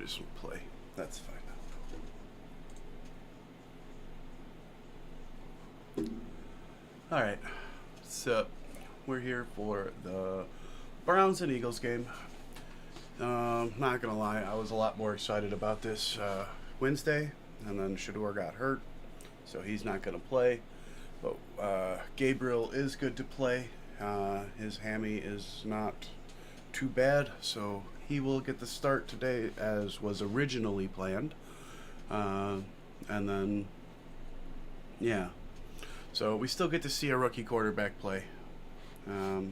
just won't play. That's fine. All right, so we're here for the Browns and Eagles game. Not gonna lie, I was a lot more excited about this Wednesday, and then Shador got hurt, so he's not gonna play. But Gabriel is good to play. His hammy is not too bad, so he will get the start today as was originally planned. And then, yeah. So we still get to see a rookie quarterback play. There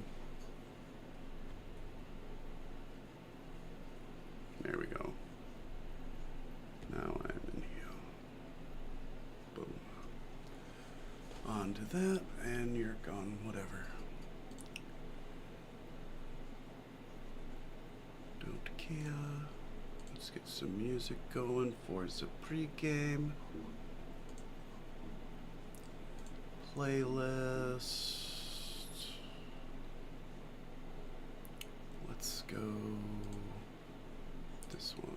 we go. Now I'm in here. Boom. On to that, and you're gone, whatever. Don't care. Let's get some music going for the pregame. Playlist. Let's go this one.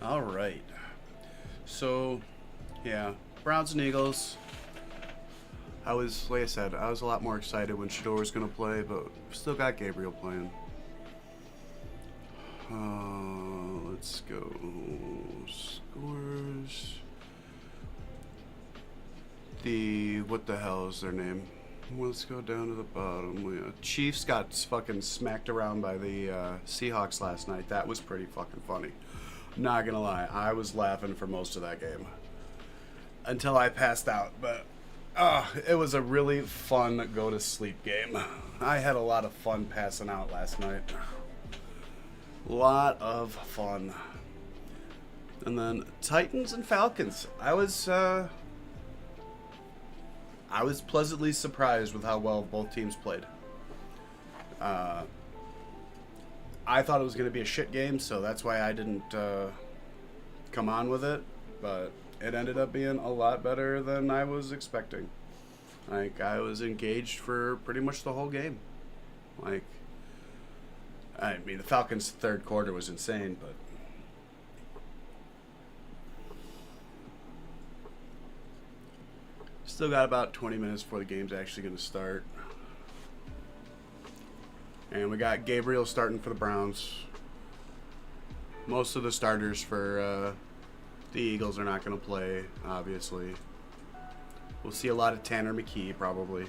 All right. So, yeah, Browns and Eagles. Like I said, I was a lot more excited when Shador was going to play, but still got Gabriel playing. Let's go. Scores. What the hell is their name? Let's go down to the bottom. Chiefs got fucking smacked around by the Seahawks last night. That was pretty fucking funny. Not gonna lie, I was laughing for most of that game until I passed out. But it was a really fun go to sleep game. I had a lot of fun passing out last night. Lot of fun. And then Titans and Falcons. I was pleasantly surprised with how well both teams played. I thought it was going to be a shit game, so that's why I didn't come on with it. But it ended up being a lot better than I was expecting. Like, I was engaged for pretty much the whole game. Like, I mean, the Falcons' third quarter was insane, but still got about 20 minutes before the game's actually going to start. And we got Gabriel starting for the Browns. Most of the starters for the Eagles are not going to play, obviously. We'll see a lot of Tanner McKee, probably.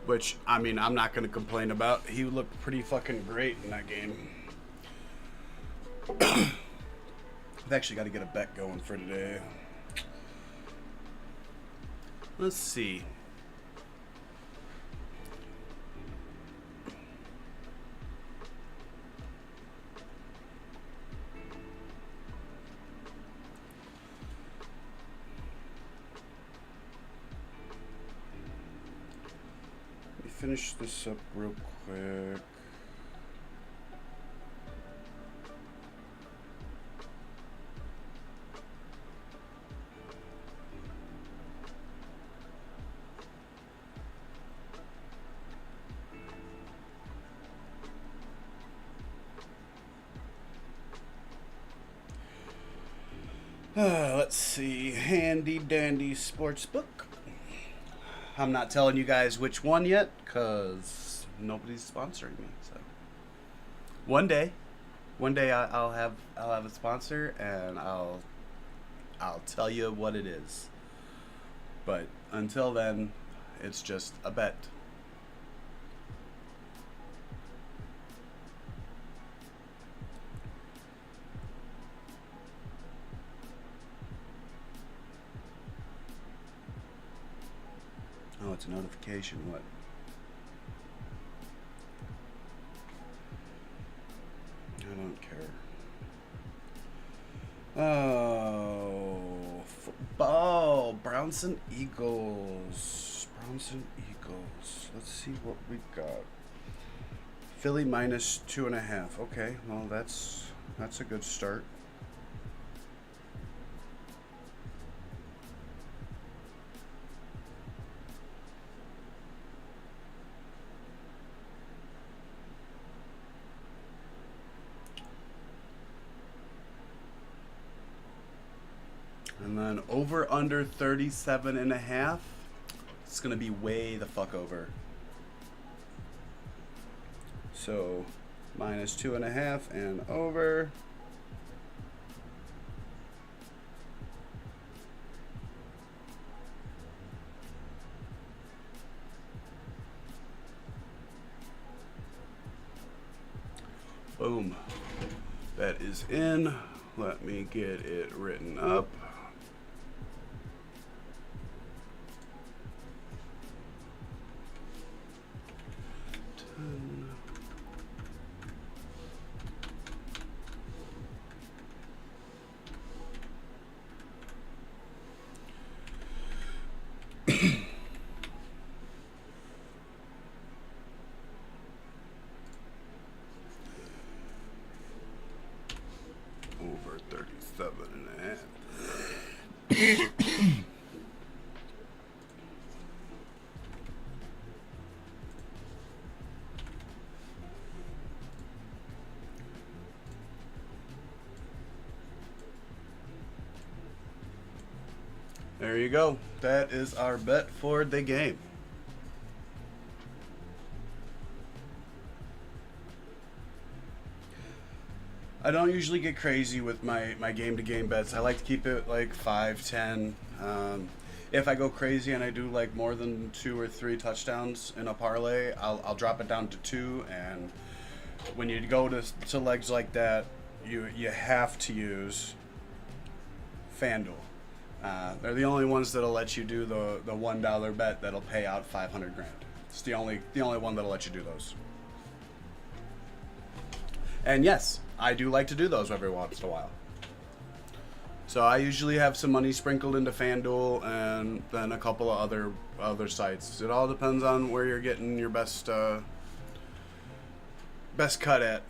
Which, I mean, I'm not going to complain about. He looked pretty fucking great in that game. I've actually got to get a bet going for today. Let's see. Let me finish this up real quick. Let's see. Handy dandy sportsbook. I'm not telling you guys which one yet, because nobody's sponsoring me. So one day I'll have a sponsor, and I'll tell you what it is. But until then, it's just a bet. Oh, it's a notification. What? I don't care. Oh, football. Browns and Eagles. Browns and Eagles. Let's see what we got. Philly minus 2.5. Okay, well that's a good start. And then over under 37.5. It's gonna be way the fuck over. So minus 2.5 and over. Boom. That is in. Let me get it written up. Over 37.5. There you go. That is our bet for the game. I don't usually get crazy with my game-to-game bets. I like to keep it like 5, 10. If I go crazy and I do like more than 2 or 3 touchdowns in a parlay, I'll drop it down to 2. And when you go to legs like that, you have to use FanDuel. They're the only ones that'll let you do the $1 bet that'll pay out 500 grand. It's the only one that'll let you do those. And yes, I do like to do those every once in a while. So I usually have some money sprinkled into FanDuel and then a couple of other sites. It all depends on where you're getting your best cut at.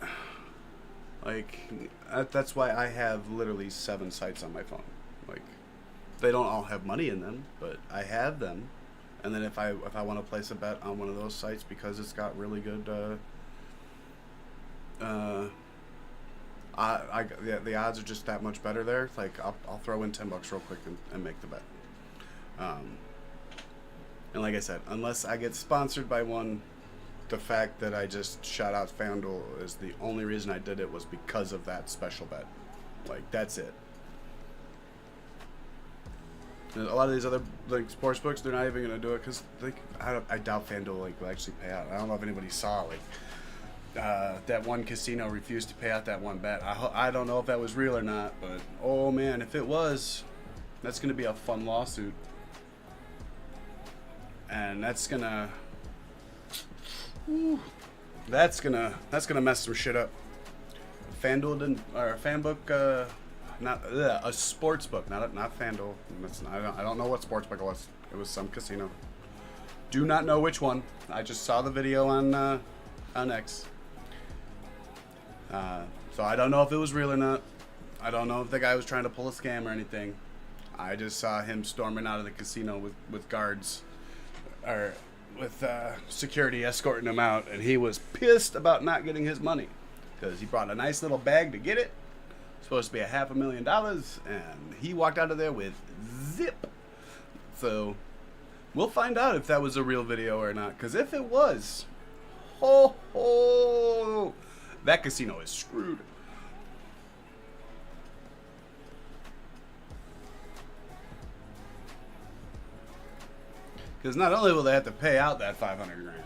Like that's why I have literally 7 sites on my phone. Like they don't all have money in them, but I have them. And then if I want to place a bet on one of those sites because it's got really good the odds are just that much better there. Like I'll throw in $10 real quick and make the bet. And like I said, unless I get sponsored by one, the fact that I just shout out FanDuel is the only reason I did it was because of that special bet. Like that's it. And a lot of these other like sports books, they're not even gonna do it because I doubt FanDuel will actually pay out. I don't know if anybody saw that one casino refused to pay out that one bet. I don't know if that was real or not, but oh man, if it was, that's gonna be a fun lawsuit, and that's gonna mess some shit up. FanDuel didn't, or FanBook, a sports book, not FanDuel. I don't know what sports book it was. It was some casino. Do not know which one. I just saw the video on X. So I don't know if it was real or not. I don't know if the guy was trying to pull a scam or anything. I just saw him storming out of the casino with guards, or with security escorting him out, and he was pissed about not getting his money because he brought a nice little bag to get it. Supposed to be $500,000, and he walked out of there with zip. So we'll find out if that was a real video or not, because if it was, that casino is screwed. Because not only will they have to pay out that 500 grand,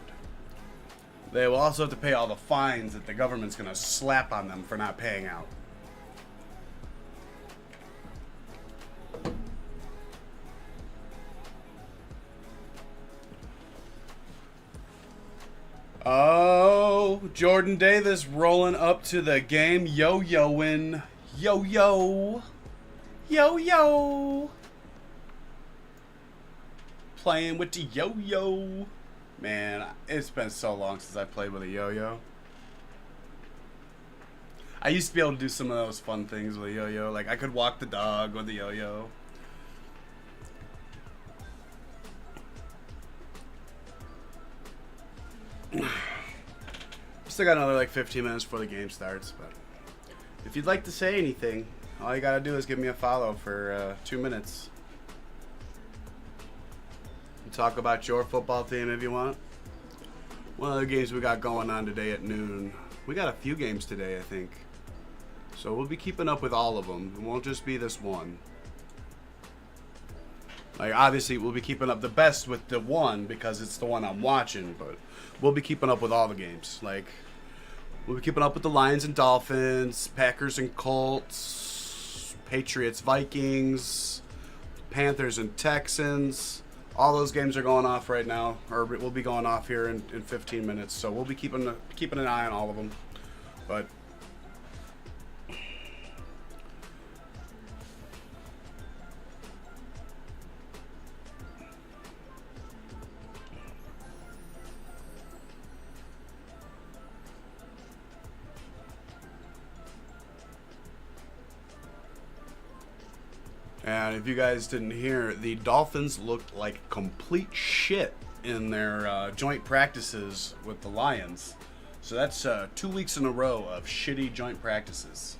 they will also have to pay all the fines that the government's going to slap on them for not paying out. Oh, Jordan Davis rolling up to the game, yo-yoing, yo-yo, yo-yo. playing with the yo-yo. Man, it's been so long since I played with a yo-yo. I used to be able to do some of those fun things with a yo-yo. Like, I could walk the dog with a yo-yo. Still got another, like, 15 minutes before the game starts, but if you'd like to say anything, all you gotta do is give me a follow for 2 minutes. Talk about your football team if you want. One of the games we got going on today at noon. We got a few games today, I think. So we'll be keeping up with all of them. It won't just be this one. Like, obviously, we'll be keeping up the best with the one because it's the one I'm watching, but we'll be keeping up with all the games. Like, we'll be keeping up with the Lions and Dolphins, Packers and Colts, Patriots, Vikings, Panthers and Texans. All those games are going off right now, or will be going off here in 15 minutes. So we'll be keeping an eye on all of them. But and if you guys didn't hear, the Dolphins looked like complete shit in their joint practices with the Lions. So that's 2 weeks in a row of shitty joint practices.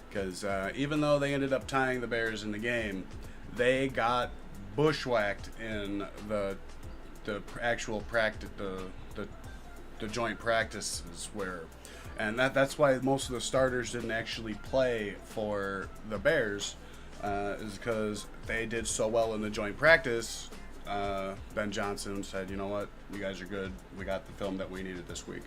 Because even though they ended up tying the Bears in the game, they got bushwhacked in the actual practice, the joint practices and that's why most of the starters didn't actually play for the Bears. Is because they did so well in the joint practice. Ben Johnson said, "You know what? You guys are good. We got the film that we needed this week,"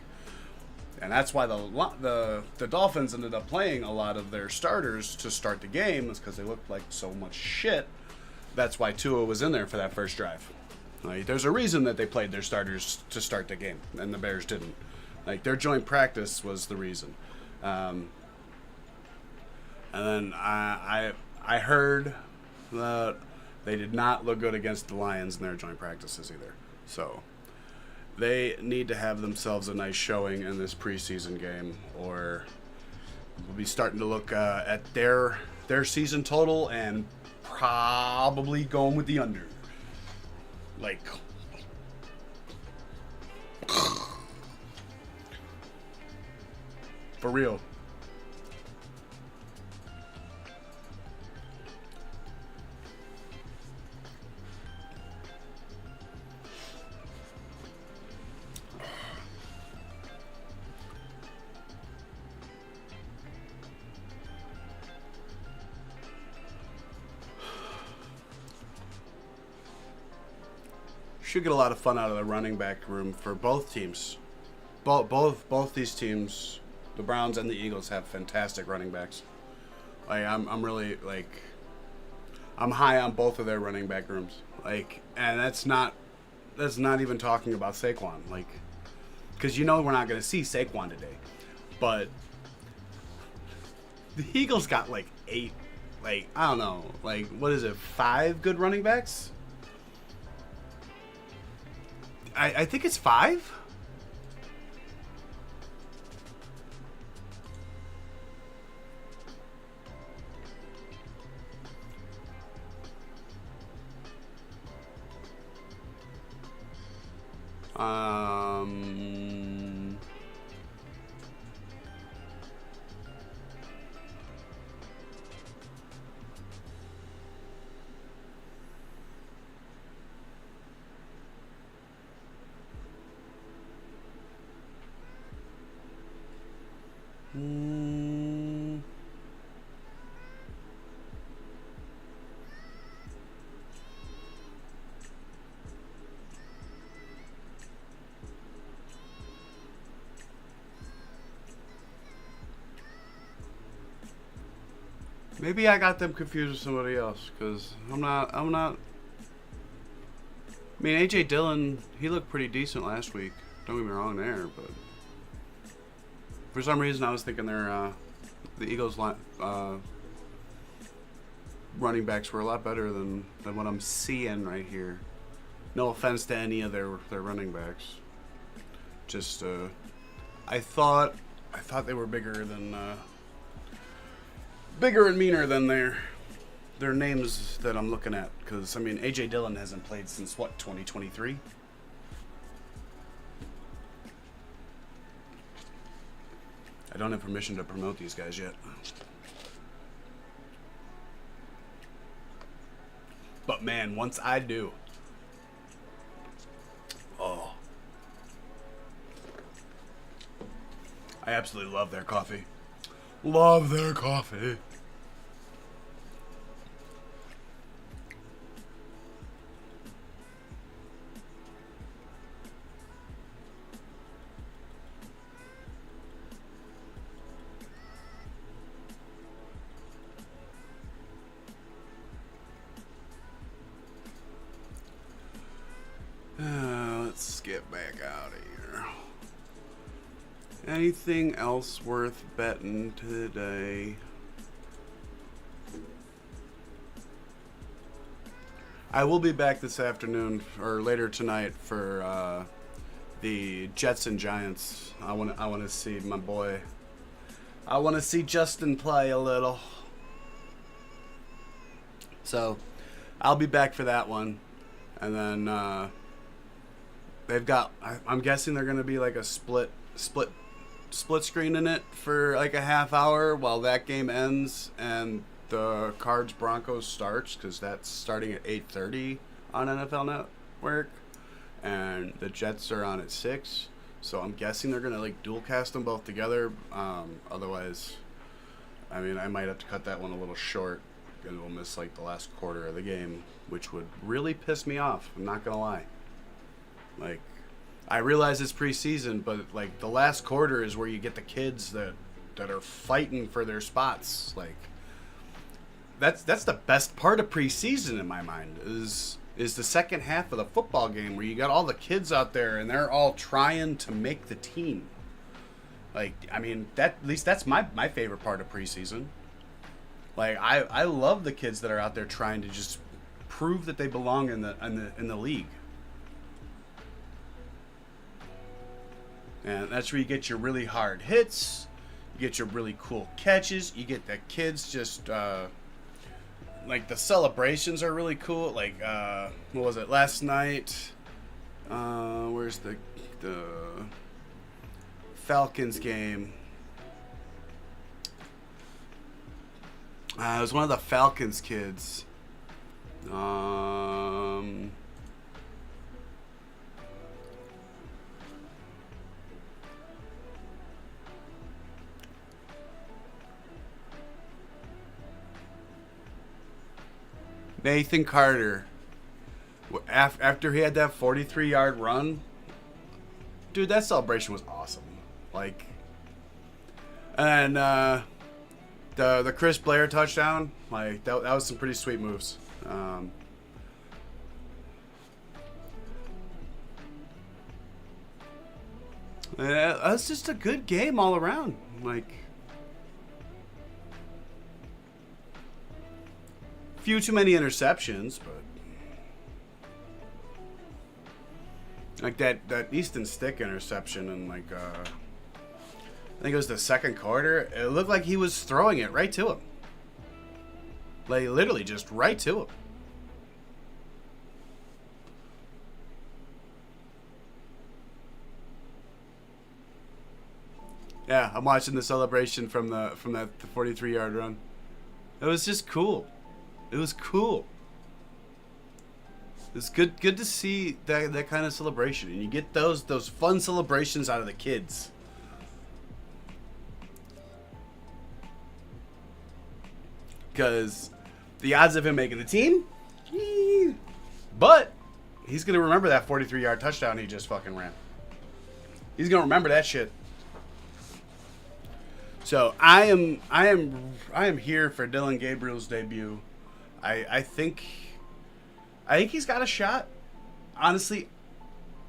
and that's why the Dolphins ended up playing a lot of their starters to start the game, is because they looked like so much shit. That's why Tua was in there for that first drive. Like, there's a reason that they played their starters to start the game, and the Bears didn't. Like, their joint practice was the reason. And then I heard that they did not look good against the Lions in their joint practices either. So they need to have themselves a nice showing in this preseason game, or we'll be starting to look at their season total and probably going with the under. Like, for real. Should get a lot of fun out of the running back room for both teams. Both these teams, the Browns and the Eagles, have fantastic running backs. Like, I'm really, like, I'm high on both of their running back rooms. Like, and that's not even talking about Saquon. Like, because we're not going to see Saquon today, but the Eagles got like 8, like, I don't know, like, what is it, 5 good running backs? I think it's 5. Maybe I got them confused with somebody else, because I'm not. I mean, A.J. Dillon, he looked pretty decent last week. Don't get me wrong there, but for some reason I was thinking the Eagles running backs were a lot better than what I'm seeing right here. No offense to any of their running backs. Just I thought they were bigger and meaner than their names that I'm looking at. Because I mean, AJ Dillon hasn't played since what, 2023. I don't have permission to promote these guys yet. But man, once I do, oh, I absolutely love their coffee. Love their coffee. Let's get back out of here. Anything else worth betting today? I will be back this afternoon or later tonight for the Jets and Giants. I want to see my boy. I want to see Justin play a little. So, I'll be back for that one. And then they've got, I'm guessing they're going to be like a split screen in it for like a half hour while that game ends and the Cards Broncos starts, because that's starting at 8:30 on NFL Network, and the Jets are on at 6. So I'm guessing they're going to like dual cast them both together. Otherwise, I mean, I might have to cut that one a little short and we'll miss like the last quarter of the game, which would really piss me off. I'm not gonna lie. Like, I realize it's preseason, but like the last quarter is where you get the kids that are fighting for their spots. Like, that's the best part of preseason in my mind is the second half of the football game where you got all the kids out there and they're all trying to make the team. Like, I mean, at least that's my favorite part of preseason. Like, I love the kids that are out there trying to just prove that they belong in the league. And that's where you get your really hard hits, you get your really cool catches, you get the kids just like the celebrations are really cool. Like what was it last night? Where's the Falcons game? It was one of the Falcons kids. Nathan Carter. After he had that 43-yard run, dude, that celebration was awesome. Like, and the Chris Blair touchdown, like that was some pretty sweet moves. That's just a good game all around. Like, few too many interceptions, but like that Easton Stick interception and like I think it was the second quarter. It looked like he was throwing it right to him. Like, literally just right to him. Yeah, I'm watching the celebration from that 43-yard run. It was just cool. It was cool. It's good to see that kind of celebration, and you get those fun celebrations out of the kids. Because the odds of him making the team, but he's gonna remember that 43-yard touchdown he just fucking ran. He's gonna remember that shit. So I am here for Dylan Gabriel's debut. I think he's got a shot. Honestly,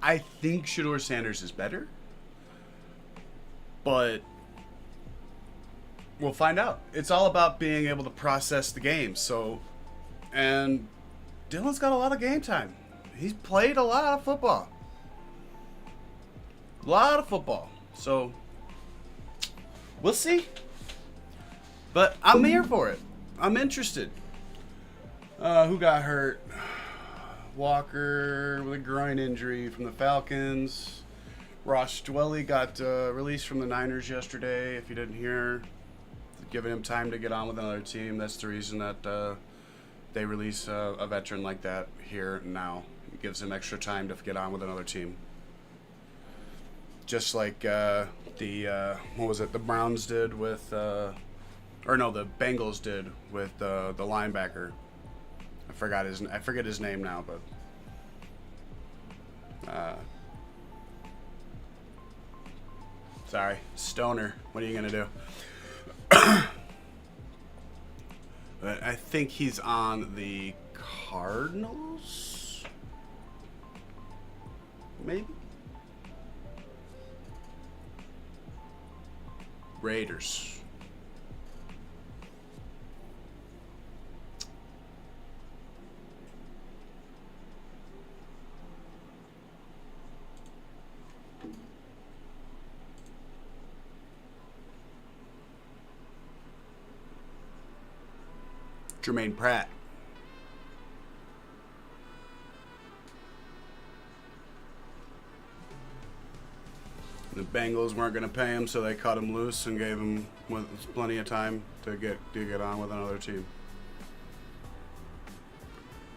I think Shedeur Sanders is better, but we'll find out. It's all about being able to process the game. So, and Dylan's got a lot of game time. He's played a lot of football. A lot of football. So, we'll see. But I'm here for it. I'm interested. Who got hurt? Walker with a groin injury from the Falcons. Ross Dwelly got released from the Niners yesterday, if you didn't hear. Giving him time to get on with another team. That's the reason that they release a veteran like that here now. It gives him extra time to get on with another team. Just like what was it? The Browns did with, the Bengals did with the linebacker. I forget his name now, but sorry, Stoner. What are you gonna do? But I think he's on the Cardinals, maybe. Raiders. Jermaine Pratt. The Bengals weren't going to pay him, so they cut him loose and gave him plenty of time to get on with another team.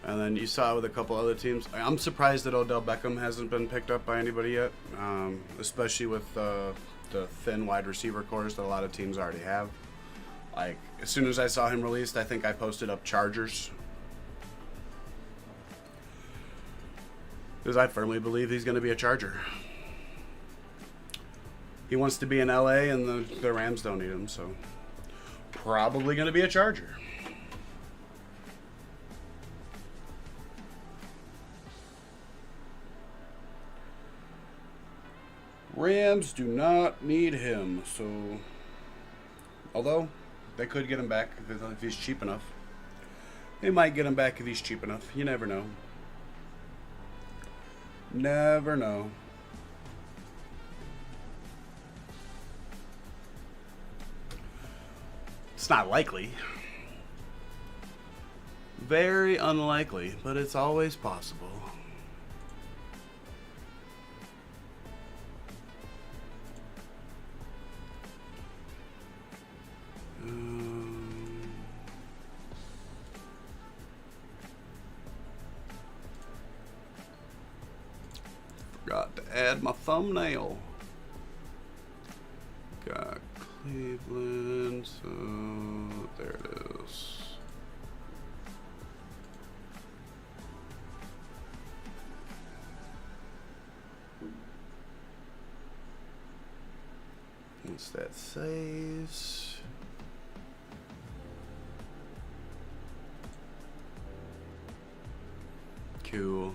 And then you saw with a couple other teams. I'm surprised that Odell Beckham hasn't been picked up by anybody yet, especially with the thin wide receiver cores that a lot of teams already have. Like, as soon as I saw him released, I think I posted up Chargers. Because I firmly believe he's going to be a Charger. He wants to be in LA, and the Rams don't need him, so probably going to be a Charger. Rams do not need him, so although they could get him back if he's cheap enough. They might get him back if he's cheap enough. You never know. Never know. It's not likely. Very unlikely, but it's always possible. Forgot to add my thumbnail. Got Cleveland, so there it is. Once that saves. Cool.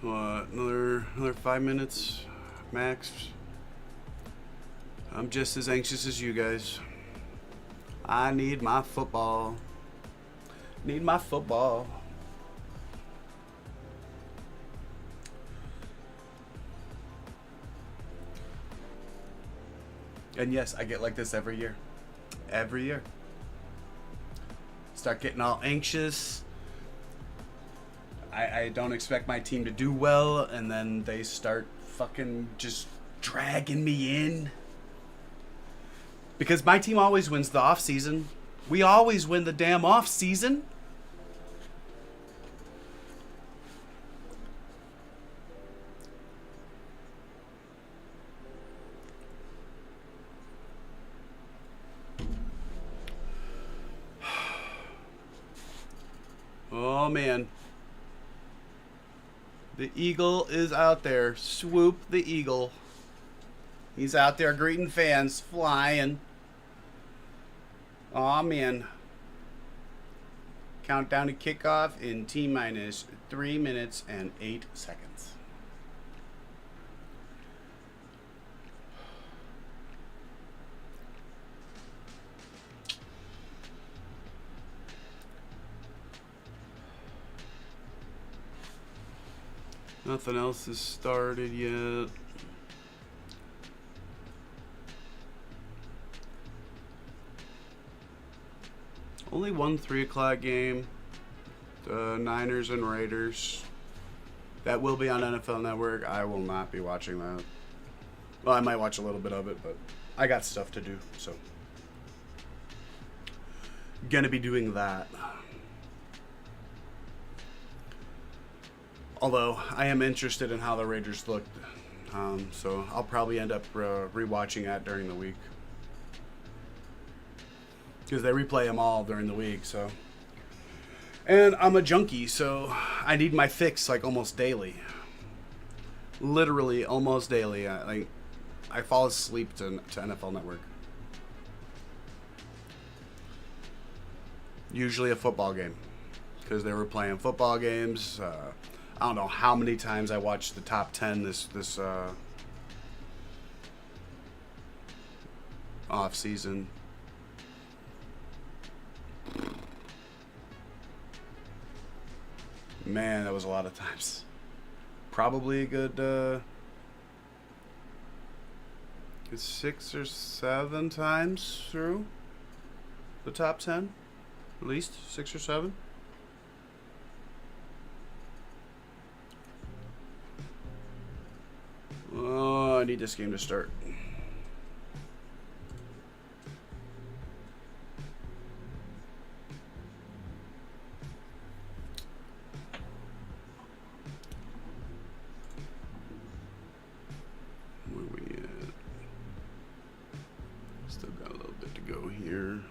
What, another 5 minutes max? I'm just as anxious as you guys. I need my football. Need my football. And yes, I get like this every year. Every year. Start getting all anxious. I don't expect my team to do well, and then they start fucking just dragging me in. Because my team always wins the off season. We always win the damn off season. Oh man. The eagle is out there. Swoop the eagle. He's out there greeting fans, flying. Aw, man. Countdown to kickoff in T-minus 3 minutes and 8 seconds. Nothing else has started yet. Only one 3 o'clock game. The Niners and Raiders. That will be on NFL Network. I will not be watching that. Well, I might watch a little bit of it, but I got stuff to do, so. Gonna be doing that. Although, I am interested in how the Raiders looked. So I'll probably end up rewatching that during the week. Because they replay them all during the week, so. And I'm a junkie, so I need my fix like almost daily. Literally almost daily. I fall asleep to NFL Network. Usually a football game. Because they were playing football games. I don't know how many times I watched the top 10 this off season. Man, that was a lot of times. Probably a good 6 or 7 times through the top 10. At least 6 or 7. Oh, I need this game to start. Where we at? Still got a little bit to go here.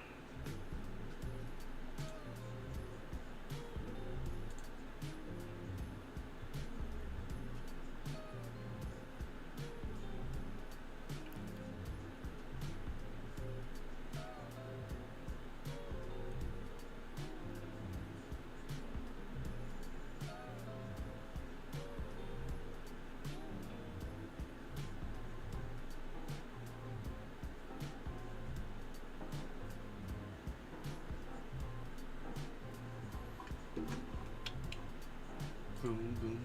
Boom, boom.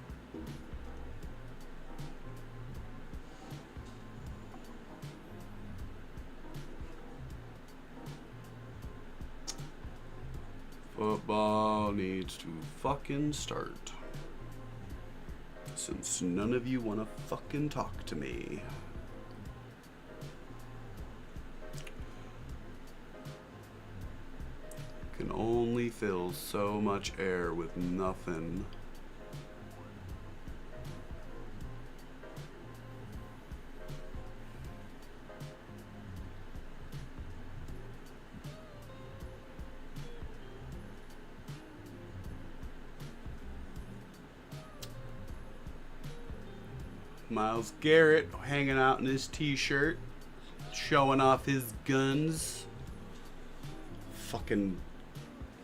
Football needs to fucking start. Since none of you want to fucking talk to me. Can only fill so much air with nothing. Myles Garrett hanging out in his t-shirt, showing off his guns. Fucking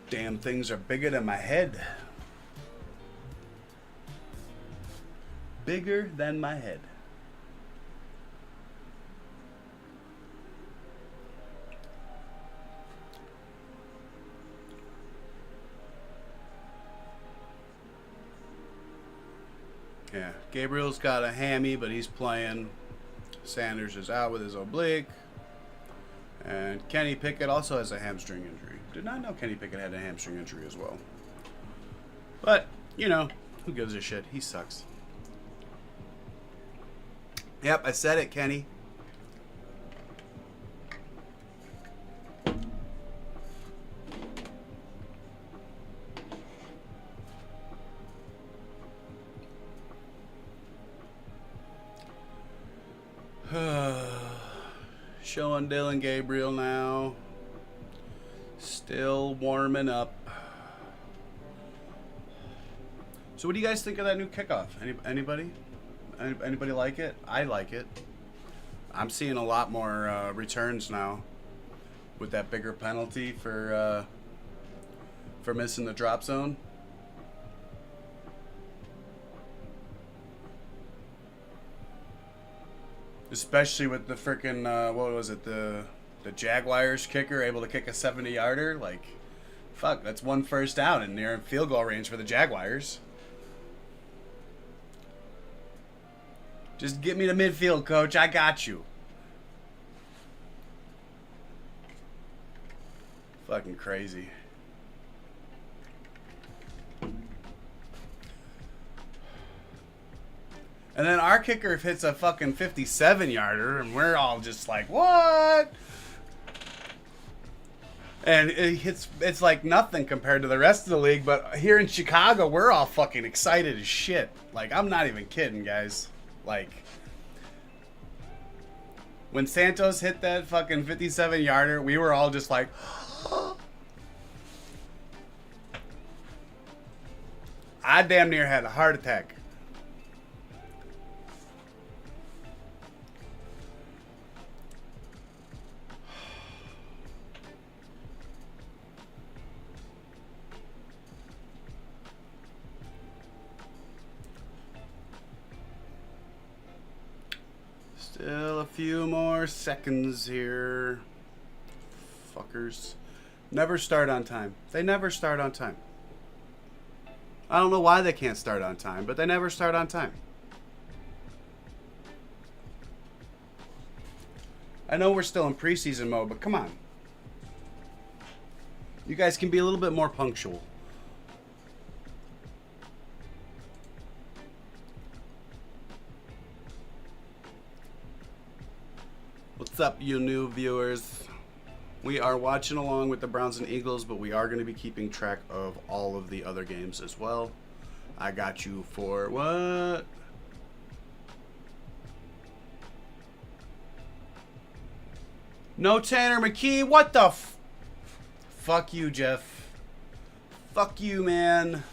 damn things are bigger than my head. Bigger than my head. Yeah, Gabriel's got a hammy, but he's playing. Sanders is out with his oblique. And Kenny Pickett also has a hamstring injury. Did not know Kenny Pickett had a hamstring injury as well. But, you know, who gives a shit? He sucks. Yep, I said it, Kenny. Showing Dylan Gabriel now. Still warming up. So what do you guys think of that new kickoff? Anybody? Anybody like it? I like it. I'm seeing a lot more returns now with that bigger penalty for missing the drop zone. Especially with the freaking, what was it, the Jaguars kicker able to kick a 70-yarder. Like, fuck, that's one first down and near field goal range for the Jaguars. Just get me to midfield, coach. I got you. Fucking crazy. And then our kicker hits a fucking 57-yarder, and we're all just like, what? And it's like nothing compared to the rest of the league, but here in Chicago, we're all fucking excited as shit. Like, I'm not even kidding, guys. Like, when Santos hit that fucking 57-yarder, we were all just like, I damn near had a heart attack. Still a few more seconds here. Fuckers. Never start on time. They never start on time. I don't know why they can't start on time, but they never start on time. I know we're still in preseason mode, but come on. You guys can be a little bit more punctual. What's up, you new viewers? We are watching along with the Browns and Eagles, but we are going to be keeping track of all of the other games as well. I got you for what? No Tanner McKee? What the fuck you, Jeff. Fuck you, man.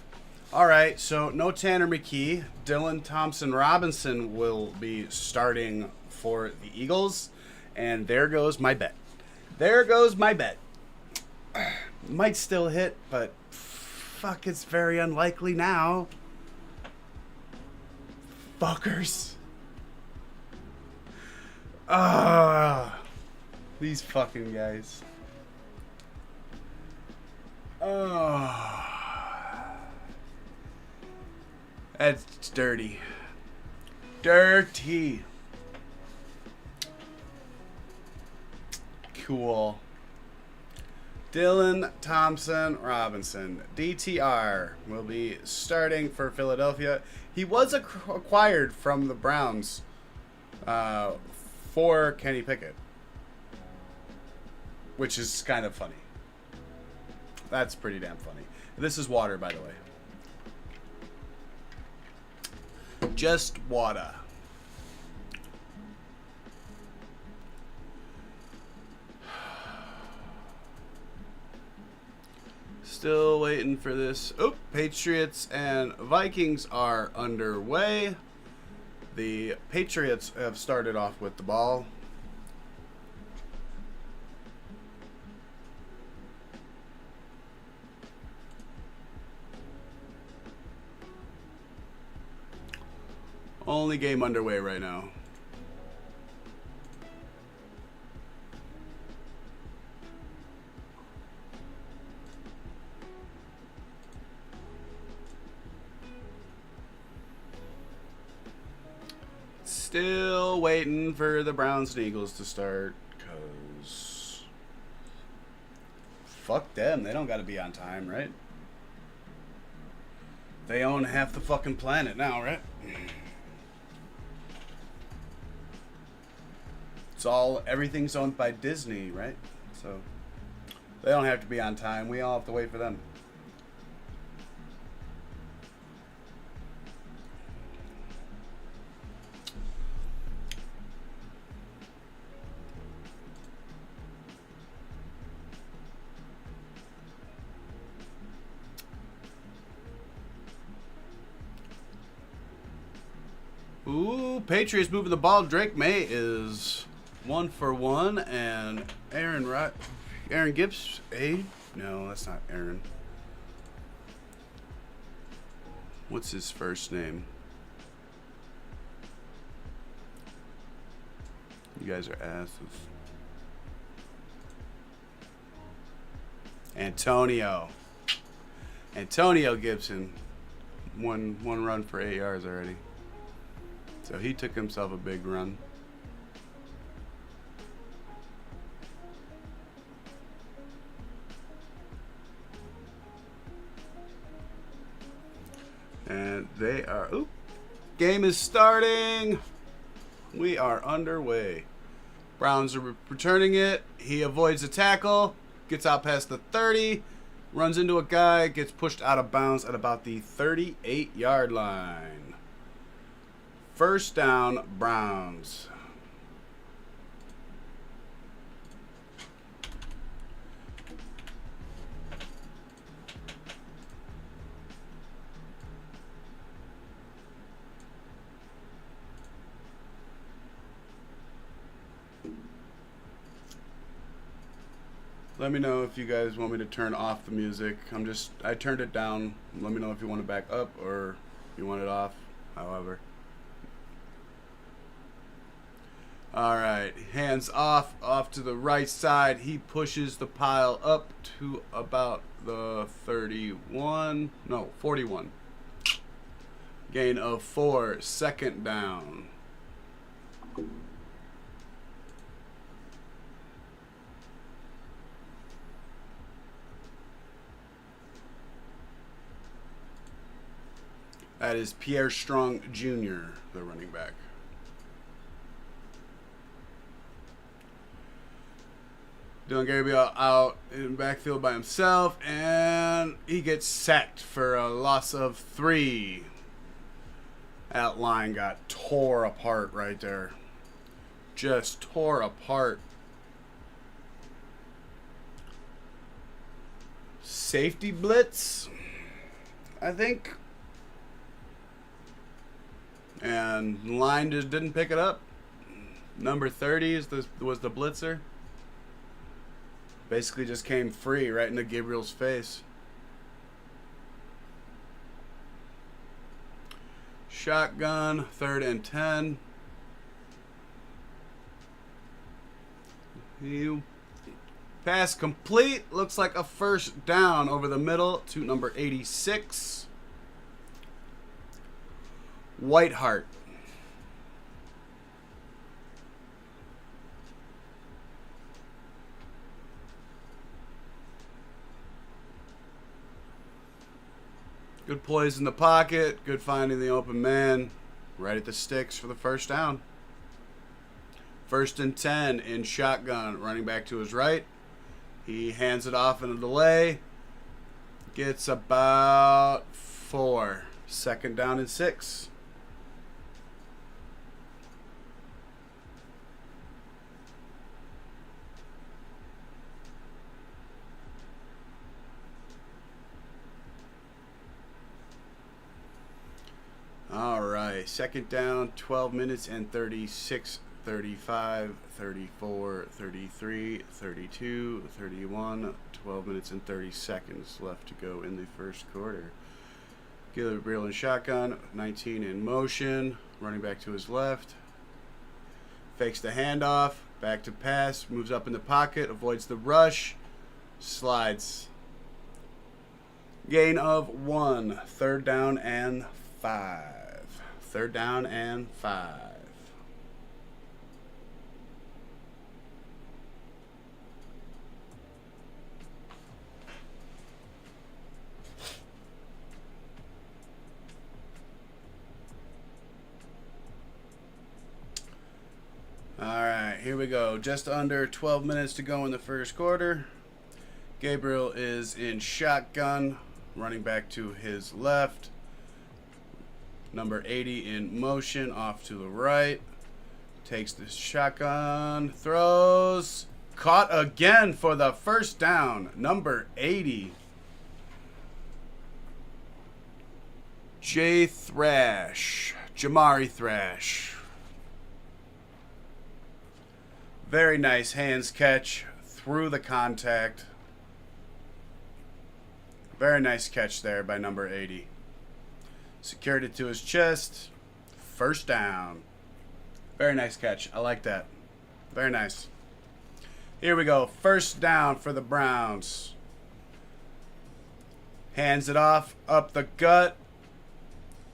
Alright, so no Tanner McKee. Dylan Thompson Robinson will be starting for the Eagles. And there goes my bet. There goes my bet. Might still hit, but fuck, it's very unlikely now. Fuckers. These fucking guys. That's dirty. Dirty. Cool. Dylan Thompson Robinson, DTR, will be starting for Philadelphia. He was acquired from the Browns for Kenny Pickett, which is kind of funny. That's pretty damn funny. This is water, by the way. Just water. Still waiting for this. Oh, Patriots and Vikings are underway. The Patriots have started off with the ball. Only game underway right now. Still waiting for the Browns and Eagles to start, because fuck them. They don't got to be on time, right? They own half the fucking planet now, right? Everything's owned by Disney, right? So they don't have to be on time. We all have to wait for them. Ooh, Patriots moving the ball. Drake May is 1 for 1, and Aaron Gibbs. No, that's not Aaron. What's his first name? You guys are asses. Antonio Gibson. One run for 8 yards already. So he took himself a big run. And they are... Oop. Game is starting. We are underway. Browns are returning it. He avoids the tackle. Gets out past the 30. Runs into a guy. Gets pushed out of bounds at about the 38-yard line. First down, Browns. Let me know if you guys want me to turn off the music. I turned it down. Let me know if you want it back up or you want it off, however. Alright, hands off to the right side. He pushes the pile up to about the 41, no, 41. Gain of 4, second down. That is Pierre Strong Jr., the running back. Dylan Gabriel out in backfield by himself, and he gets sacked for a loss of 3. That line got tore apart right there. Just tore apart. Safety blitz, I think. And line just didn't pick it up. Number 30 was the blitzer. Basically just came free right into Gabriel's face. Shotgun, 3rd and 10. Pass complete. Looks like a first down over the middle to number 86. Whiteheart. Good plays in the pocket. Good finding the open man. Right at the sticks for the first down. 1st and 10 in shotgun. Running back to his right. He hands it off in a delay. Gets about 4. 2nd down and 6. All right, 2nd down, 12 minutes and 36, 35, 34, 33, 32, 31, 12 minutes and 30 seconds left to go in the first quarter. Gabriel in shotgun, 19 in motion, running back to his left. Fakes the handoff, back to pass, moves up in the pocket, avoids the rush, slides. Gain of 1, 3rd down and 5. 3rd down and 5. All right, here we go. Just under 12 minutes to go in the first quarter. Gabriel is in shotgun, running back to his left. Number 80 in motion, off to the right. Takes the shotgun, throws. Caught again for the first down. Number 80. Jamari Thrash. Very nice hands catch through the contact. Very nice catch there by number 80. Secured it to his chest. First down. Very nice catch. I like that. Very nice. Here we go. First down for the Browns. Hands it off. Up the gut.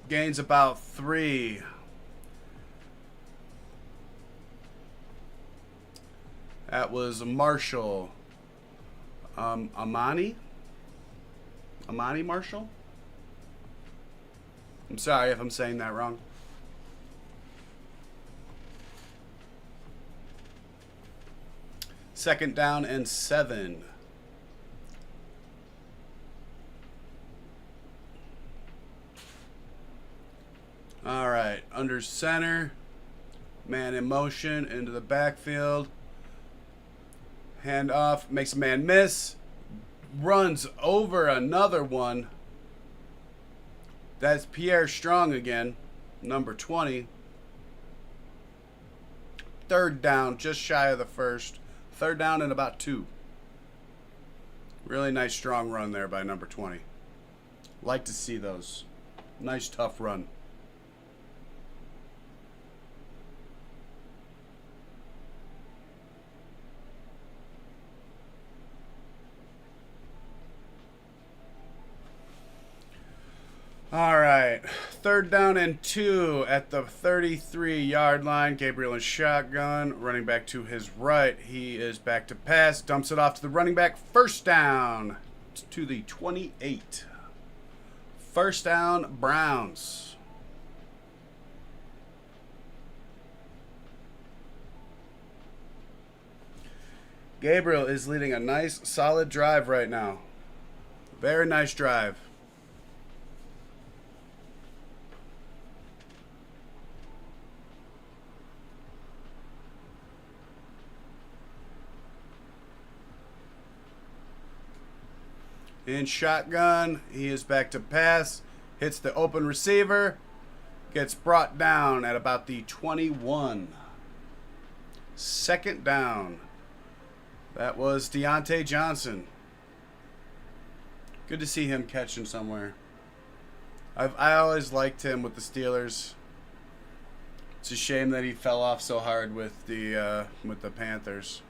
Gains about 3. That was Marshall. Amani Marshall? I'm sorry if I'm saying that wrong. Second down and 7. All right, under center, man in motion into the backfield. Hand off, makes a man miss. Runs over another one. That's Pierre Strong again, number 20. Third down, just shy of the first. Third down and about 2. Really nice strong run there by number 20. Like to see those. Nice tough run. All right, third down and 2 at the 33-yard line. Gabriel in shotgun, running back to his right. He is back to pass, dumps it off to the running back. First down to the 28. First down, Browns. Gabriel is leading a nice, solid drive right now. Very nice drive. In shotgun, he is back to pass, hits the open receiver, gets brought down at about the 21. Second down. That was Deontay Johnson. Good to see him catching somewhere. I always liked him with the Steelers. It's a shame that he fell off so hard with the Panthers.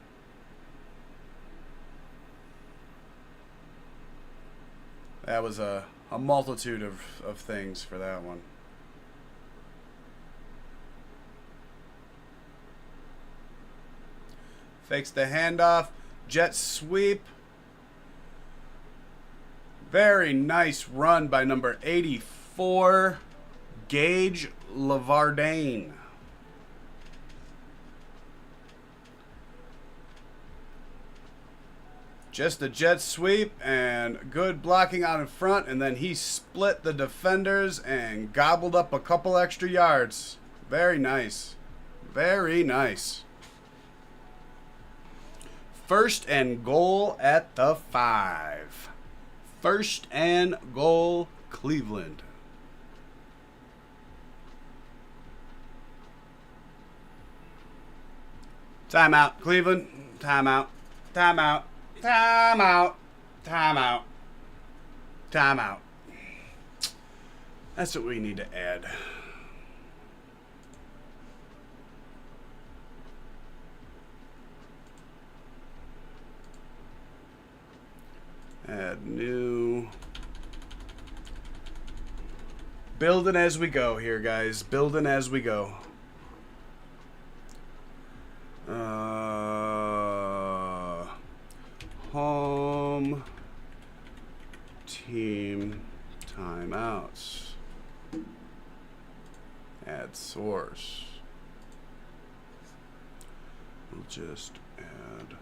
That was a multitude of things for that one. Fakes the handoff. Jet sweep. Very nice run by number 84, Gage Lavardane. Just a jet sweep and good blocking out in front, and then he split the defenders and gobbled up a couple extra yards. Very nice. Very nice. First and goal at the 5. First and goal, Cleveland. Timeout, Cleveland. Timeout. Timeout. Timeout. Timeout. Timeout. That's what we need to add. Add new. Building as we go here, guys. Building as we go. Home team timeouts. Add source. We'll just add.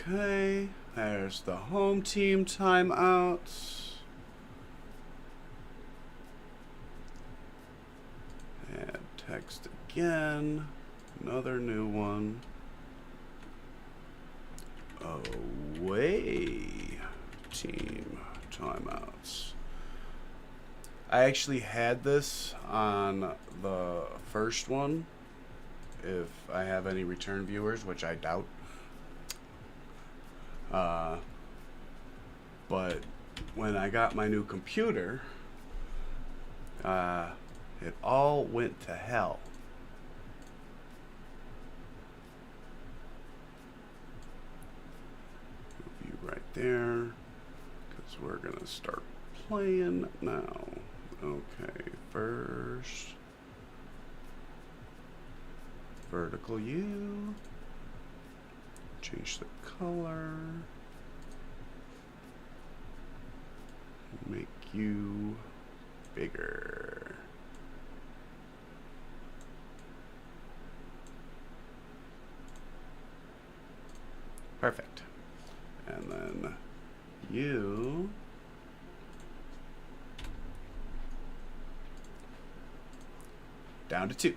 Okay, there's the home team timeouts. Add text again. Another new one. Away team timeouts. I actually had this on the first one. If I have any return viewers, which I doubt. But when I got my new computer, it all went to hell. Move you right there, because we're gonna start playing now. Okay, first vertical U, change the color, make you bigger. Perfect. And then you down to 2.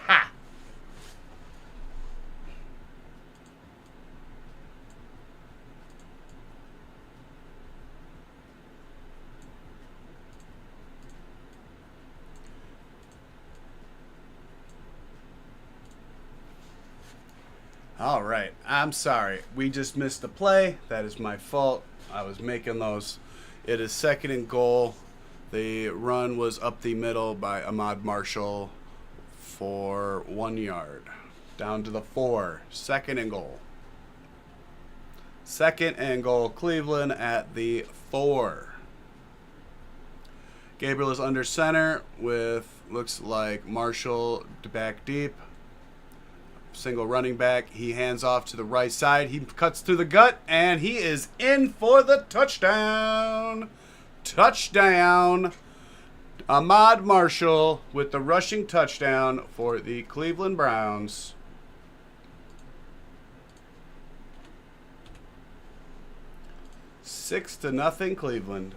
Ha! All right. I'm sorry. We just missed the play. That is my fault. I was making those. It is 2nd and goal. The run was up the middle by Ahmad Marshall for 1 yard. Down to the 4. 2nd and goal. 2nd and goal. Cleveland at the 4. Gabriel is under center with, looks like, Marshall back deep. Single running back. He hands off to the right side. He cuts through the gut, and he is in for the touchdown. Touchdown. Ahmad Marshall with the rushing touchdown for the Cleveland Browns. Six to nothing Cleveland.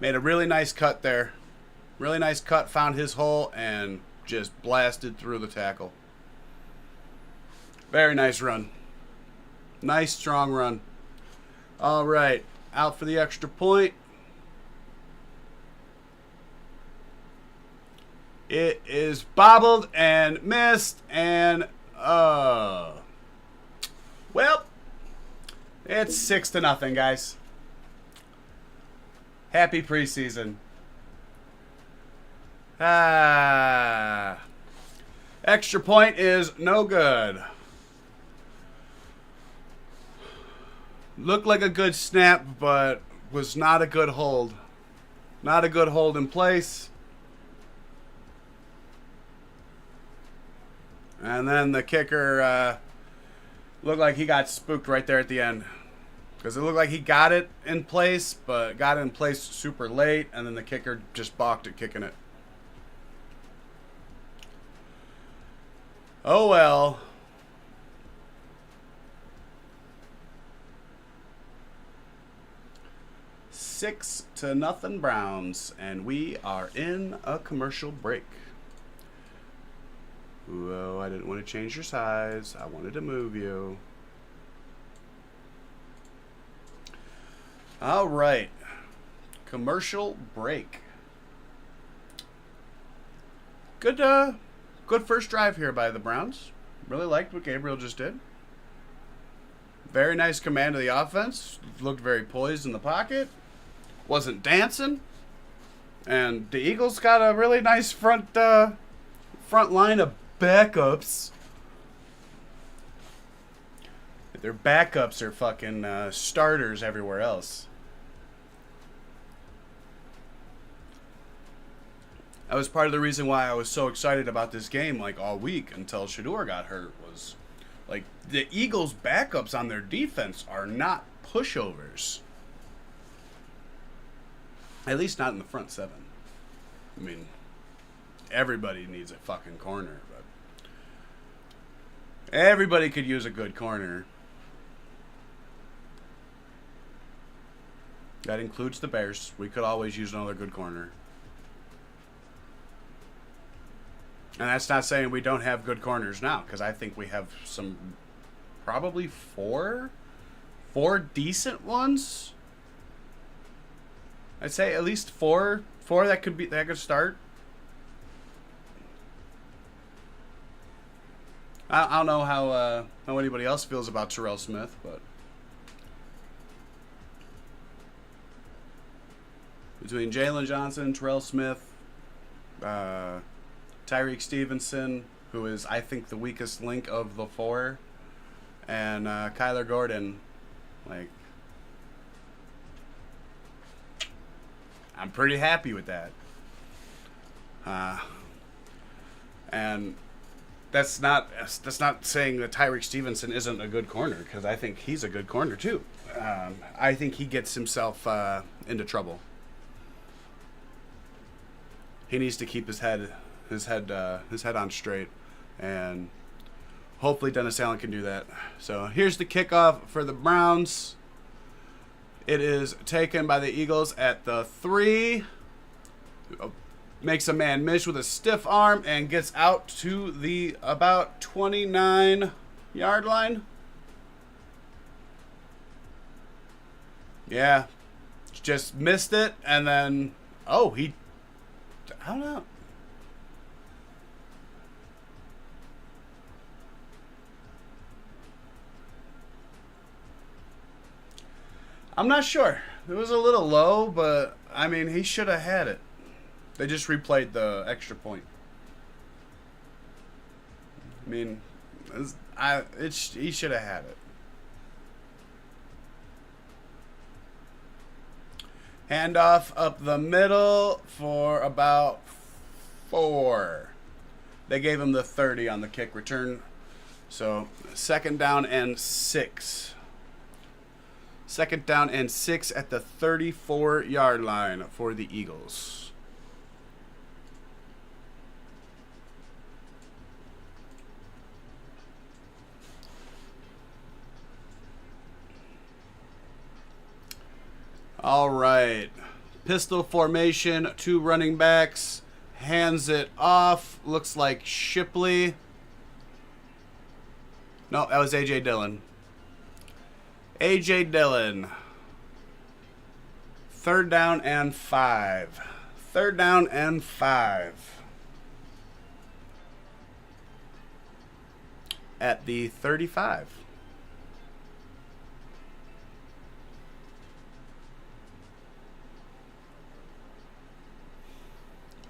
Made a really nice cut there. Really nice cut. Found his hole and just blasted through the tackle. Very nice run. Nice, strong run. All right. Out for the extra point. It is bobbled and missed. And, well, it's 6 to nothing, guys. Happy preseason. Extra point is no good. Looked like a good snap, but was not a good hold. Not a good hold in place. And then the kicker looked like he got spooked right there at the end. Because it looked like he got it in place, but got it in place super late, and then the kicker just balked at kicking it. Oh well. Six to nothing Browns, and we are in a commercial break. Whoa, I didn't want to change your size. I wanted to move you. All right. Commercial break. Good first drive here by the Browns. Really liked what Gabriel just did. Very nice command of the offense. Looked very poised in the pocket. Wasn't dancing. And the Eagles got a really nice front line of backups. Their backups are fucking starters everywhere else. That was part of the reason why I was so excited about this game like all week until Shedeur got hurt. Was like the Eagles' backups on their defense are not pushovers. At least not in the front 7. I mean, everybody needs a fucking corner, but everybody could use a good corner. That includes the Bears. We could always use another good corner. And that's not saying we don't have good corners now, because I think we have some, probably four decent ones. I'd say at least four that could start. I don't know how anybody else feels about Terrell Smith, but between Jalen Johnson, Terrell Smith, Tyreek Stevenson, who is I think the weakest link of the four, and Kyler Gordon, like, I'm pretty happy with that. And that's not saying that Tyreek Stevenson isn't a good corner, because I think he's a good corner too. I think he gets himself into trouble. He needs to keep his head on straight, and hopefully Dennis Allen can do that. So here's the kickoff for the Browns. It is taken by the Eagles at the 3. Makes a man miss with a stiff arm and gets out to the about 29-yard line. Yeah. Just missed it, and then, I don't know. I'm not sure. It was a little low, but, I mean, he should have had it. They just replayed the extra point. I mean, he should have had it. Handoff up the middle for about 4. They gave him the 30 on the kick return. So, 2nd down and 6. 2nd down and 6 at the 34-yard line for the Eagles. All right. Pistol formation, 2 running backs. Hands it off. Looks like Shipley. No, that was A.J. Dillon. A.J. Dillon. 3rd down and 5. 3rd down and 5. At the 35.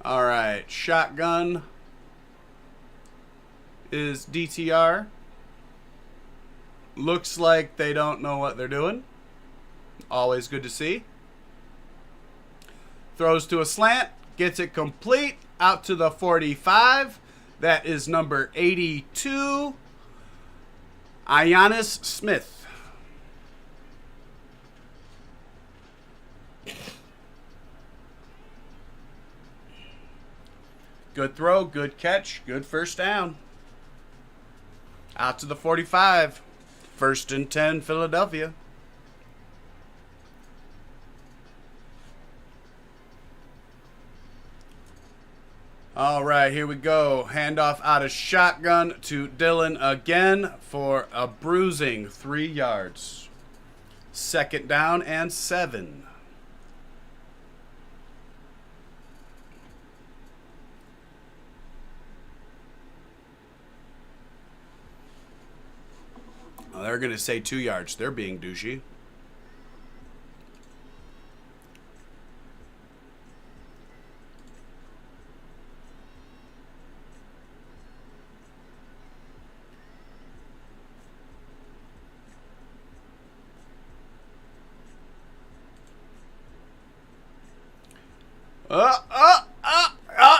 All right, shotgun is DTR. Looks like they don't know what they're doing. Always good to see. Throws to a slant, gets it complete, out to the 45. That is number 82, Ionis Smith. Good throw, good catch, good first down. Out to the 45. 1st and 10, Philadelphia. All right, here we go. Handoff out of shotgun to Dillon again for a bruising 3 yards. 2nd down and 7. Well, they're going to say 2 yards. They're being douchey.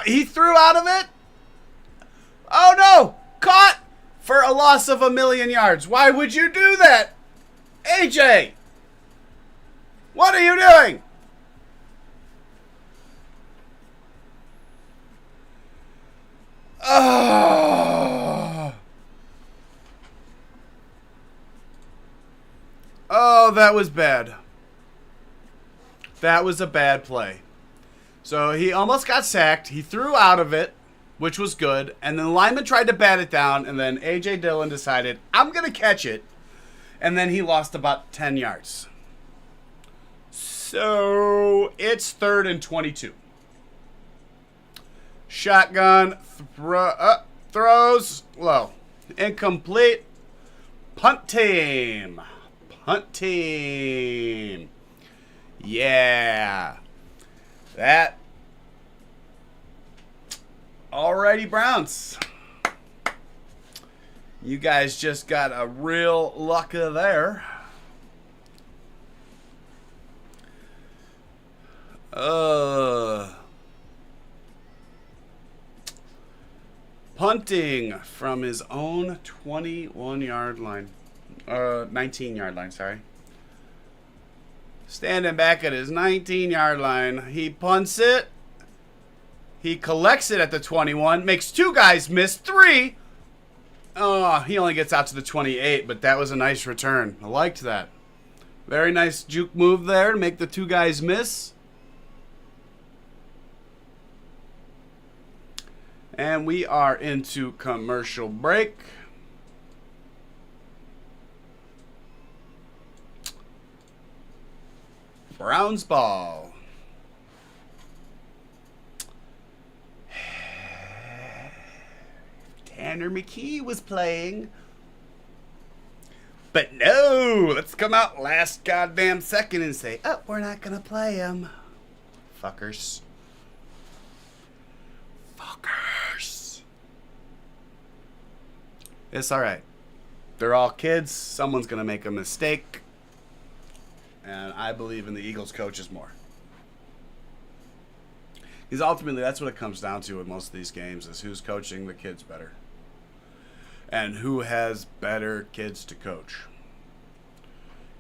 He threw out of it. Oh, no. Caught for a loss of 1,000,000 yards. Why would you do that? AJ, what are you doing? Oh, that was bad. That was a bad play. So he almost got sacked. He threw out of it, which was good. And then the lineman tried to bat it down. And then A.J. Dillon decided, I'm going to catch it. And then he lost about 10 yards. So it's 3rd and 22. Shotgun throws low. Incomplete. Punt team. Punt team. Yeah. That. Alrighty, Browns. You guys just got a real luck there. Punting from his own 21-yard line. 19-yard line, sorry. Standing back at his 19-yard line. He punts it. He collects it at the 21. Makes 2 guys miss. 3. Oh, he only gets out to the 28, but that was a nice return. I liked that. Very nice juke move there to make the 2 guys miss. And we are into commercial break. Browns ball. Tanner McKee was playing. But no, let's come out last goddamn second and say, oh, we're not going to play him. Fuckers. Fuckers. It's all right. They're all kids. Someone's going to make a mistake. And I believe in the Eagles coaches more. Because ultimately, that's what it comes down to in most of these games is who's coaching the kids better. And who has better kids to coach.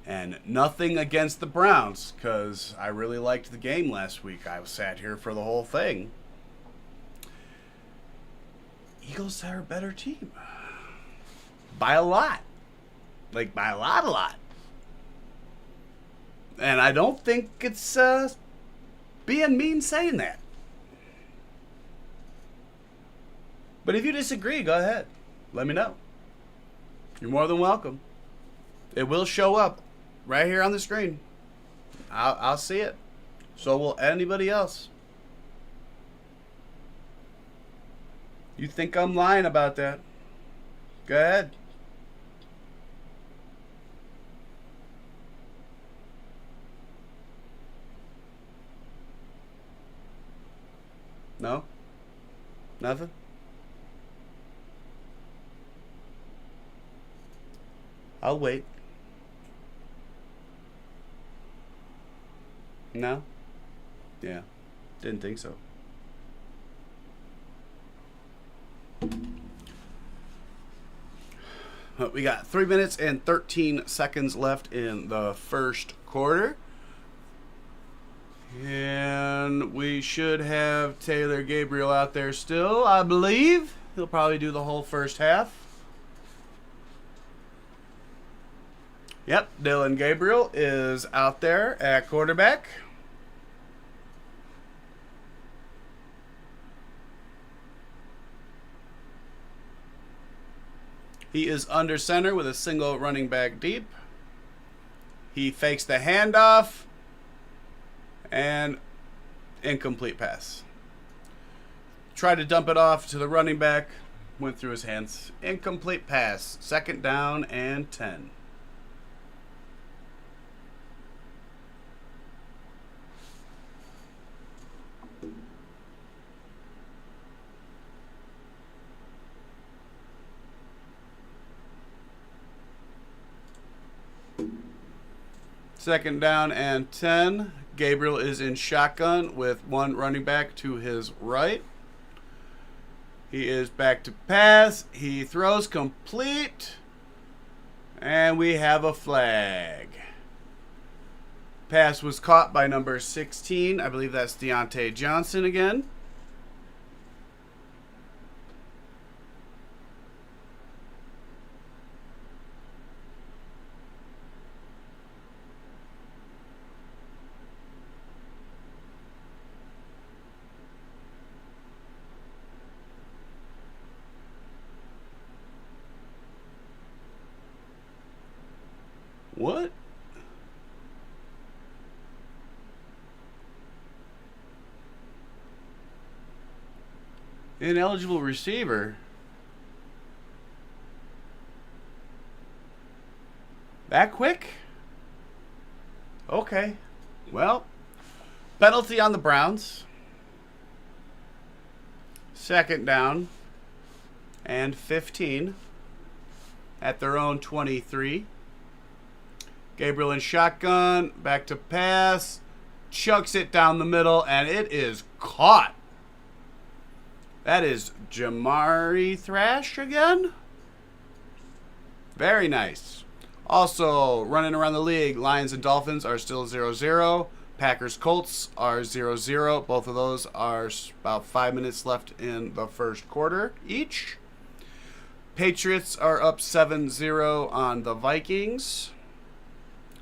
And nothing against the Browns, because I really liked the game last week. I sat here for the whole thing. Eagles are a better team. By a lot. Like, by a lot. And I don't think it's being mean saying that. But if you disagree, go ahead. Let me know. You're more than welcome. It will show up right here on the screen. I'll see it. So will anybody else. You think I'm lying about that? Go ahead. No? Nothing? I'll wait. No? Yeah. Didn't think so. We got 3 minutes and 13 seconds left in the first quarter. And we should have Taylor Gabriel out there still, I believe. He'll probably do the whole first half. Yep, Dylan Gabriel is out there at quarterback. He is under center with a single running back deep. He fakes the handoff. And incomplete pass. Tried to dump it off to the running back. Went through his hands. Incomplete pass. 2nd down and 10. Second down and 10. Gabriel is in shotgun with one running back to his right. He is back to pass. He throws complete. And we have a flag. Pass was caught by number 16. I believe that's Deontay Johnson again. What? Ineligible receiver. That quick? Okay. Well, penalty on the Browns. Second down and 15 at their own 23. Gabriel in shotgun, back to pass, chucks it down the middle, and it is caught. That is Jamari Thrash again. Very nice. Also, running around the league, Lions and Dolphins are still 0-0. Packers Colts are 0-0. Both of those are about 5 minutes left in the first quarter each. Patriots are up 7-0 on the Vikings.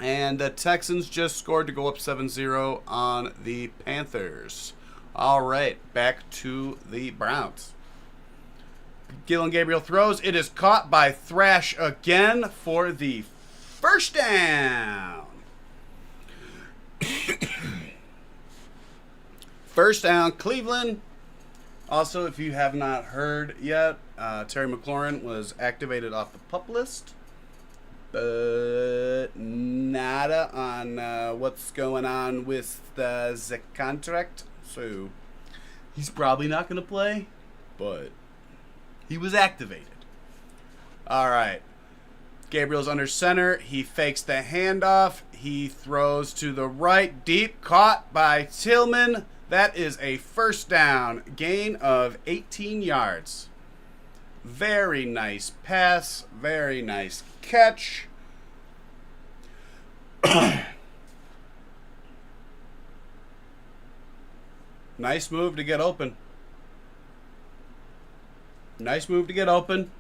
And the Texans just scored to go up 7-0 on the Panthers. All right, back to the Browns. Gillen Gabriel throws. It is caught by Thrash again for the first down. First down, Cleveland. Also, if you have not heard yet, Terry McLaurin was activated off the PUP list. But nada on what's going on with the contract. So he's probably not going to play, but he was activated. All right. Gabriel's under center. He fakes the handoff. He throws to the right. Deep, caught by Tillman. That is a first down. Gain of 18 yards. Very nice pass. Very nice catch. Nice move to get open. Nice move to get open.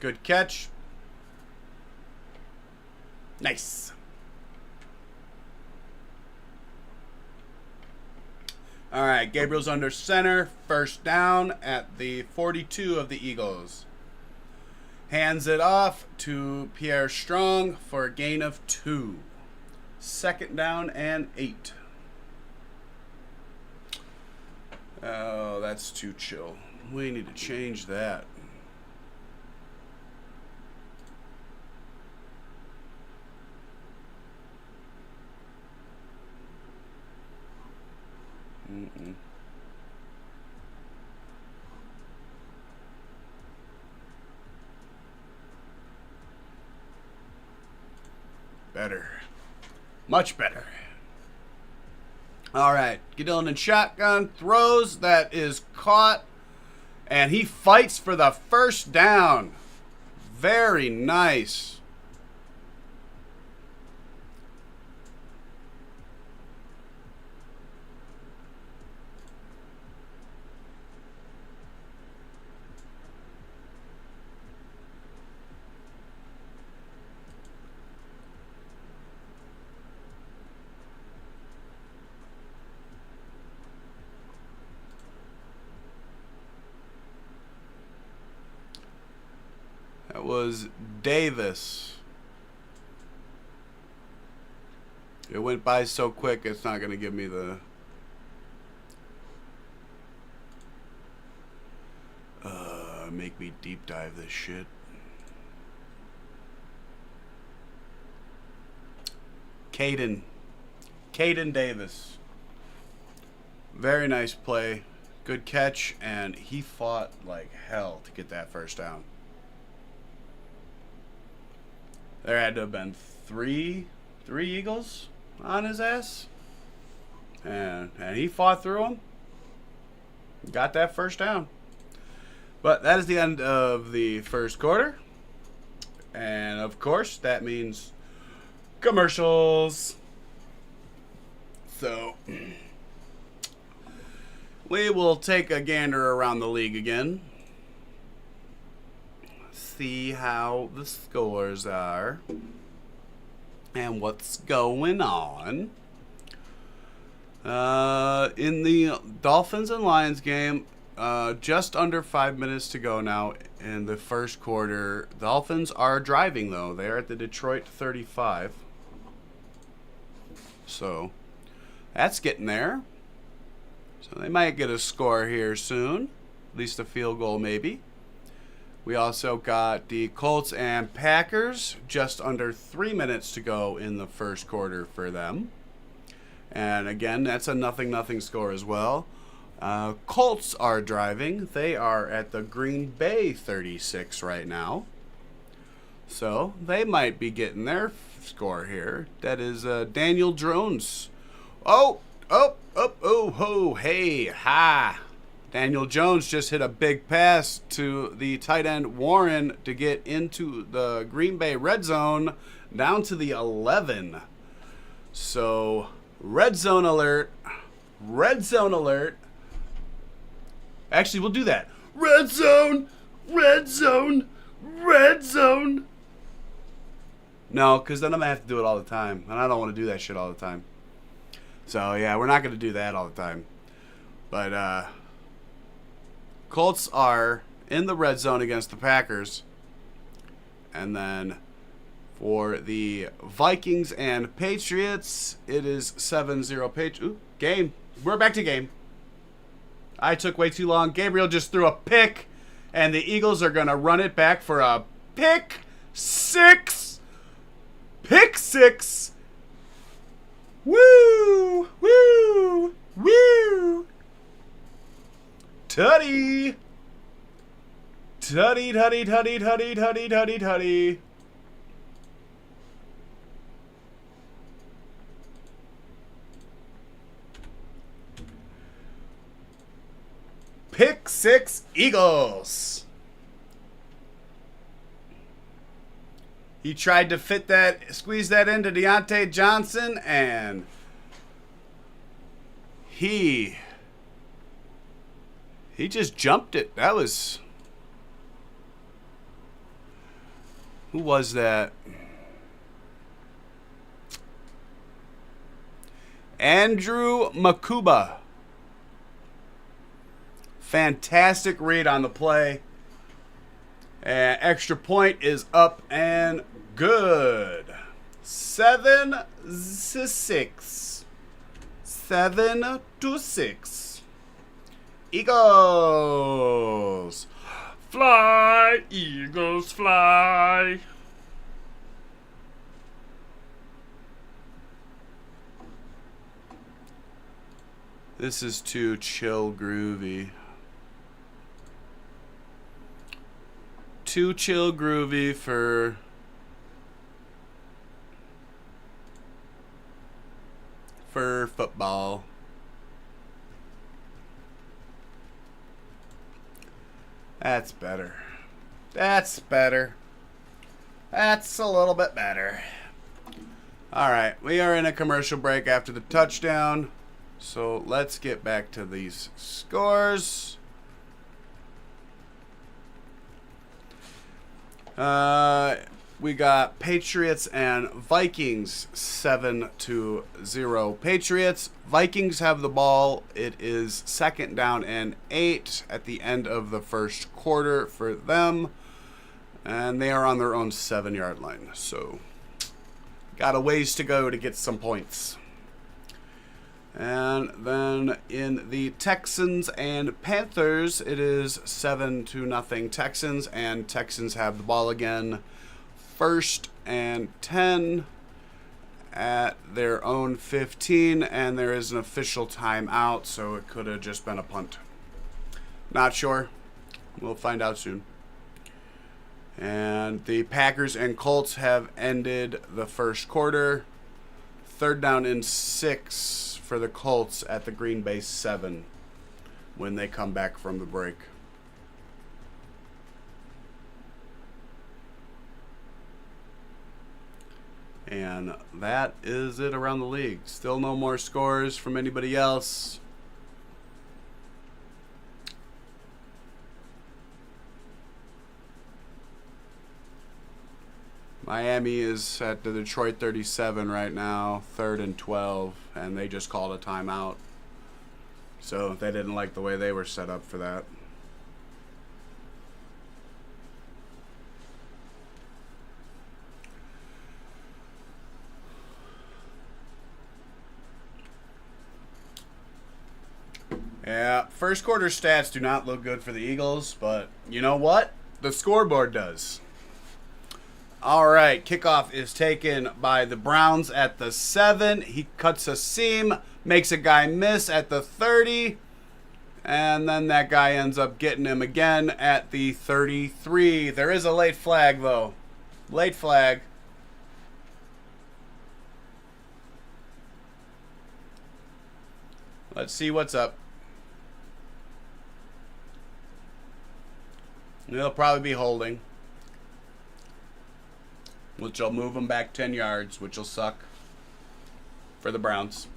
Good catch. Nice. All right, Gabriel's under center. First down at the 42 of the Eagles. Hands it off to Pierre Strong for a gain of 2. Second down and 8. Oh, that's too chill. We need to change that. Better. Much better. All right. Giddelen in shotgun. Throws. That is caught. And he fights for the first down. Very nice. That was Davis. It went by so quick, it's not going to give me the... make me deep dive this shit. Caden Davis. Very nice play. Good catch, and he fought like hell to get that first down. There had to have been three Eagles on his ass. And he fought through them. Got that first down. But that is the end of the first quarter. And of course, that means commercials. So we will take a gander around the league again. See how the scores are and what's going on. In the Dolphins and Lions game, just under 5 minutes to go now in the first quarter. The Dolphins are driving, though. They're at the Detroit 35. So that's getting there. So they might get a score here soon. At least a field goal, maybe. We also got the Colts and Packers. Just under 3 minutes to go in the first quarter for them. And again, that's a 0-0 score as well. Colts are driving. They are at the Green Bay 36 right now. So they might be getting their score here. That is Daniel Jones. Oh, hey, ha. Daniel Jones just hit a big pass to the tight end Warren to get into the Green Bay red zone down to the 11. So, red zone alert. Red zone alert. Actually, we'll do that. Red zone. Red zone. Red zone. No, because then I'm going to have to do it all the time. And I don't want to do that shit all the time. So, yeah, we're not going to do that all the time. But, Colts are in the red zone against the Packers. And then for the Vikings and Patriots, it is 7-0 game. We're back to game. I took way too long. Gabriel just threw a pick. And the Eagles are going to run it back for a pick six. Pick six. Woo! Woo! Woo! Tutty! Tutty, tutty, tutty, tutty, tutty, tutty, tutty. Pick six Eagles. He tried to squeeze that into Deontay Johnson, and he just jumped it. That was... Who was that? Andrew Makuba. Fantastic read on the play. Extra point is up and good. 7-6. 7-6. Eagles. Fly, Eagles, fly. This is too chill groovy. Too chill groovy for football. That's better. That's better. That's a little bit better. All right, we are in a commercial break after the touchdown. So let's get back to these scores. We got Patriots and Vikings 7-0 Patriots. Vikings have the ball. It is 2nd down and 8 at the end of the first quarter for them. And they are on their own 7-yard line. So got a ways to go to get some points. And then in the Texans and Panthers, it is 7-0 Texans, and Texans have the ball again. 1st and 10 at their own 15, and there is an official timeout, so it could have just been a punt. Not sure. We'll find out soon. And the Packers and Colts have ended the first quarter. 3rd down and 6 for the Colts at the Green Bay 7 when they come back from the break. And that is it around the league. Still no more scores from anybody else. Miami is at the Detroit 37 right now, 3rd and 12, and they just called a timeout. So they didn't like the way they were set up for that. Yeah, first quarter stats do not look good for the Eagles, but you know what? The scoreboard does. All right, kickoff is taken by the Browns at the 7. He cuts a seam, makes a guy miss at the 30, and then that guy ends up getting him again at the 33. There is a late flag, though. Late flag. Let's see what's up. They'll probably be holding, which will move them back 10 yards, which will suck for the Browns.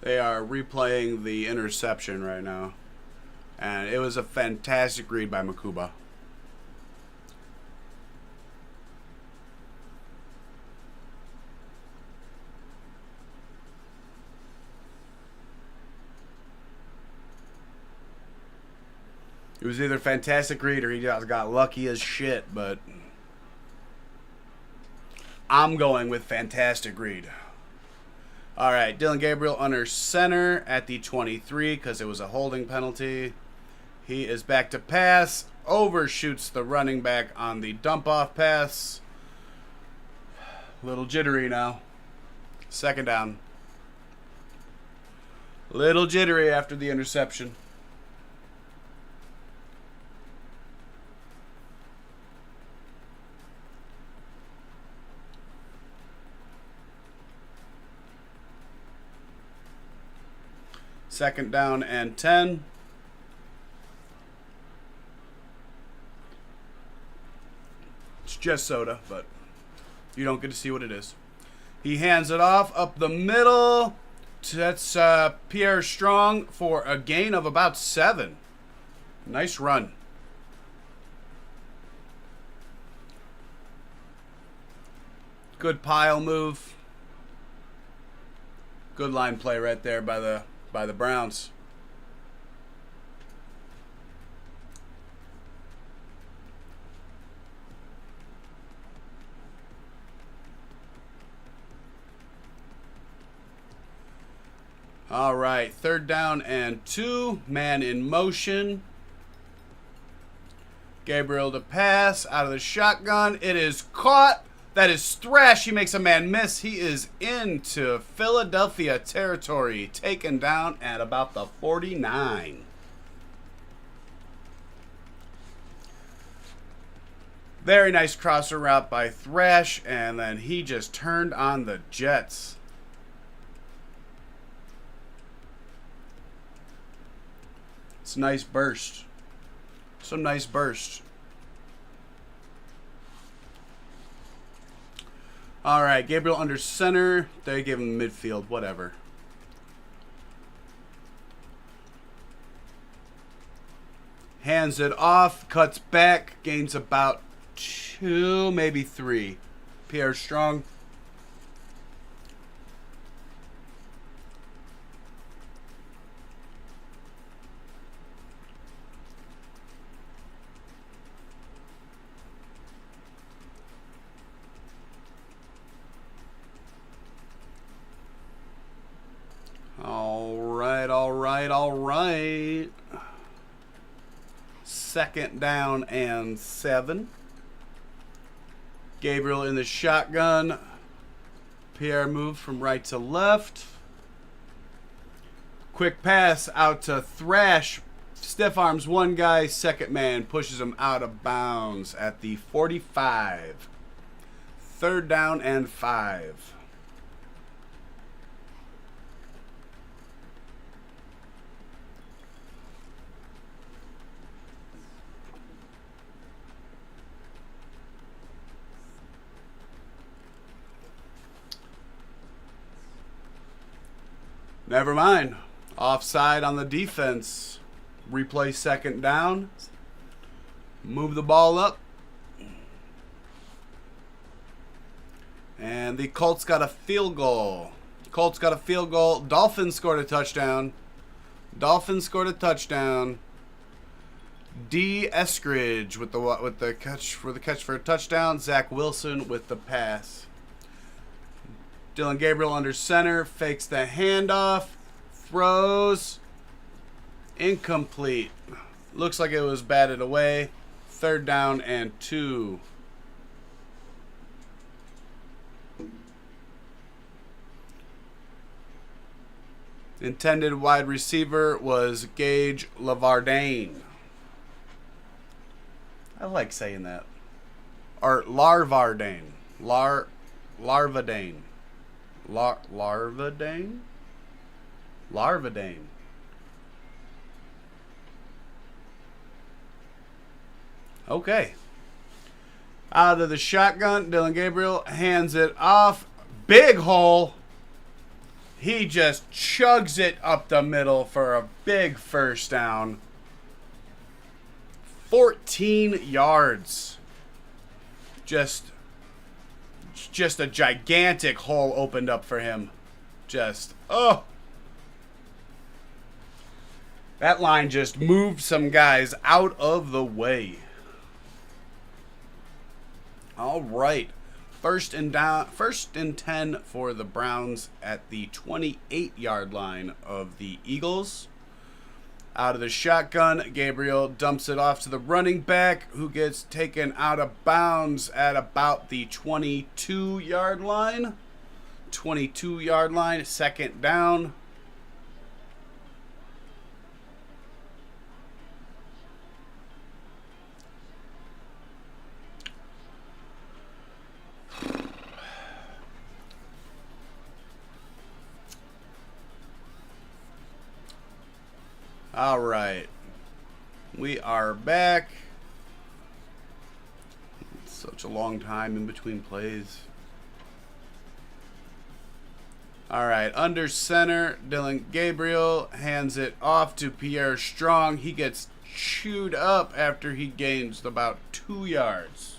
They are replaying the interception right now, and it was a fantastic read by Makuba. It was either fantastic read or he just got lucky as shit, but I'm going with fantastic read. All right, Dylan Gabriel under center at the 23 because it was a holding penalty. He is back to pass, overshoots the running back on the dump-off pass. Little jittery now. Second down. Little jittery after the interception. Second down and 10. It's just soda, but you don't get to see what it is. He hands it off up the middle. That's Pierre Strong for a gain of about 7. Nice run. Good pile move. Good line play right there by the Browns. All right, third down and 2. Man in motion. Gabriel to pass out of the shotgun. It is caught. That is Thrash. He makes a man miss. He is into Philadelphia territory. Taken down at about the 49. Very nice crosser route by Thrash. And then he just turned on the Jets. It's a nice burst. Some nice burst. All right, Gabriel under center. They give him midfield, whatever. Hands it off, cuts back, gains about 2, maybe 3. Pierre Strong. All right. Second down and 7. Gabriel in the shotgun. Pierre moved from right to left. Quick pass out to Thrash. Stiff arms one guy. Second man pushes him out of bounds at the 45. Third down and 5. Never mind. Offside on the defense. Replay second down. Move the ball up. And the Colts got a field goal. Dolphins scored a touchdown. D. Eskridge with the catch for a touchdown. Zach Wilson with the pass. Dylan Gabriel under center, fakes the handoff, throws, incomplete. Looks like it was batted away. 3rd down and 2. Intended wide receiver was Gage Lavardane. I like saying that. Or Larvardane. Larvadane. Larvadane? Larvadane. Okay. Out of the shotgun, Dylan Gabriel hands it off. Big hole. He just chugs it up the middle for a big 1st down. 14 yards. Just a gigantic hole opened up for him. Oh. That line just moved some guys out of the way. All right. 1st and 10 for the Browns at the 28-yard line of the Eagles. Out of the shotgun, Gabriel dumps it off to the running back, who gets taken out of bounds at about the 22-yard line. 22-yard line, 2nd down. All right, we are back. Such a long time in between plays. All right, under center, Dylan Gabriel hands it off to Pierre Strong. He gets chewed up after he gains about 2 yards.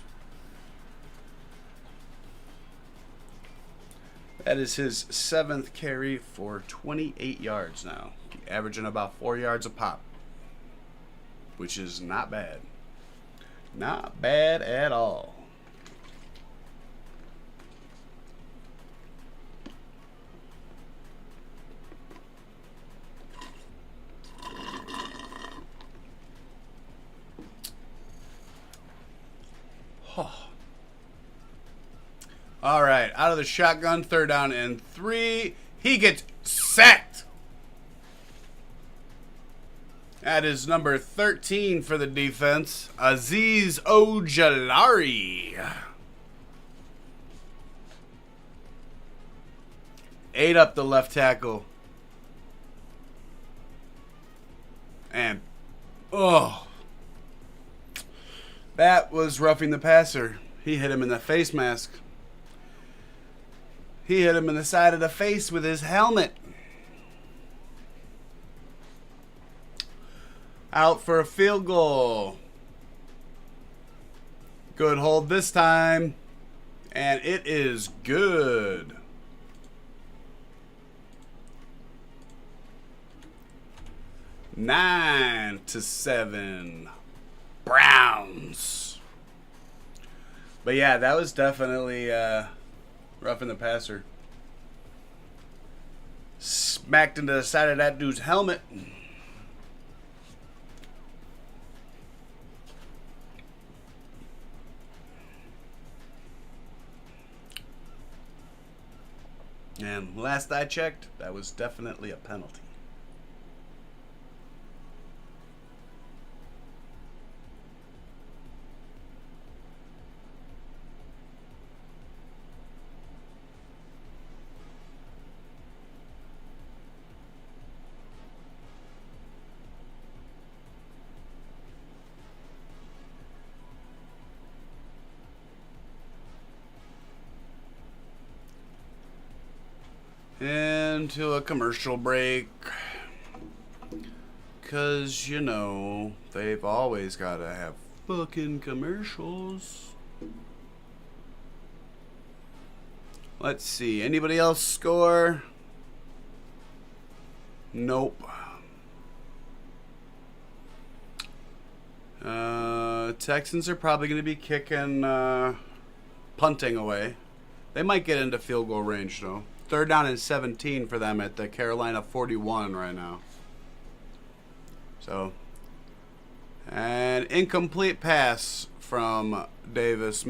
That is his 7th carry for 28 yards now. Averaging about 4 yards a pop, which is not bad. Not bad at all. All right, out of the shotgun, 3rd down and 3. He gets sacked. That is number 13 for the defense, Azeez Ojulari. 8 up the left tackle. And, that was roughing the passer. He hit him in the face mask. He hit him in the side of the face with his helmet. Out for a field goal. Good hold this time. And it is good. Nine to 7. Browns. But yeah, that was definitely roughing the passer. Smacked into the side of that dude's helmet. And last I checked, that was definitely a penalty. Into a commercial break. 'Cause, you know, they've always got to have fucking commercials. Let's see. Anybody else score? Nope. Texans are probably going to be kicking, punting away. They might get into field goal range, though. 3rd down and 17 for them at the Carolina 41 right now. So, an incomplete pass from David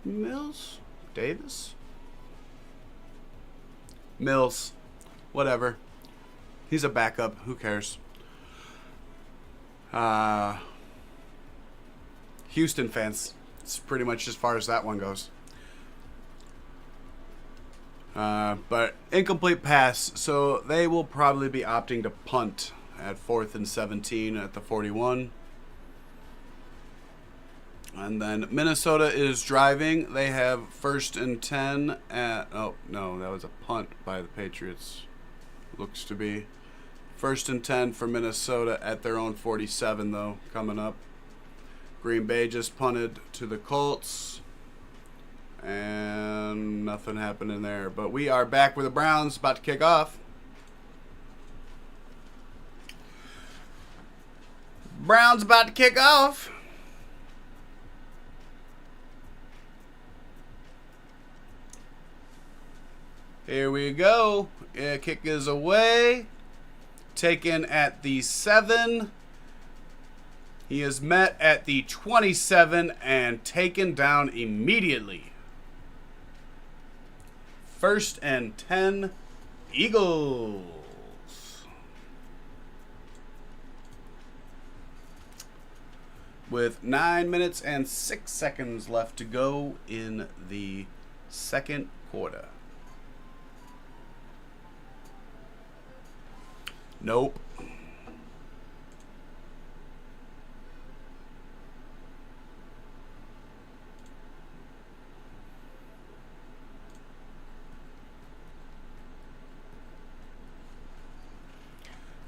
Mills? Mills. Whatever. He's a backup. Who cares? Houston fans. It's pretty much as far as that one goes. But incomplete pass, so they will probably be opting to punt at 4th and 17 at the 41. And then Minnesota is driving. They have 1st and 10 at... Oh, no, that was a punt by the Patriots. Looks to be. 1st and 10 for Minnesota at their own 47, though, coming up. Green Bay just punted to the Colts. And nothing happening there. But we are back with the Browns, about to kick off. Browns about to kick off. Here we go. Yeah, kick is away. Taken at the 7. He is met at the 27 and taken down immediately. 1st and 10, Eagles. With 9 minutes and 6 seconds left to go in the 2nd quarter. Nope.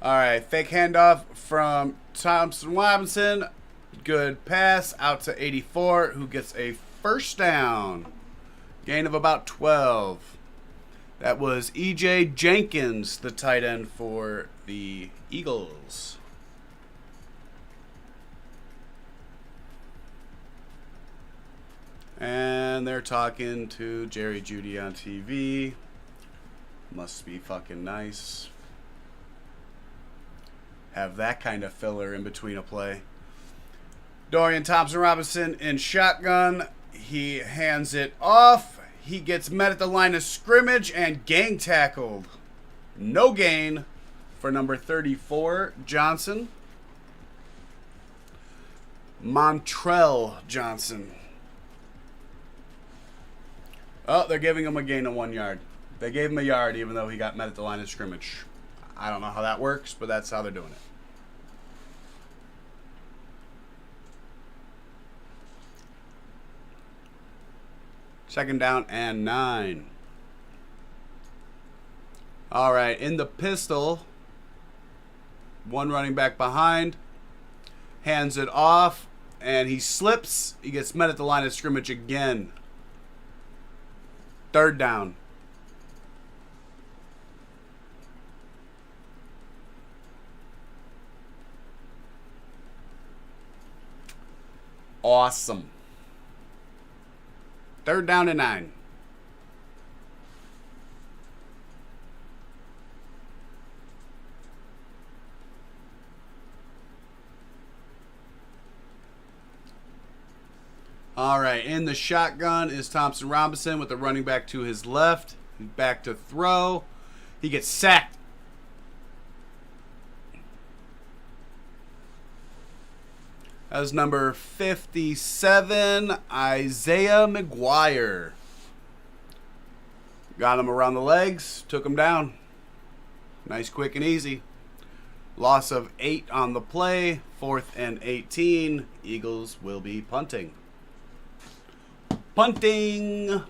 All right, fake handoff from Thompson Robinson. Good pass out to 84, who gets a 1st down. Gain of about 12. That was E.J. Jenkins, the tight end for the Eagles. And they're talking to Jerry Jeudy on TV. Must be fucking nice. Have that kind of filler in between a play. Dorian Thompson-Robinson in shotgun. He hands it off. He gets met at the line of scrimmage and gang tackled. No gain for number 34, Johnson. Montrell Johnson. Oh, they're giving him a gain of 1 yard. They gave him a yard even though he got met at the line of scrimmage. I don't know how that works, but that's how they're doing it. Second down and 9. All right, in the pistol, one running back behind, hands it off, and he slips. He gets met at the line of scrimmage again. 3rd down. Awesome. 3rd down and 9. All right, in the shotgun is Thompson Robinson with the running back to his left. He's back to throw. He gets sacked. That was number 57, Isaiah McGuire. Got him around the legs, took him down. Nice, quick, and easy. Loss of 8 on the play, 4th and 18. Eagles will be punting. Punting.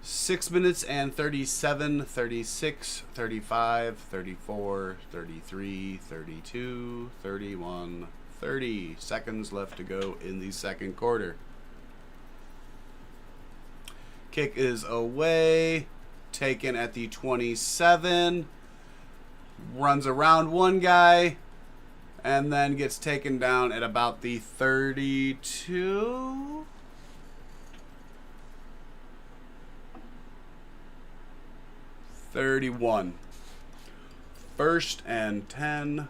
6 minutes and 37, 36, 35, 34, 33, 32, 31, 30 seconds left to go in the 2nd quarter. Kick is away, taken at the 27. runs around one guy, and then gets taken down at about the 32. (31) First and 10,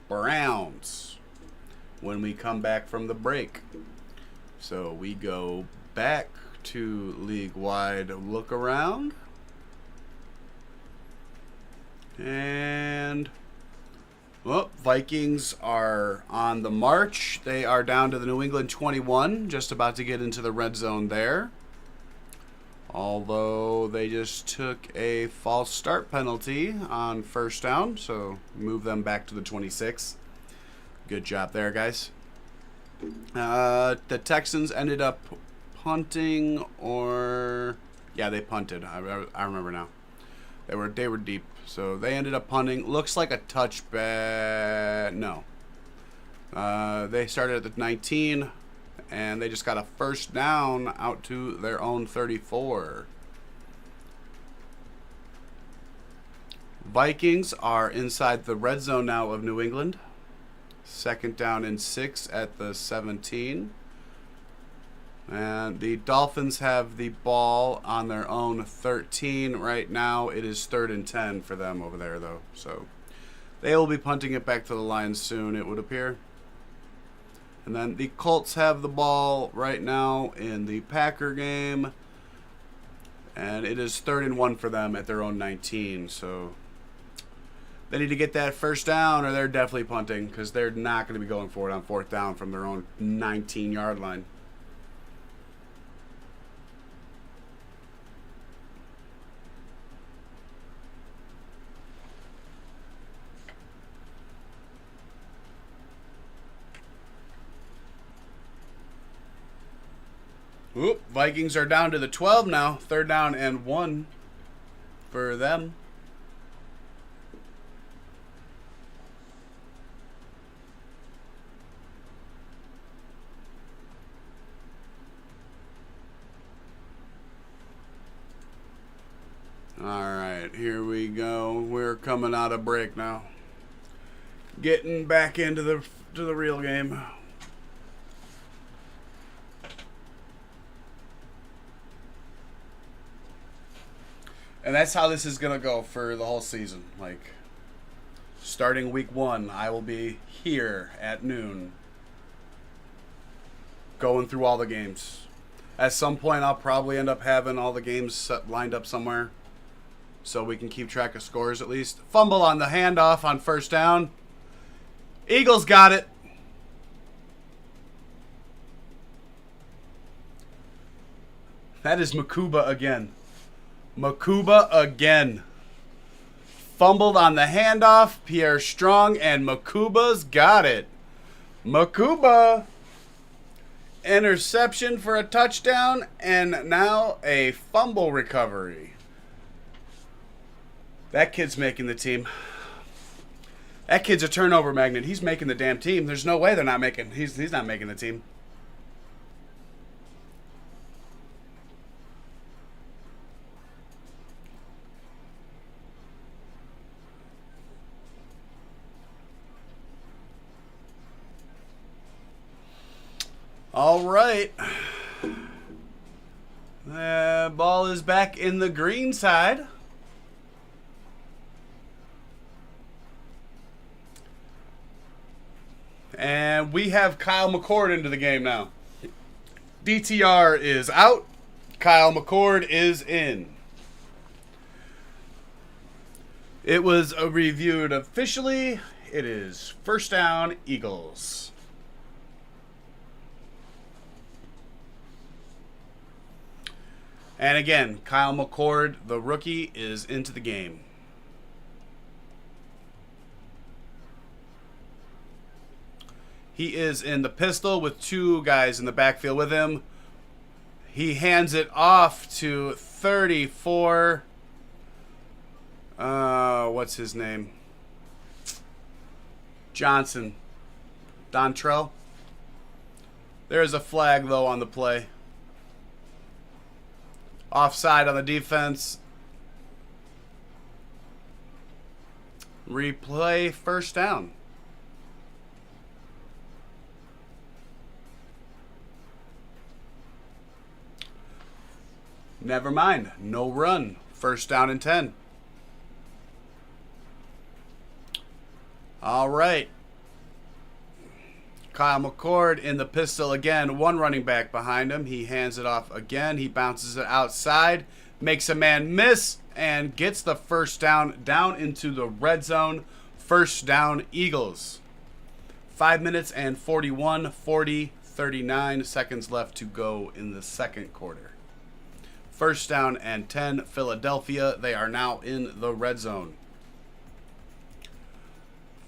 Browns, when we come back from the break. So we go back to league-wide look around. And, well, Vikings are on the march. They are down to the New England 21, just about to get into the red zone there. Although they just took a false start penalty on first down, so move them back to the 26. Good job there, guys. The Texans ended up punting, or yeah, they punted. I remember now. They were deep, so they ended up punting. Looks like a touchback. No. They started at the 19. And they just got a first down out to their own 34. Vikings are inside the red zone now of New England. Second down and 6 at the 17. And the Dolphins have the ball on their own 13 right now. It is 3rd and 10 for them over there, though. So they will be punting it back to the line soon, it would appear. And then the Colts have the ball right now in the Packer game. And it is 3rd and 1 for them at their own 19. So they need to get that first down, or they're definitely punting, because they're not going to be going for it on 4th down from their own 19-yard line. Oop, Vikings are down to the 12 now. 3rd down and 1 for them. All right, here we go. We're coming out of break now. Getting back into the real game. And that's how this is going to go for the whole season. Like, starting week 1, I will be here at noon going through all the games. At some point, I'll probably end up having all the games lined up somewhere so we can keep track of scores at least. Fumble on the handoff on first down. Eagles got it. That is Makuba again. Makuba again. Fumbled on the handoff. Pierre Strong, and Makuba's got it. Makuba. Interception for a touchdown, and now a fumble recovery. That kid's making the team. That kid's a turnover magnet. He's making the damn team. There's no way they're not making. He's not making the team. All right. The ball is back in the green side. And we have Kyle McCord into the game now. DTR is out. Kyle McCord is in. It was reviewed officially. It is first down, Eagles. And again, Kyle McCord, the rookie, is into the game. He is in the pistol with 2 guys in the backfield with him. He hands it off to 34. What's his name? Johnson. Dontrell. There's a flag, though, on the play. Offside on the defense. Replay first down. Never mind. No run. First down and 10. All right. Kyle McCord in the pistol again. One running back behind him. He hands it off again. He bounces it outside. Makes a man miss and gets the first down into the red zone. First down, Eagles. 5 minutes and 39 seconds left to go in the second quarter. First down and 10, Philadelphia. They are now in the red zone.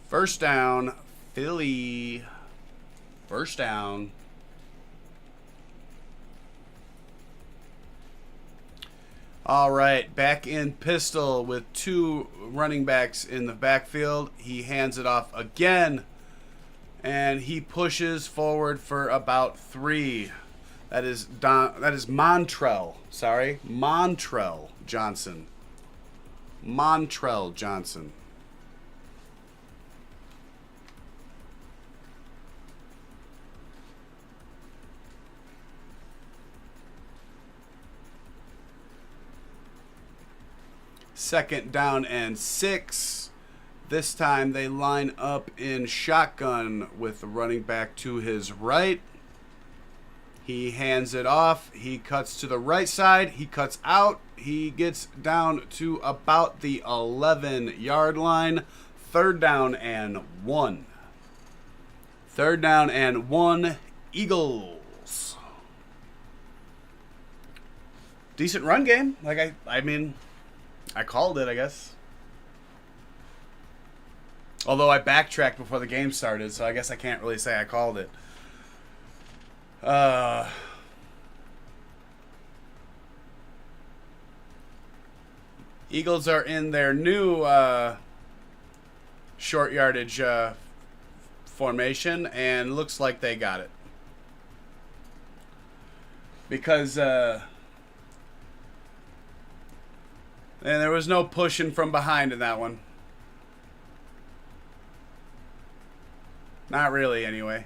First down, Philly. First down. All right, back in pistol with two running backs in the backfield. He hands it off again, and he pushes forward for about 3. That is Montrell. Sorry, Montrell Johnson. Montrell Johnson. Second down and 6. This time they line up in shotgun with the running back to his right. He hands it off. He cuts to the right side. He cuts out. He gets down to about the 11-yard line. Third down and 1. Third down and 1, Eagles. Decent run game. I mean, I called it, I guess. Although I backtracked before the game started, so I guess I can't really say I called it. Eagles are in their new short yardage formation, and looks like they got it. Because and there was no pushing from behind in that one. Not really, anyway.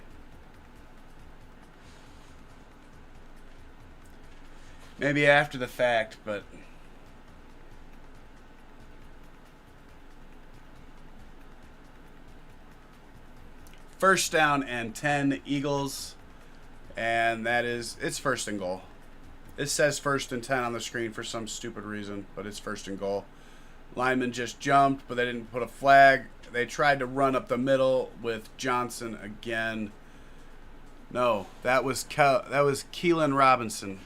Maybe after the fact, but... First down and 10, Eagles. And that is... It's first and goal. It says first and 10 on the screen for some stupid reason, but it's first and goal. Lineman just jumped, but they didn't put a flag. They tried to run up the middle with Johnson again. No, that was Keelan Robinson.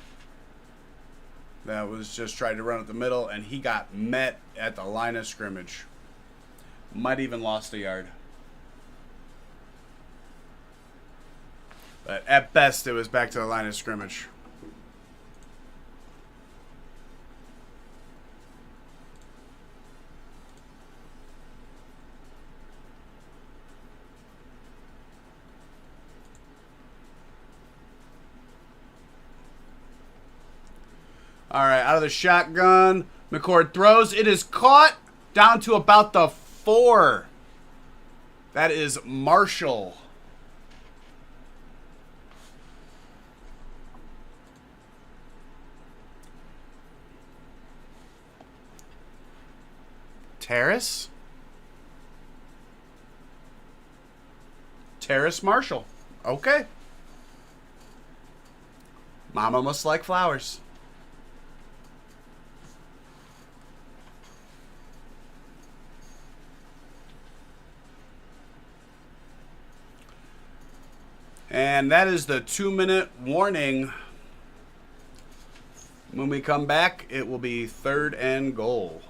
That was just tried to run up the middle, and he got met at the line of scrimmage. Might even lost a yard. But at best, it was back to the line of scrimmage. All right, out of the shotgun, McCord throws. It is caught down to about the 4. That is Marshall. Terrace? Terrace Marshall. Okay. Mama must like flowers. And that is the 2-minute warning. When we come back, it will be third and goal.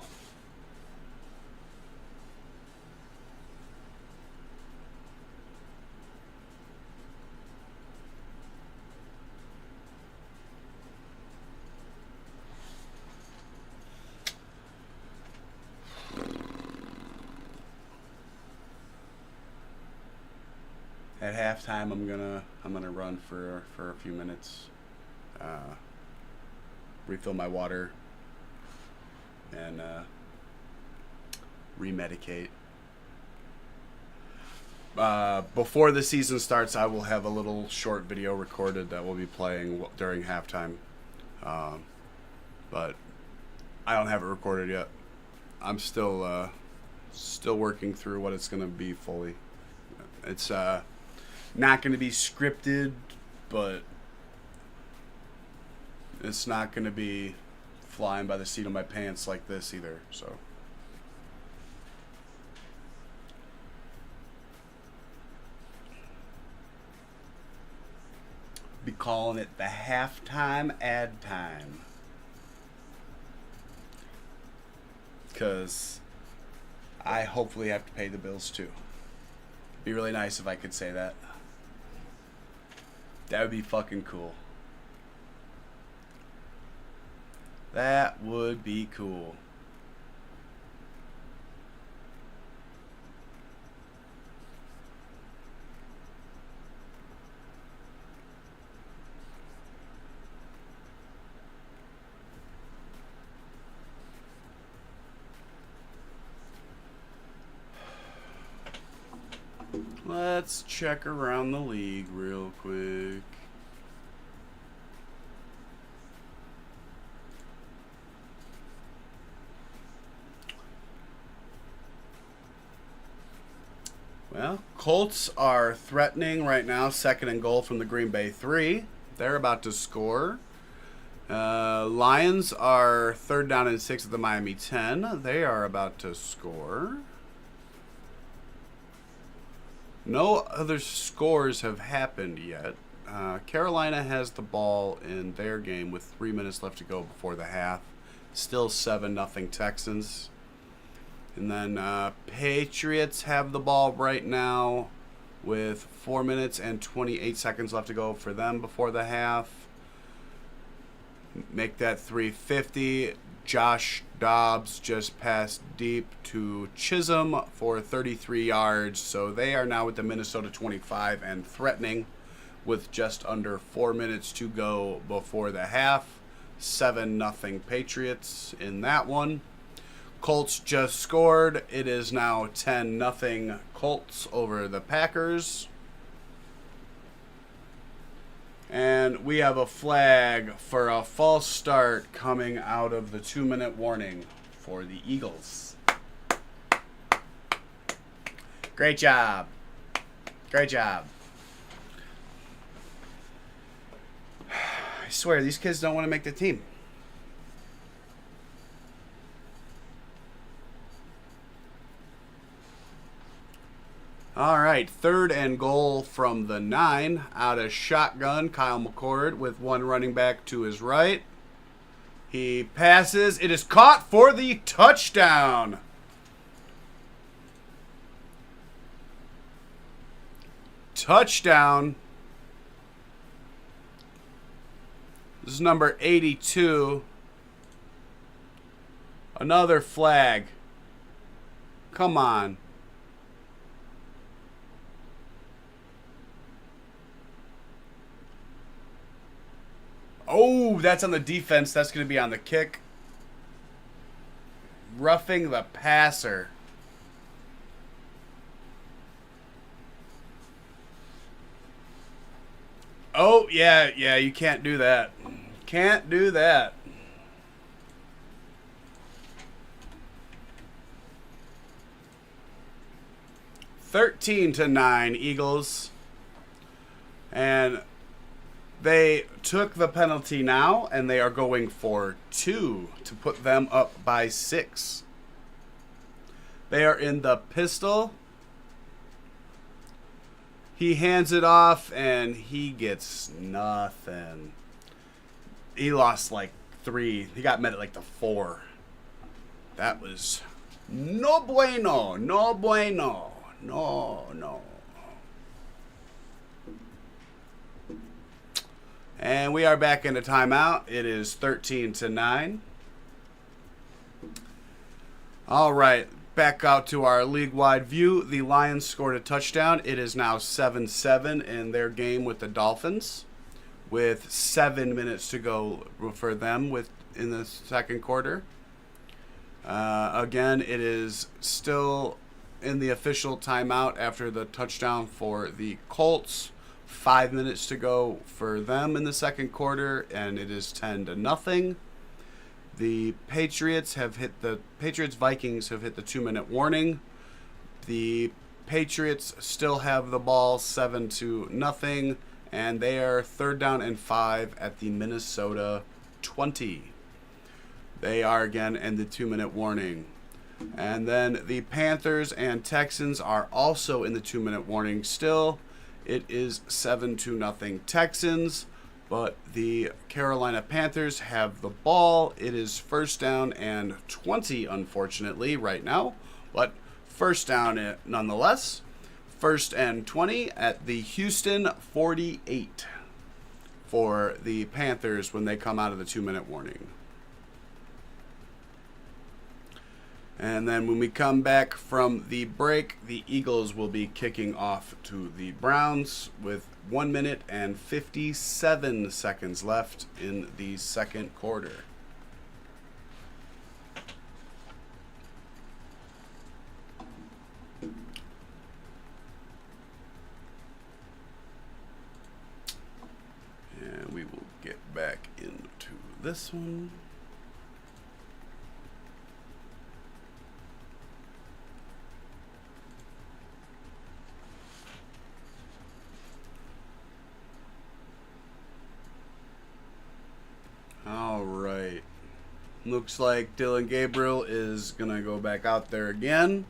At halftime, I'm gonna run for a few minutes, refill my water, and remedicate. before the season starts, I will have a little short video recorded that will be playing during halftime. But I don't have it recorded yet. I'm still working through what it's going to be fully. It's not going to be scripted, but it's not going to be flying by the seat of my pants like this either. So. Be calling it the halftime ad time. Because I hopefully have to pay the bills too. Be really nice if I could say that. That would be fucking cool. That would be cool. Let's check around the league real quick. Well, Colts are threatening right now, 2nd and goal from the Green Bay 3. They're about to score. Lions are 3rd down and 6 at the Miami 10. They are about to score. No other scores have happened yet. Carolina has the ball in their game with 3 minutes left to go before the half. Still 7-0 Texans. And then Patriots have the ball right now with 4 minutes and 28 seconds left to go for them before the half. Make that 350. Josh Dobbs just passed deep to Chisholm for 33 yards. So they are now at the Minnesota 25 and threatening with just under 4 minutes to go before the half. 7-0 Patriots in that one. Colts just scored. It is now 10-0 Colts over the Packers. And we have a flag for a false start coming out of the 2-minute warning for the Eagles. Great job. Great job. I swear, these kids don't want to make the team. All right, 3rd and goal from the 9. Out of shotgun, Kyle McCord with one running back to his right. He passes. It is caught for the touchdown. Touchdown. This is number 82. Another flag. Come on. Oh, that's on the defense. That's going to be on the kick. Roughing the passer. Oh, yeah, you can't do that. Can't do that. (13-9) Eagles. And they took the penalty now, and they are going for 2 to put them up by 6. They are in the pistol. He hands it off, and he gets nothing. He lost like 3. He got met at like the 4. That was no bueno. No bueno. No. And we are back into timeout. It is 13-9. All right, back out to our league-wide view. The Lions scored a touchdown. It is now 7-7 in their game with the Dolphins, with 7 minutes to go for them in the second quarter. Again, it is still in the official timeout after the touchdown for the Colts. 5 minutes to go for them in the second quarter, and it is 10-0. The Patriots Vikings have hit the 2-minute warning. The Patriots still have the ball 7-0, and they are 3rd down and 5 at the Minnesota 20. They are again in the 2-minute warning. And then the Panthers and Texans are also in the 2-minute warning still. It is 7-0 Texans, but the Carolina Panthers have the ball. It is 1st down and 20, unfortunately, right now, but 1st down nonetheless. 1st and 20 at the Houston 48 for the Panthers when they come out of the 2-minute warning. And then when we come back from the break, the Eagles will be kicking off to the Browns with 1 minute and 57 seconds left in the second quarter. And we will get back into this one. All right. Looks like Dylan Gabriel is going to go back out there again.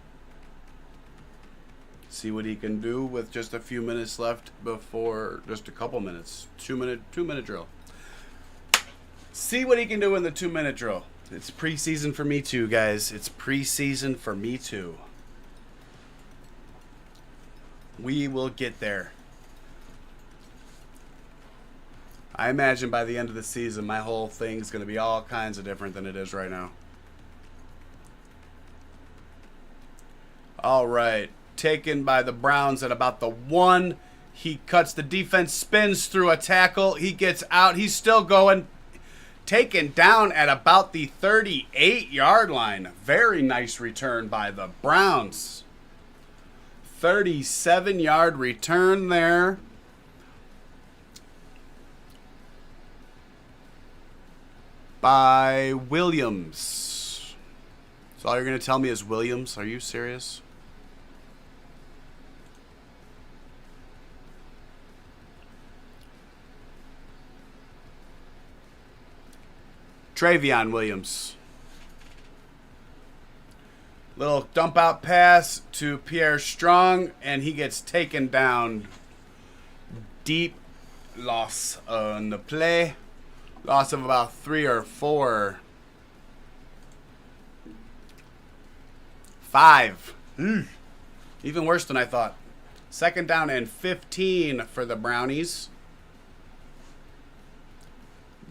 See what he can do with just a few minutes left before, just a couple minutes. 2-minute drill. See what he can do in the 2-minute drill. It's preseason for me too, guys. It's preseason for me too. We will get there. I imagine by the end of the season, my whole thing's going to be all kinds of different than it is right now. All right. Taken by the Browns at about the 1. He cuts the defense, spins through a tackle. He gets out. He's still going. Taken down at about the 38-yard line. Very nice return by the Browns. 37-yard return there. By Williams. So all you're going to tell me is Williams? Are you serious? Travion Williams. Little dump out pass to Pierre Strong, and he gets taken down. Deep loss on the play. Loss of about 3 or 4. 5. Even worse than I thought. 2nd down and 15 for the Brownies.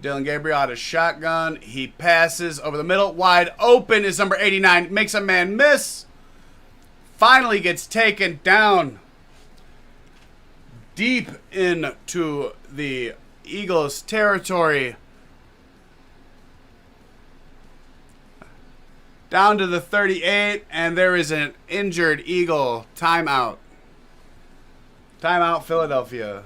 Dylan Gabriel out of shotgun. He passes over the middle. Wide open is number 89. Makes a man miss. Finally gets taken down. Deep into the Eagles territory. Down to the 38, and there is an injured Eagle. Timeout. Timeout, Philadelphia.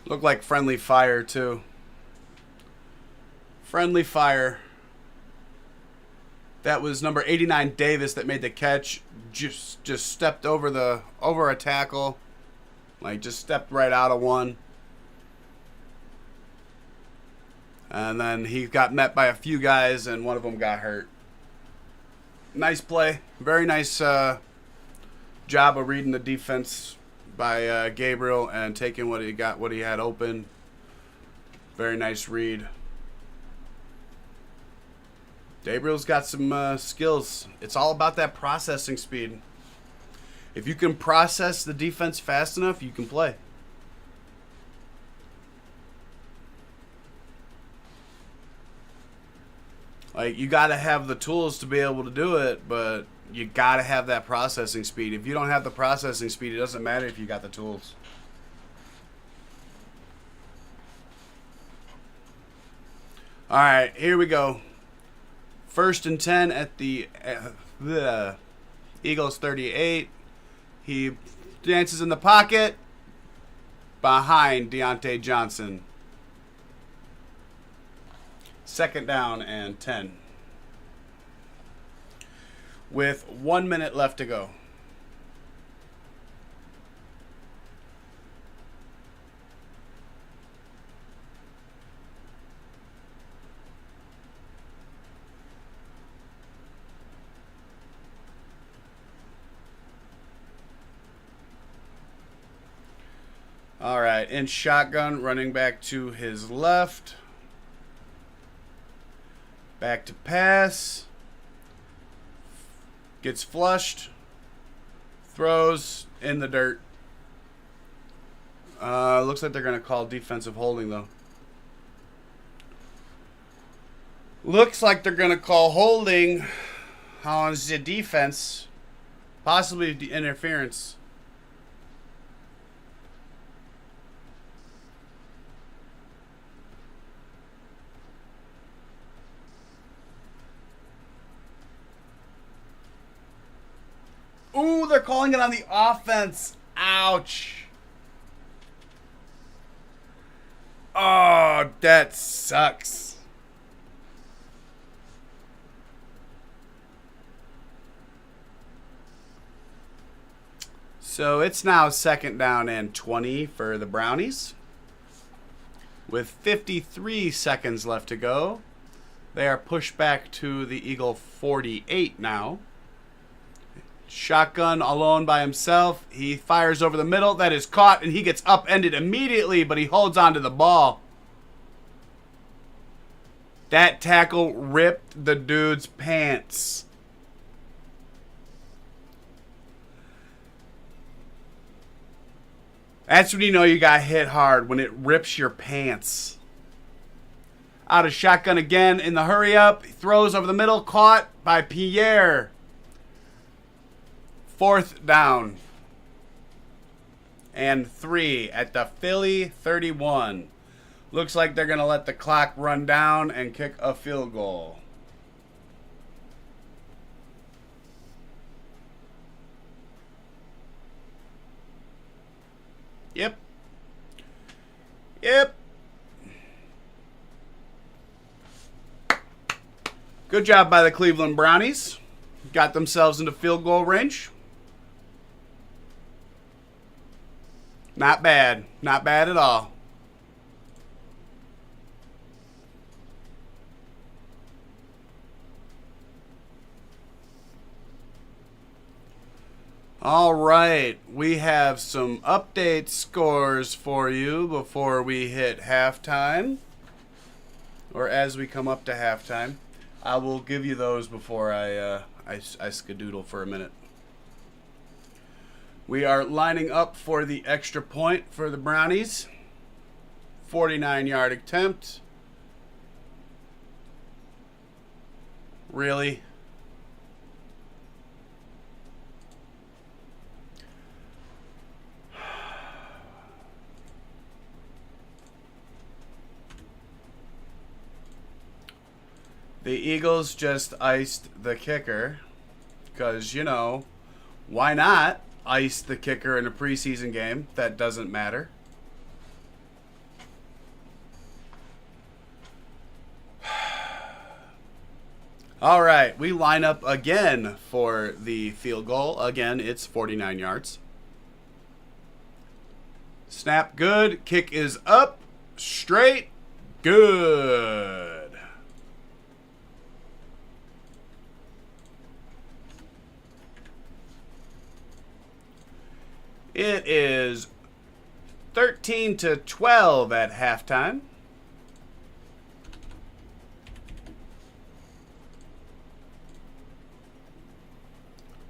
Looked like friendly fire, too. Friendly fire. That was number 89 Davis that made the catch. Just stepped over a tackle. Like, just stepped right out of one. And then he got met by a few guys, and one of them got hurt. Nice play. Very nice job of reading the defense by Gabriel and taking what he had open. Very nice read. Gabriel's got some skills. It's all about that processing speed. If you can process the defense fast enough, you can play. Like, you got to have the tools to be able to do it, but You got to have that processing speed. If you don't have the processing speed, it doesn't matter if you got the tools. All right, here we go. 1st and 10 at the Eagles 38. He dances in the pocket behind Deontay Johnson. 2nd down and 10. With 1 minute left to go. All right, in shotgun, running back to his left. Back to pass. Gets flushed. Throws in the dirt. Looks like they're going to call defensive holding, though. Looks like they're going to call holding on the defense. Possibly the interference. Ooh, they're calling it on the offense. Ouch. Oh, that sucks. So it's now 2nd down and 20 for the Brownies. With 53 seconds left to go. They are pushed back to the Eagle 48 now. Shotgun alone by himself. He fires over the middle. That is caught, and he gets upended immediately, but he holds on to the ball. That tackle ripped the dude's pants. That's when you know you got hit hard, when it rips your pants. Out of shotgun again in the hurry up. He throws over the middle, caught by Pierre. 4th down and 3 at the Philly 31. Looks like they're going to let the clock run down and kick a field goal. Yep. Good job by the Cleveland Brownies. Got themselves into field goal range. Not bad. Not bad at all. All right. We have some update scores for you before we hit halftime. Or as we come up to halftime. I will give you those before I skedoodle for a minute. We are lining up for the extra point for the Brownies. 49-yard attempt. Really? The Eagles just iced the kicker. Because, you know, why not ice the kicker in a preseason game? That doesn't matter. All right, we line up again for the field goal. Again, it's 49 yards. Snap good. Kick is up. Straight. Good. It is 13-12 at halftime.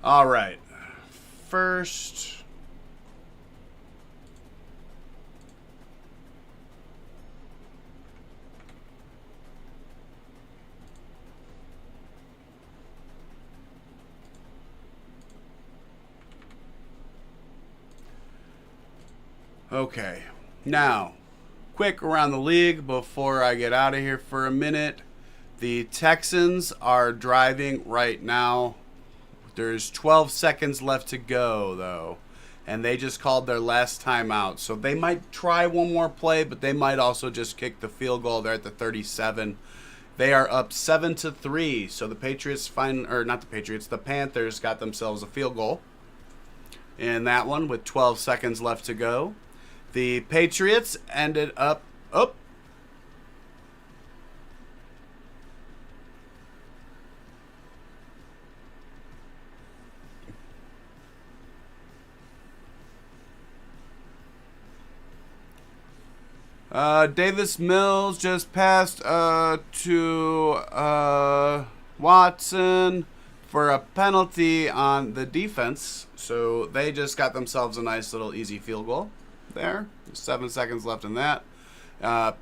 All right. First. Okay. Now, quick around the league before I get out of here for a minute. The Texans are driving right now. There's 12 seconds left to go, though. And they just called their last timeout. So they might try one more play, but they might also just kick the field goal. They're at the 37. They are up 7-3. So the Patriots the Panthers got themselves a field goal in that one with 12 seconds left to go. The Patriots ended up Davis Mills just passed to Watson for a penalty on the defense. So they just got themselves a nice little easy field goal there. 7 seconds left in that.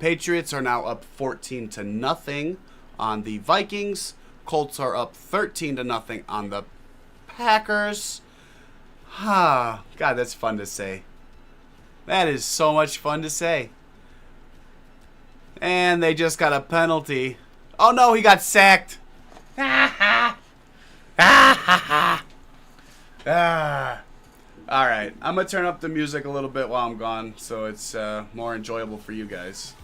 Patriots are now up 14-0 on the Vikings. Colts are up 13-0 on the Packers. God, that's fun to say. That is so much fun to say. And they just got a penalty. Oh no, he got sacked. Alright, I'm going to turn up the music a little bit while I'm gone so it's more enjoyable for you guys.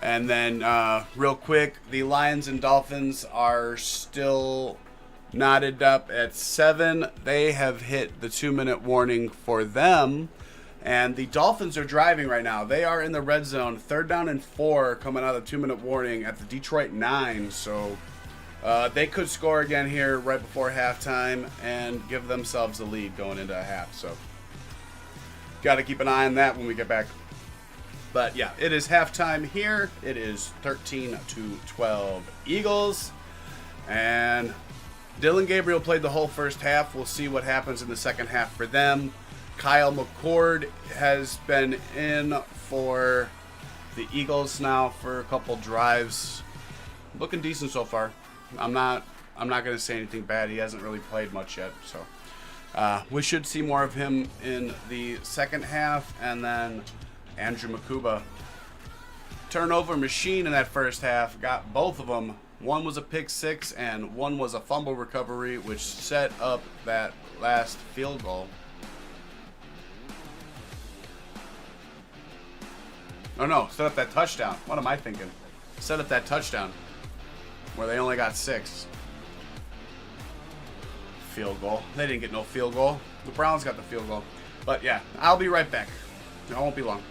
And then, real quick, the Lions and Dolphins are still knotted up at 7. They have hit the 2-minute warning for them. And the Dolphins are driving right now. They are in the red zone. 3rd down and 4 coming out of the 2-minute warning at the Detroit 9. So they could score again here right before halftime and give themselves the lead going into a half. So got to keep an eye on that when we get back. But yeah, it is halftime here. It is 13-12 Eagles. And Dylan Gabriel played the whole first half. We'll see what happens in the second half for them. Kyle McCord has been in for the Eagles now for a couple drives. Looking decent so far. I'm not going to say anything bad. He hasn't really played much yet, so we should see more of him in the second half. And then Andrew Makuba, turnover machine in that first half. Got both of them. One was a pick six and one was a fumble recovery, which set up that last field goal. Oh no, set up that touchdown. What am I thinking? Set up that touchdown where they only got 6. Field goal. They didn't get no field goal. The Browns got the field goal. But yeah, I'll be right back. It won't be long.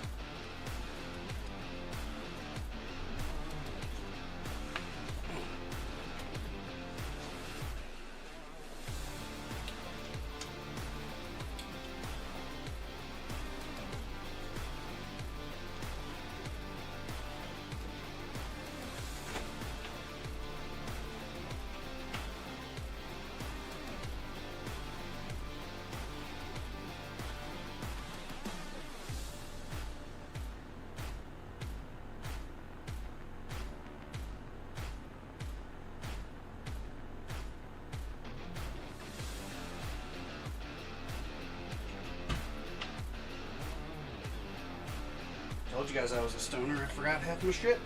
Told you guys I was a stoner. I forgot half my shit.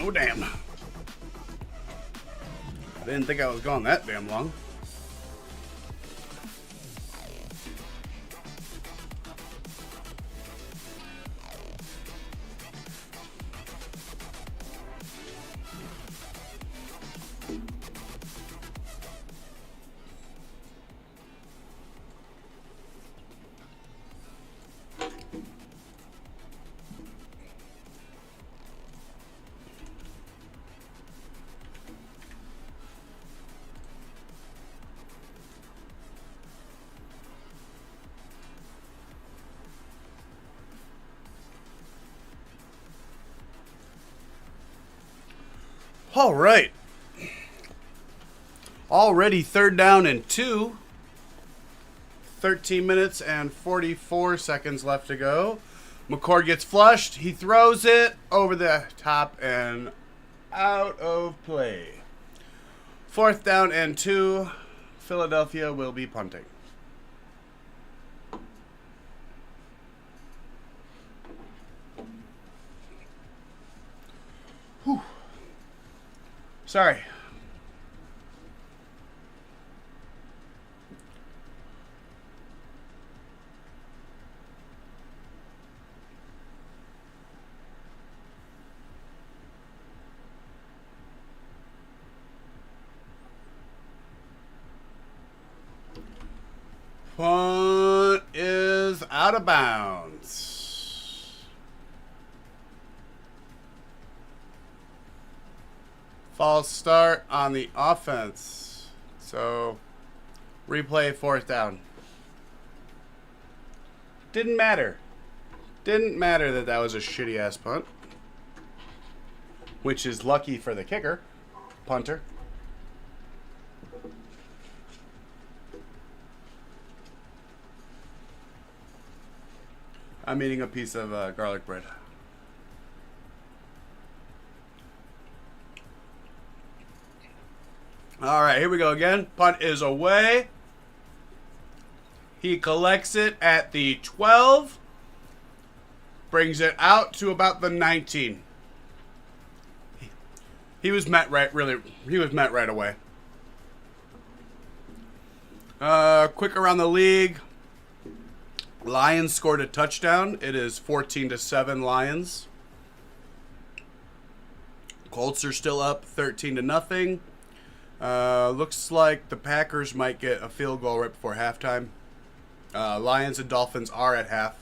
Oh, damn. I didn't think I was gone that damn long. All right. Already 3rd down and 2. 13 minutes and 44 seconds left to go. McCord gets flushed. He throws it over the top and out of play. 4th down and 2. Philadelphia will be punting. Whew. Sorry. Punt is out of bounds. False start on the offense. So, replay 4th down. Didn't matter. Didn't matter that that was a shitty ass punt. Which is lucky for the kicker, punter. I'm eating a piece of garlic bread. All right, here we go again. Punt is away. He collects it at the 12. Brings it out to about the 19. He was met right, he was met right away. Quick around the league. Lions scored a touchdown. It is 14-7 Lions. Colts are still up 13-0. Looks like the Packers might get a field goal right before halftime. Lions and Dolphins are at half.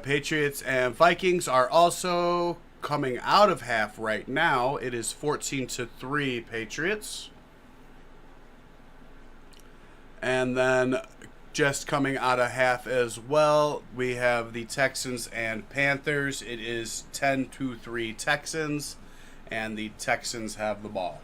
Patriots and Vikings are also coming out of half right now. It is 14-3 Patriots. And then just coming out of half as well, we have the Texans and Panthers. It is 10-3 Texans, and the Texans have the ball.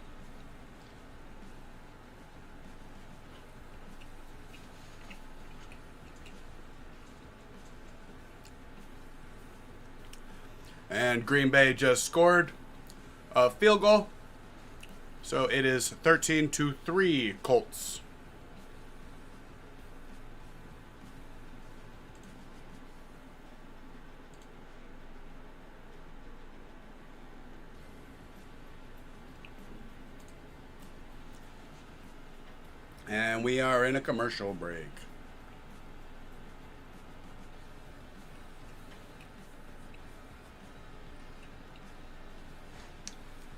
And Green Bay just scored a field goal. So it is 13-3 Colts. And we are in a commercial break.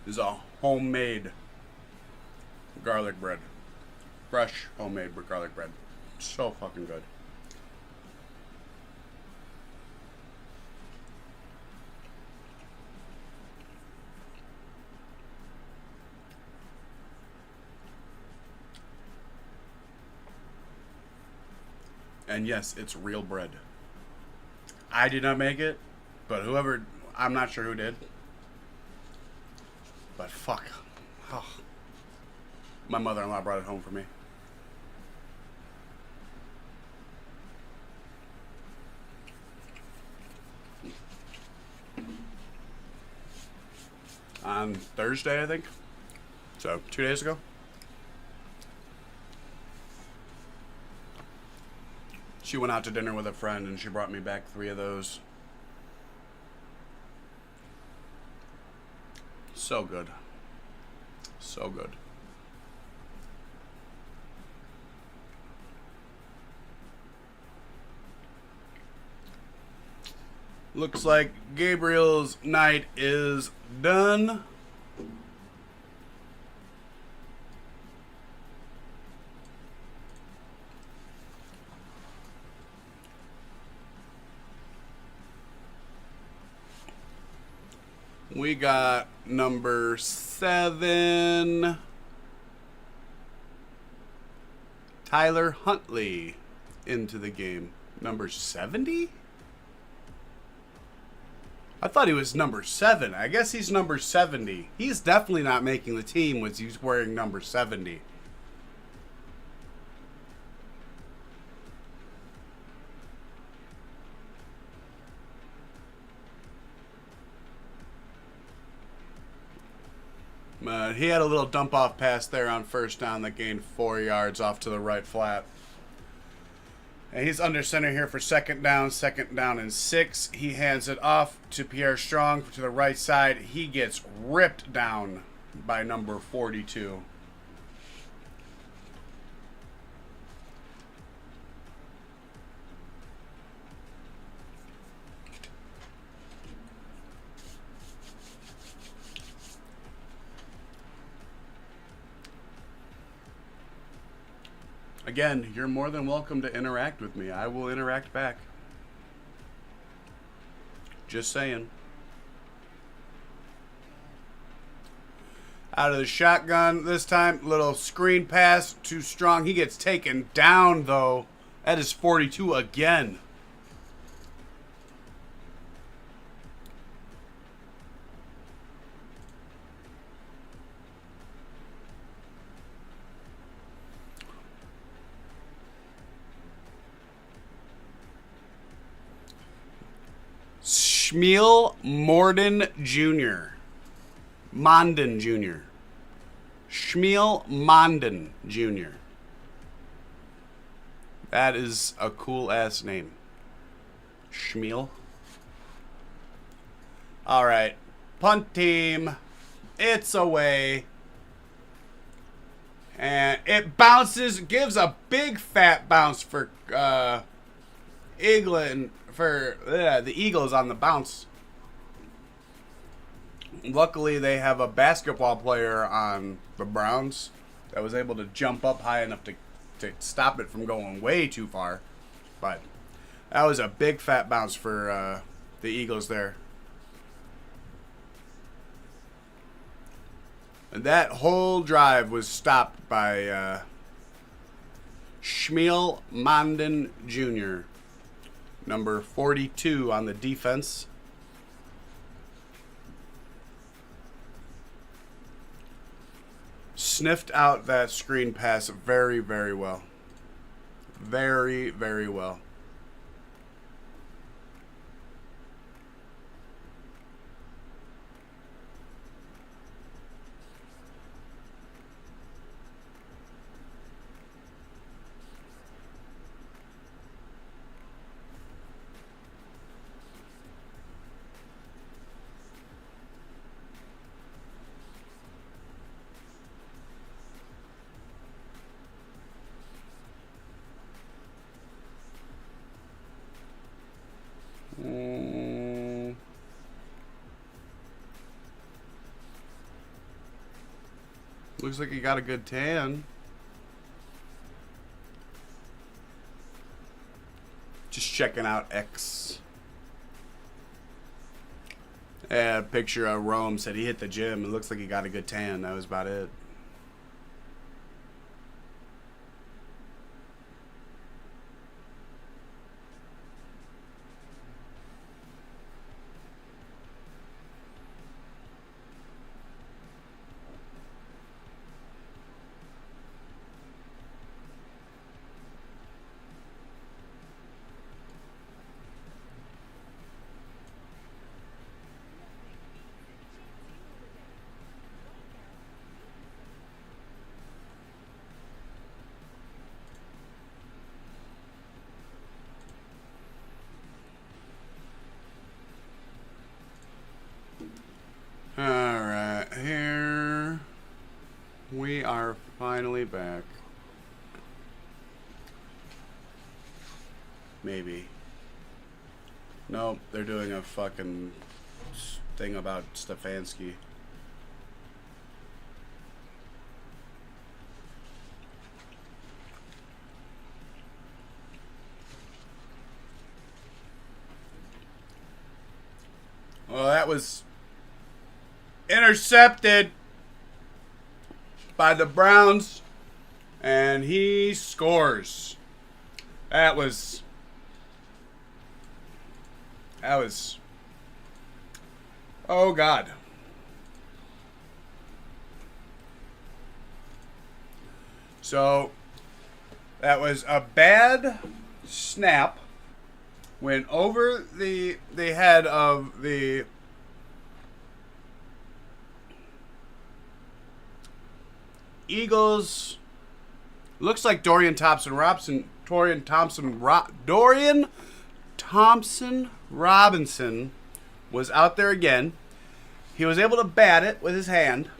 This is a homemade garlic bread. Fresh homemade garlic bread. So fucking good. And yes, it's real bread. I did not make it, but whoever, I'm not sure who did. But fuck. Oh. My mother-in-law brought it home for me. On Thursday, I think. So, 2 days ago. She went out to dinner with a friend and she brought me back 3 of those. So good. So good. Looks like Gabriel's night is done. We got number 7, Tyler Huntley, into the game. Number 70? I thought he was number 7. I guess he's number 70. He's definitely not making the team when he's wearing number 70. He had a little dump off pass there on first down that gained 4 yards off to the right flat. And he's under center here for second down and 6. He hands it off to Pierre Strong to the right side. He gets ripped down by number 42. Again, you're more than welcome to interact with me. I will interact back. Just saying. Out of the shotgun this time. Little screen pass. Too strong. He gets taken down, though. That is 42 again. Shmuel Morden Jr. Mondin Jr. Shmuel Mondin Jr. That is a cool-ass name. Shmuel. All right. Punt team. It's away. And it bounces, gives a big fat bounce for England. For the Eagles on the bounce. Luckily, they have a basketball player on the Browns that was able to jump up high enough to stop it from going way too far. But that was a big fat bounce for the Eagles there. And that whole drive was stopped by Shmuel Mondin Jr., number 42 on the defense. Sniffed out that screen pass very, very well. Very, very well. Looks like he got a good tan. Just checking out X. Yeah, a picture of Rome said he hit the gym. It looks like he got a good tan. That was about it. finally back. Maybe. Nope, they're doing a fucking thing about Stefanski. Well, that was intercepted by the Browns, and he scores. That was oh God. So that was a bad snap. Went over the head of the Eagles. Looks like Dorian Thompson Robinson was out there again. He was able to bat it with his hand,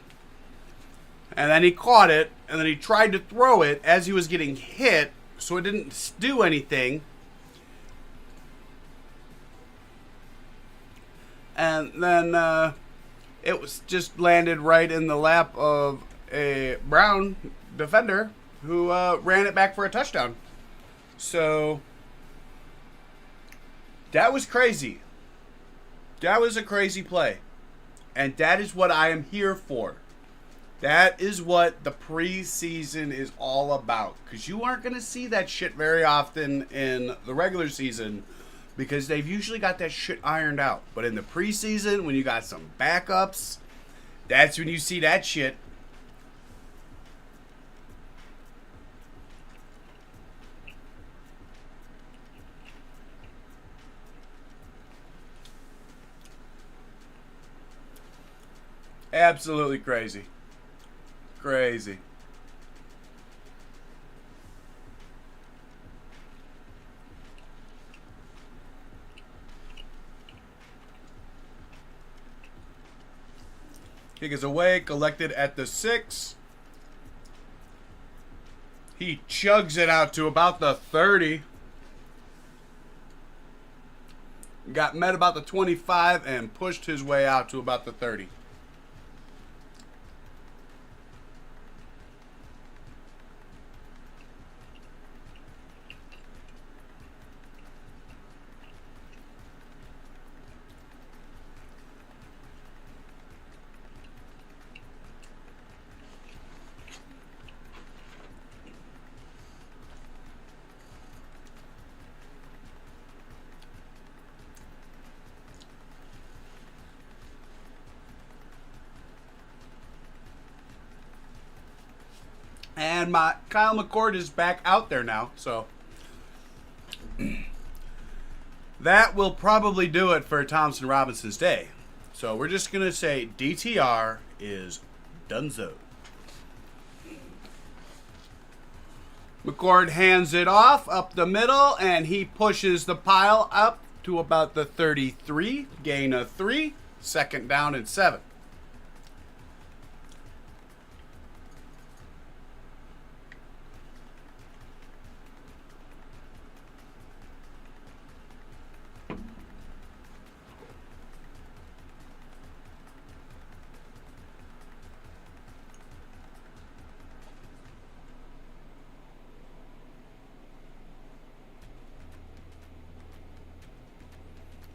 and then he caught it, and then he tried to throw it as he was getting hit, so it didn't do anything. And then it was just landed right in the lap of a Brown defender who ran it back for a touchdown. So that was crazy. That was a crazy play. And that is what I am here for. That is what the preseason is all about. Because you aren't going to see that shit very often in the regular season, because they've usually got that shit ironed out. But in the preseason, when you got some backups, that's when you see that shit. Absolutely crazy. Crazy. Kick is away, collected at the 6. He chugs it out to about the 30. Got met about the 25 and pushed his way out to about the 30. And my Kyle McCord is back out there now, so that will probably do it for Thompson Robinson's day. So we're just gonna say DTR is donezo. McCord hands it off up the middle, and he pushes the pile up to about the 33, gain of 3, second down and 7.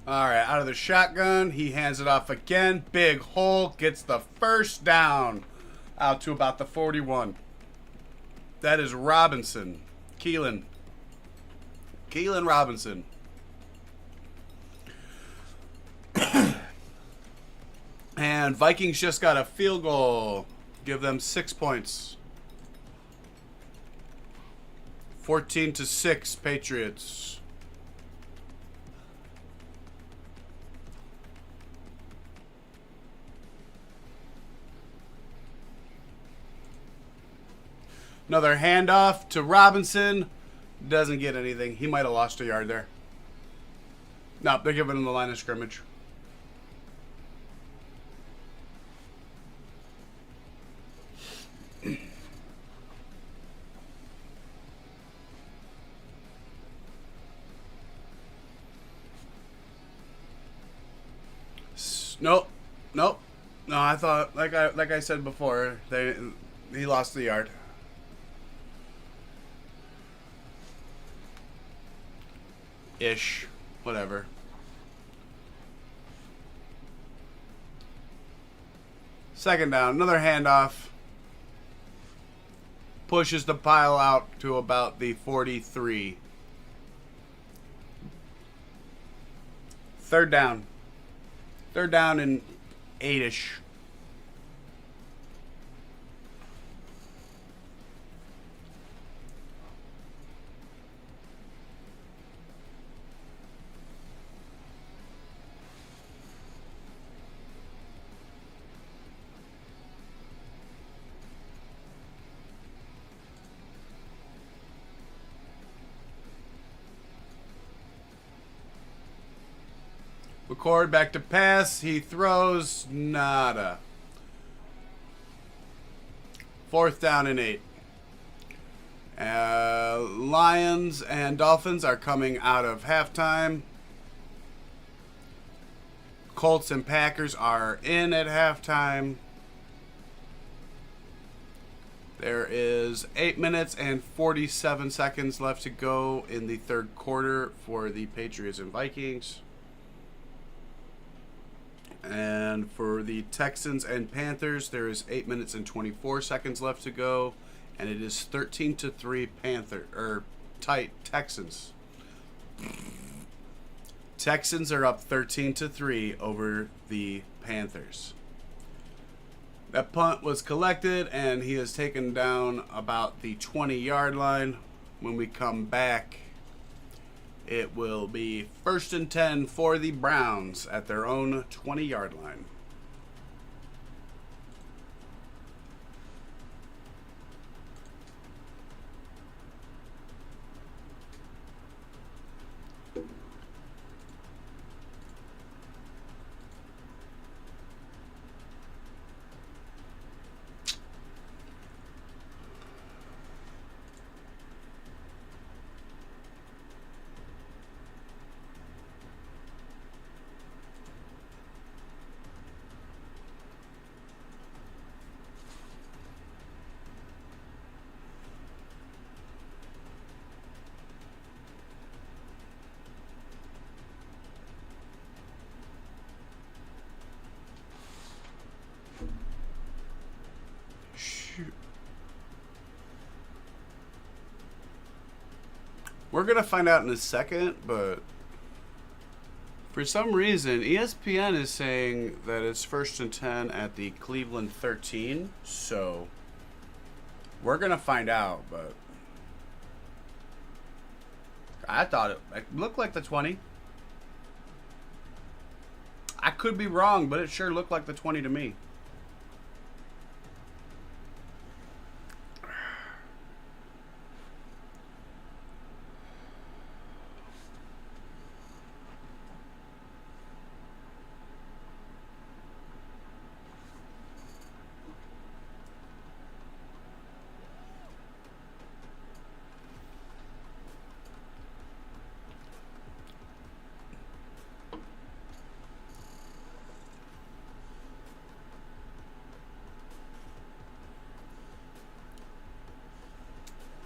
All right, out of the shotgun, he hands it off again. Big hole, gets the first down out to about the 41. That is Robinson. Keelan Robinson. And Vikings just got a field goal. Give them 6 points. 14-6, Patriots. Another handoff to Robinson. Doesn't get anything. He might have lost a yard there. No, they're giving him the line of scrimmage. Nope. Nope. No, I thought like I said before, he lost the yard. Ish. Whatever. Second down, another handoff. Pushes the pile out to about the 43. Third down. Third down and 8-ish. McCord back to pass. He throws. Nada. Fourth down and 8. Lions and Dolphins are coming out of halftime. Colts and Packers are in at halftime. There is 8 minutes and 47 seconds left to go in the third quarter for the Patriots and Vikings. And for the Texans and Panthers, there is 8 minutes and 24 seconds left to go, and it is 13-3 Texans. Texans are up 13-3 over the Panthers. That punt was collected, and he is taken down about the 20-yard line. When we come back, it will be 1st and 10 for the Browns at their own 20-yard line. We're going to find out in a second, but for some reason, ESPN is saying that it's 1st and 10 at the Cleveland 13. So we're going to find out, but I thought it looked like the 20. I could be wrong, but it sure looked like the 20 to me.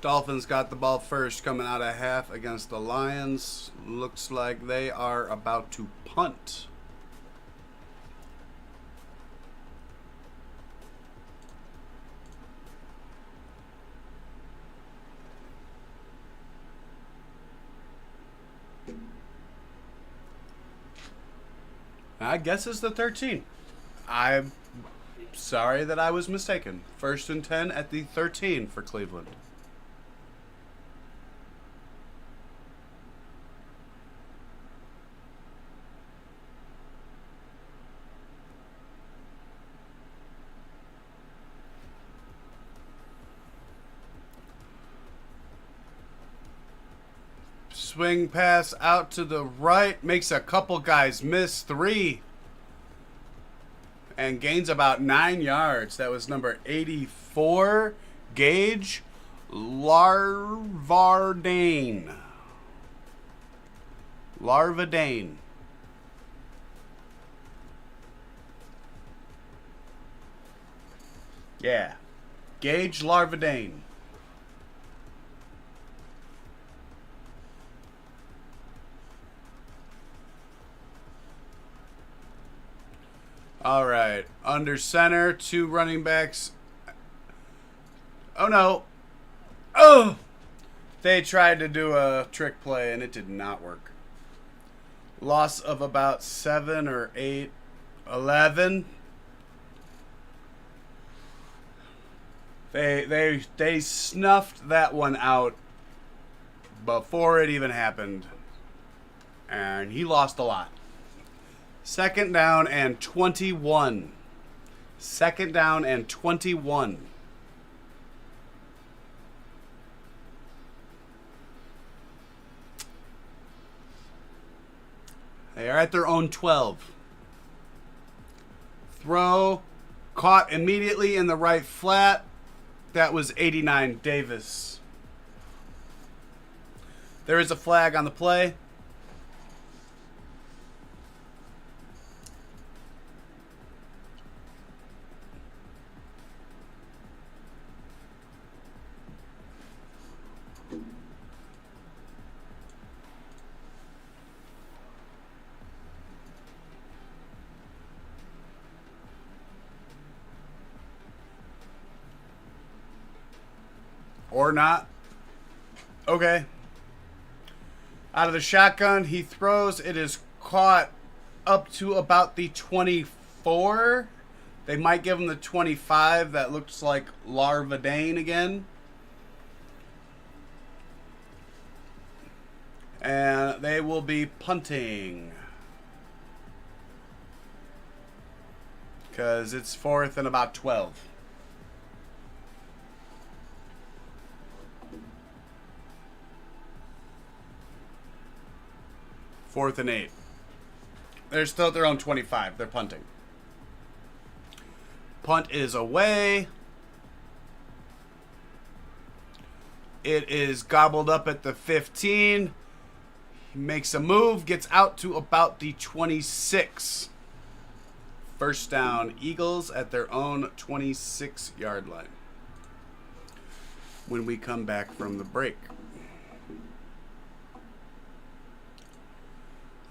Dolphins got the ball first coming out of half against the Lions. Looks like they are about to punt. I guess it's the 13. I'm sorry that I was mistaken. 1st and 10 at the 13 for Cleveland. Swing pass out to the right. Makes a couple guys miss. 3. And gains about 9 yards. That was number 84. Gage Larvardane. Yeah. Gage Larvadane. All right. Under center, 2 running backs. Oh, no. Oh! They tried to do a trick play, and it did not work. Loss of about 7 or 8. 11. They snuffed that one out before it even happened. And he lost a lot. 2nd down and 21. 2nd down and 21. They are at their own 12. Throw. Caught immediately in the right flat. That was 89 Davis. There is a flag on the play. Or not. Okay. Out of the shotgun, he throws. It is caught up to about the 24. They might give him the 25. That looks like Larvadane again. And they will be punting. Because it's 4th and about 12. Fourth and 8. They're still at their own 25. They're punting. Punt is away. It is gobbled up at the 15. He makes a move, gets out to about the 26. First down, Eagles at their own 26-yard line. When we come back from the break.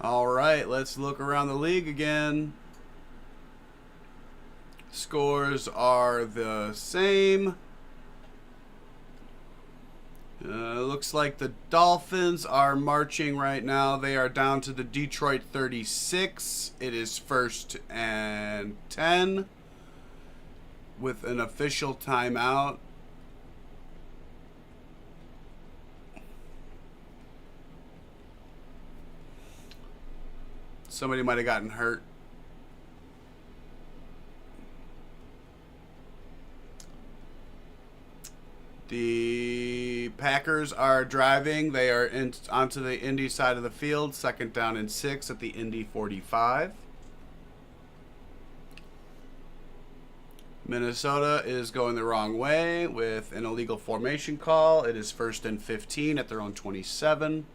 All right, let's look around the league again. Scores are the same. Looks like the Dolphins are marching right now. They are down to the Detroit 36. It is 1st and 10 with an official timeout. Somebody might have gotten hurt. The Packers are driving. They are onto the Indy side of the field. 2nd down and 6 at the Indy 45. Minnesota is going the wrong way with an illegal formation call. It is 1st and 15 at their own 27.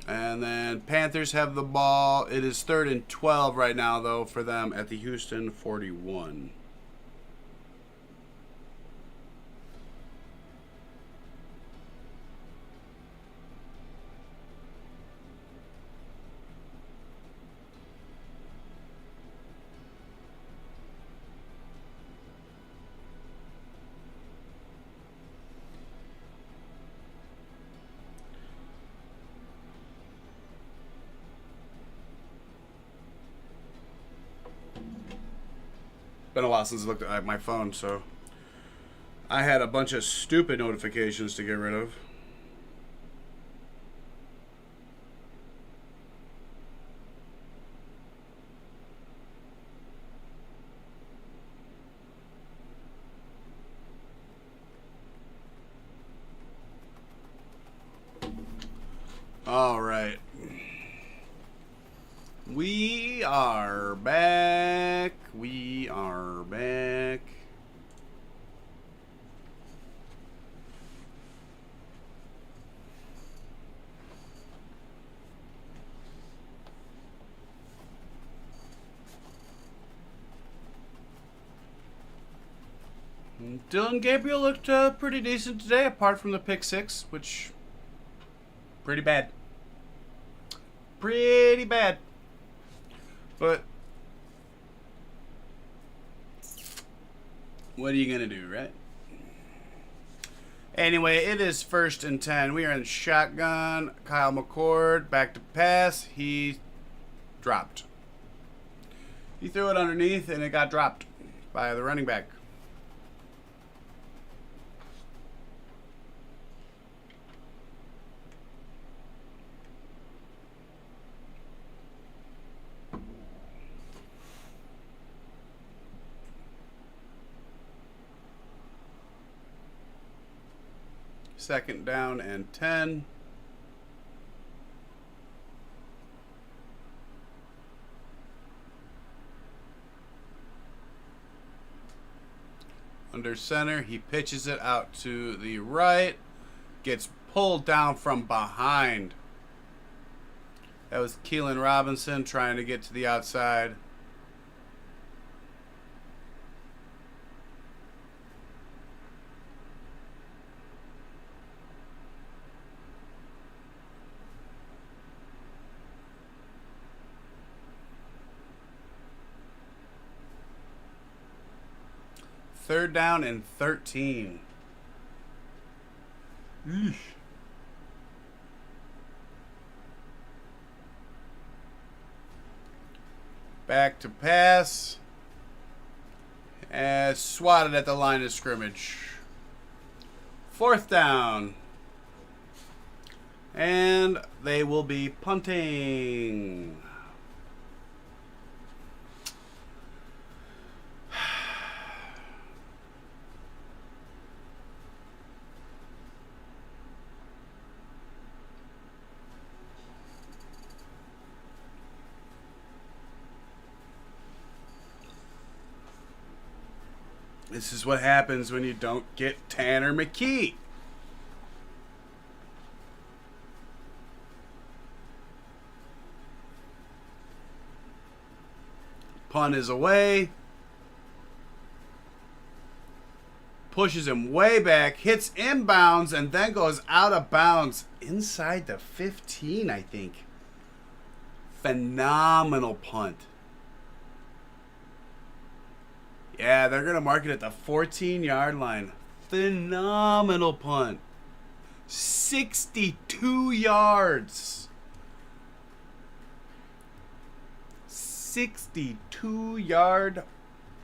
And then Panthers have the ball. It is 3rd and 12 right now, though, for them at the Houston 41. Been a while since I looked at my phone, so I had a bunch of stupid notifications to get rid of. All right. We are back. We are back. Dylan Gabriel looked pretty decent today, apart from the pick six, which pretty bad. Pretty bad. But what are you going to do, right? Anyway, it is 1st and 10. We are in shotgun. Kyle McCord back to pass. He dropped. He threw it underneath and it got dropped by the running back. Second down and 10. Under center, he pitches it out to the right. Gets pulled down from behind. That was Keelan Robinson trying to get to the outside. Third down and 13. Eesh. Back to pass. And swatted at the line of scrimmage. 4th down. And they will be punting. This is what happens when you don't get Tanner McKee. Punt is away. Pushes him way back, hits inbounds, and then goes out of bounds inside the 15, I think. Phenomenal punt. Yeah, they're going to mark it at the 14-yard line. Phenomenal punt. 62 yards. 62-yard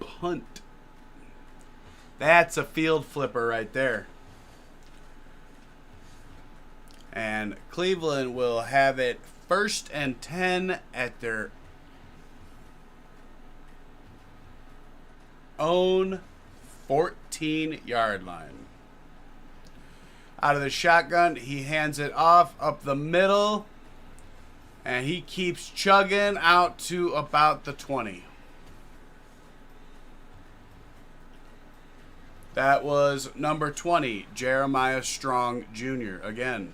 punt. That's a field flipper right there. And Cleveland will have it 1st and 10 at their own 14-yard line. Out of the shotgun, he hands it off up the middle, and he keeps chugging out to about the 20. That was number 20, Jeremiah Strong Jr. again.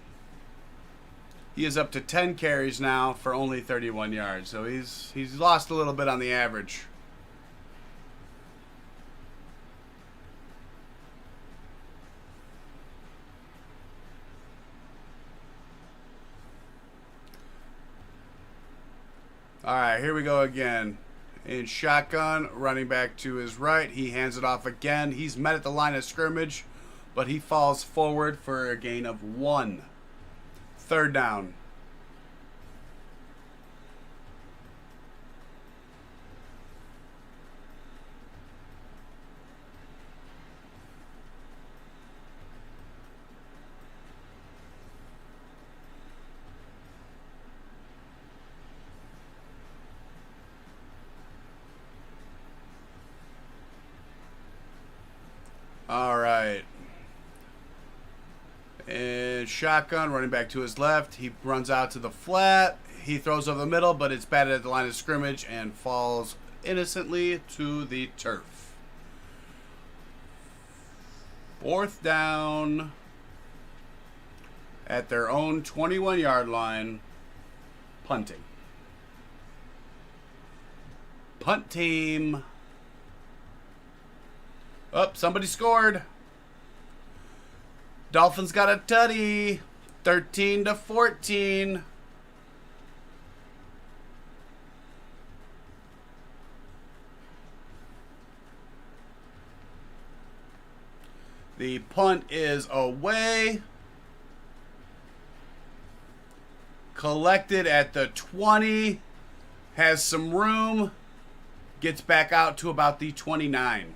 He is up to 10 carries now for only 31 yards, so he's lost a little bit on the average. All right, here we go again. In shotgun, running back to his right. He hands it off again. He's met at the line of scrimmage, but he falls forward for a gain of 1. 3rd down. All right. And shotgun, running back to his left. He runs out to the flat. He throws over the middle, but it's batted at the line of scrimmage and falls innocently to the turf. 4th down at their own 21-yard line. Punting. Punt team. Oh, somebody scored. Dolphins got a tutty. 13-14. The punt is away. Collected at the 20. Has some room. Gets back out to about the 29.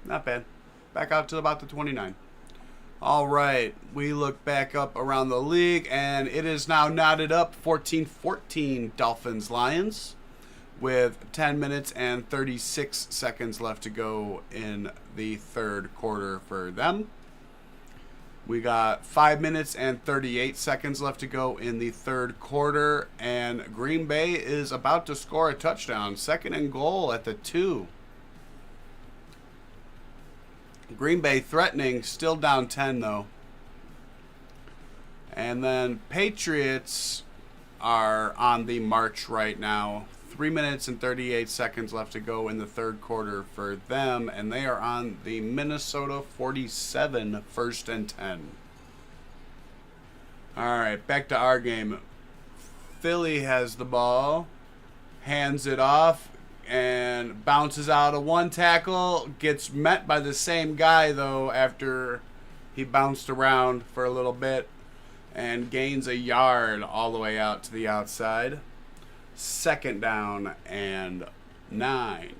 Not bad. Back out to about the 29. All right. We look back up around the league, and it is now knotted up 14-14 Dolphins-Lions with 10 minutes and 36 seconds left to go in the third quarter for them. We got 5 minutes and 38 seconds left to go in the third quarter, and Green Bay is about to score a touchdown. 2nd and goal at the 2. Green Bay threatening, still down 10 though. And then Patriots are on the march right now. 3 minutes and 38 seconds left to go in the third quarter for them, and they are on the Minnesota 47, 1st and 10. All right, back to our game. Philly has the ball, hands it off, and bounces out of one tackle. Gets met by the same guy, though, after he bounced around for a little bit, and gains a yard all the way out to the outside. 2nd down and 9.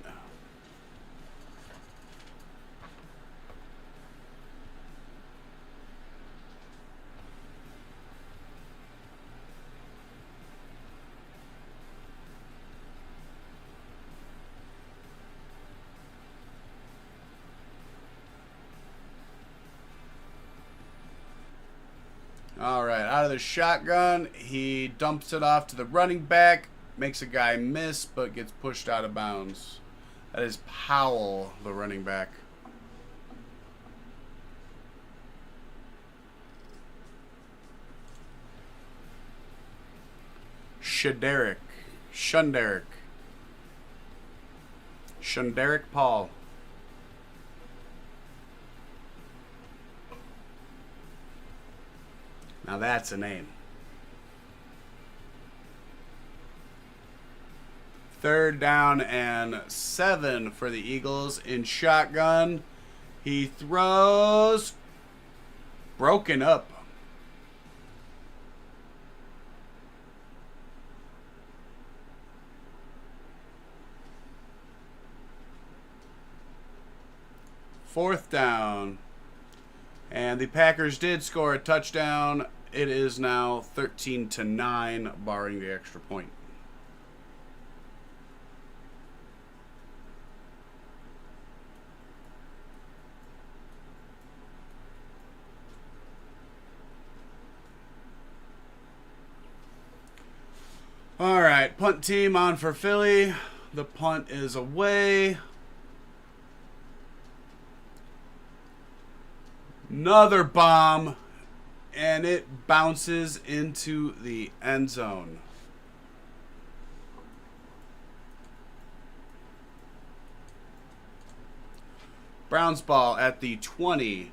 All right, out of the shotgun, he dumps it off to the running back. Makes a guy miss, but gets pushed out of bounds. That is Powell, the running back. Shunderick Paul. Now that's a name. 3rd down and 7 for the Eagles in shotgun. He throws. Broken up. Fourth down. And the Packers did score a touchdown. It is now 13-9, barring the extra point. All right, punt team on for Philly. The punt is away. Another bomb, and it bounces into the end zone. Browns ball at the 20.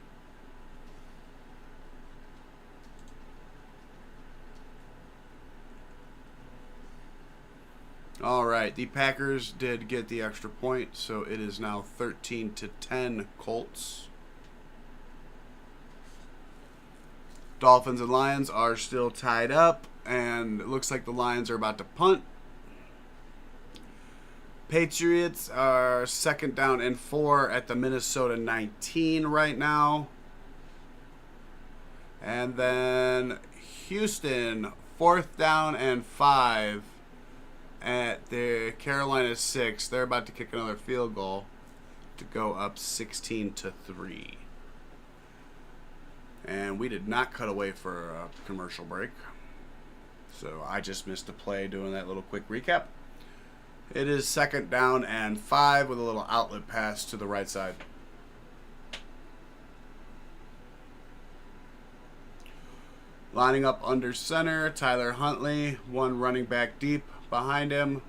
All right, the Packers did get the extra point, so it is now 13-10 Colts. Dolphins and Lions are still tied up, and it looks like the Lions are about to punt. Patriots are 2nd down and 4 at the Minnesota 19 right now. And then Houston, 4th down and 5 at the Carolina 6. They're about to kick another field goal to go up 16-3. And we did not cut away for a commercial break. So I just missed a play doing that little quick recap. It is 2nd down and 5 with a little outlet pass to the right side. Lining up under center, Tyler Huntley, one running back deep behind him.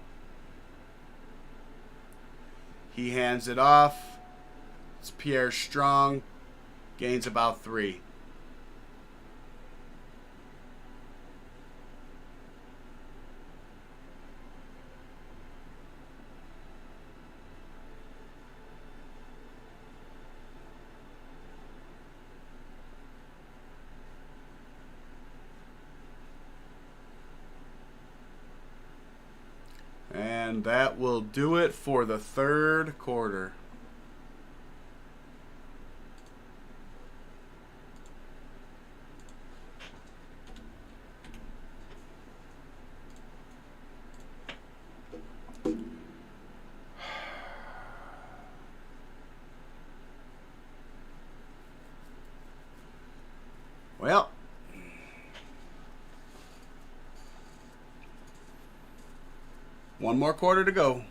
He hands it off. It's Pierre Strong. Gains about 3. And that will do it for the third quarter. Well, one more quarter to go.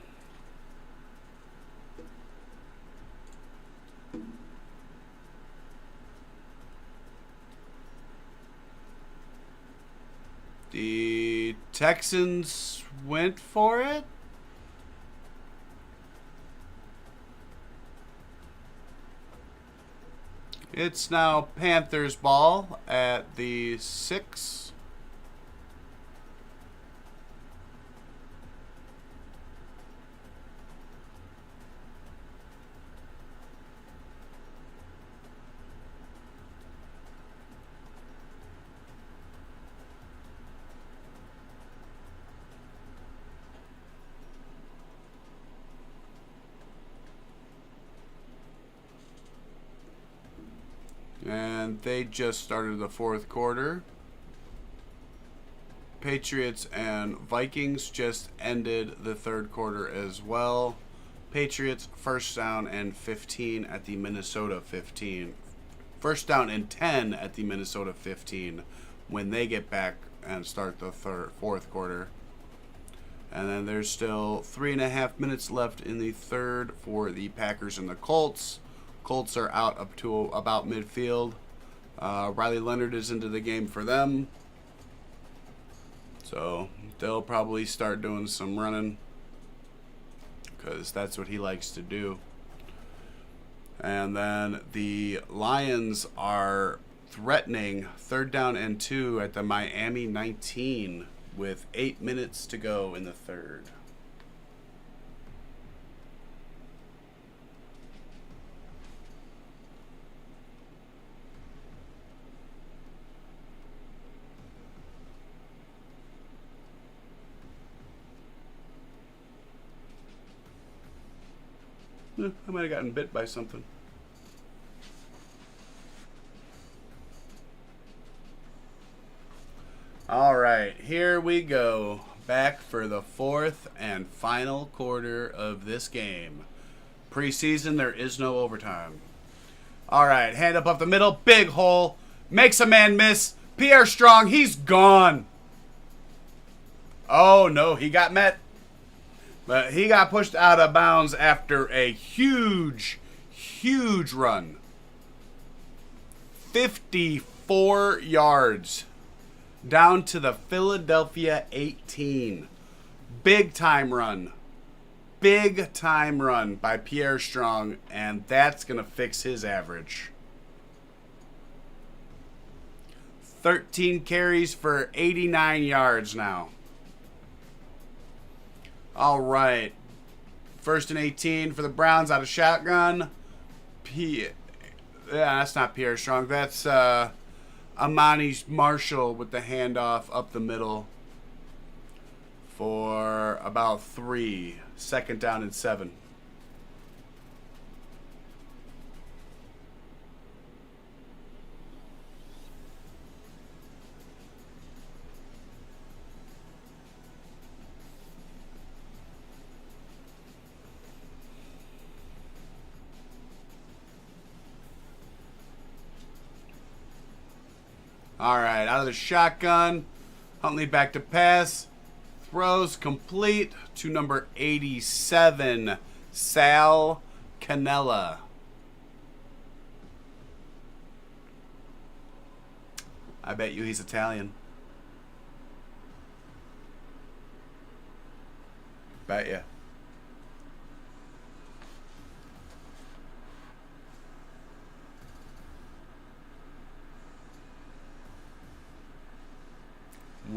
The Texans went for it. It's now Panthers ball at the 6. And they just started the fourth quarter. Patriots and Vikings just ended the third quarter as well. Patriots first down and 15 at the Minnesota 15. First down and 10 at the Minnesota 15 when they get back and start the fourth quarter. And then there's still 3.5 minutes left in the third for the Packers and the Colts. Colts are out up to about midfield. Riley Leonard is into the game for them. So they'll probably start doing some running because that's what he likes to do. And then the Lions are threatening 3rd down and 2 at the Miami 19 with 8 minutes to go in the third. I might have gotten bit by something. All right, here we go. Back for the fourth and final quarter of this game. Preseason, there is no overtime. All right, hand up the middle. Big hole. Makes a man miss. Pierre Strong, he's gone. Oh, no, he got met. But he got pushed out of bounds after a huge, huge run. 54 yards down to the Philadelphia 18. Big time run. Big time run by Pierre Strong, and that's going to fix his average. 13 carries for 89 yards now. All right. 1st and 18 for the Browns out of shotgun. Yeah, that's not Pierre Strong. That's Amani Marshall with the handoff up the middle for about 3. 2nd down and 7. All right, out of the shotgun. Huntley back to pass. Throws complete to number 87, Sal Cannella. I bet you he's Italian. Bet ya.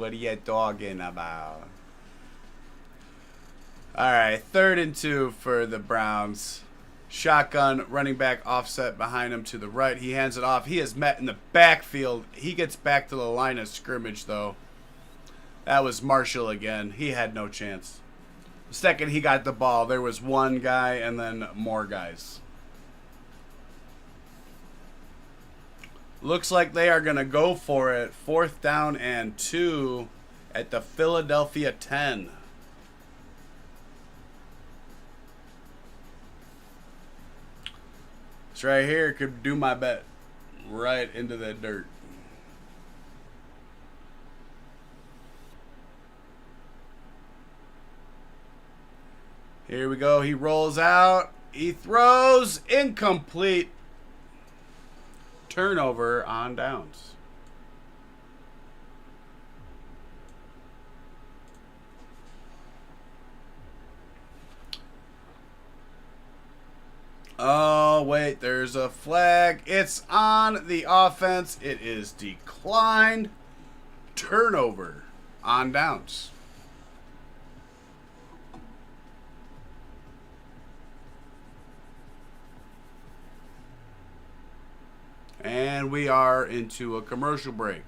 What are you talking about? All right, 3rd and 2 for the Browns. Shotgun, running back offset behind him to the right. He hands it off. He is met in the backfield. He gets back to the line of scrimmage, though. That was Marshall again. He had no chance. The second he got the ball, there was one guy and then more guys. Looks like they are going to go for it. 4th down and 2 at the Philadelphia 10. This right here could do my bet right into the dirt. Here we go. He rolls out. He throws. Incomplete. Turnover on downs. Oh, wait. There's a flag. It's on the offense. It is declined. Turnover on downs. And we are into a commercial break.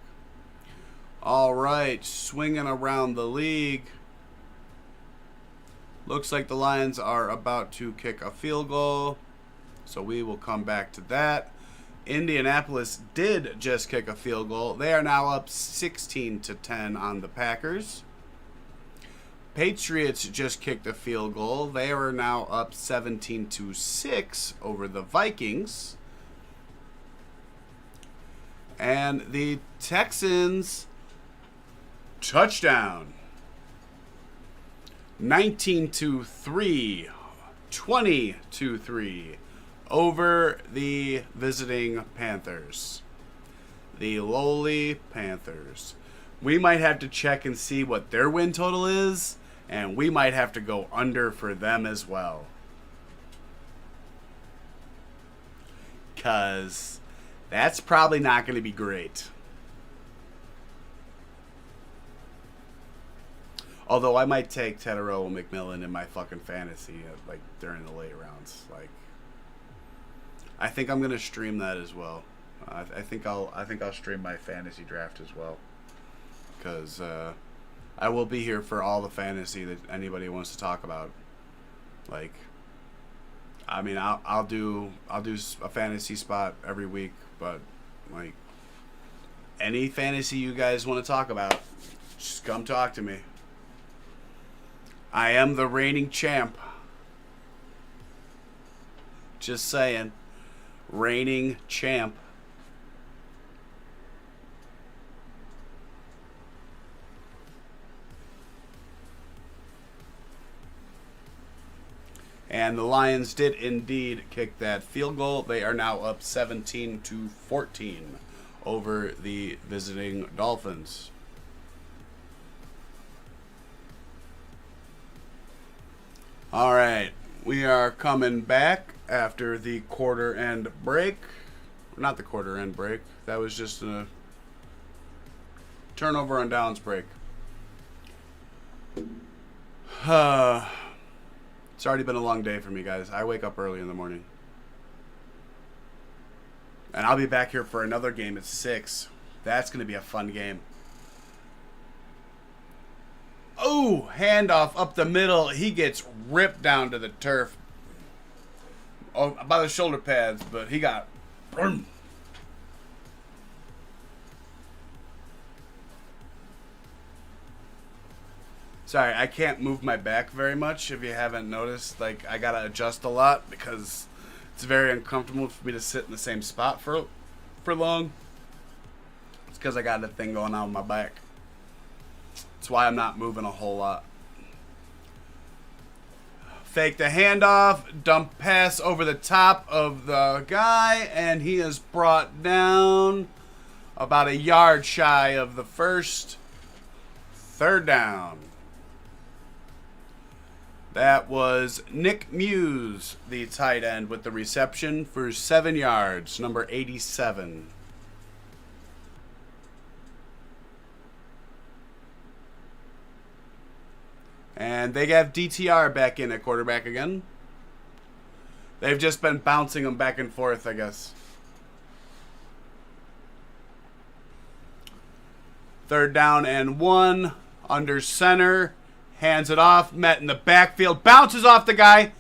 All right, swinging around the league. Looks like the Lions are about to kick a field goal, so we will come back to that. Indianapolis did just kick a field goal. They are now up 16-10 on the Packers. Patriots just kicked a field goal. They are now up 17-6 over the Vikings. And the Texans, touchdown. 19-3, 20-3 over the visiting Panthers. The lowly Panthers. We might have to check and see what their win total is, and we might have to go under for them as well. 'Cause that's probably not going to be great. Although I might take Tedero and McMillan in my fucking fantasy, like during the late rounds. Like, I think I'm gonna stream that as well. I think I'll stream my fantasy draft as well, because I will be here for all the fantasy that anybody wants to talk about. Like, I mean, I'll do a fantasy spot every week, but like any fantasy you guys want to talk about, just come talk to me. I am the reigning champ. Just saying. Reigning champ. And the Lions did indeed kick that field goal. They are now up 17-14 over the visiting Dolphins. All right, we are coming back after the quarter end break. Not the quarter end break. That was just a turnover on downs break. It's already been a long day for me, guys. I wake up early in the morning. And I'll be back here for another game at 6. That's going to be a fun game. Oh, handoff up the middle. He gets ripped down to the turf. Oh, by the shoulder pads, but he got... Sorry, I can't move my back very much, if you haven't noticed. Like, I gotta adjust a lot because it's very uncomfortable for me to sit in the same spot for long. It's because I got a thing going on with my back. That's why I'm not moving a whole lot. Fake the handoff, dump pass over the top of the guy, and he is brought down about a yard shy of the first. 3rd down. That was Nick Muse, the tight end, with the reception for 7 yards, number 87. And they have DTR back in at quarterback again. They've just been bouncing them back and forth, I guess. 3rd down and 1. Under center. Hands it off. Met in the backfield. Bounces off the guy.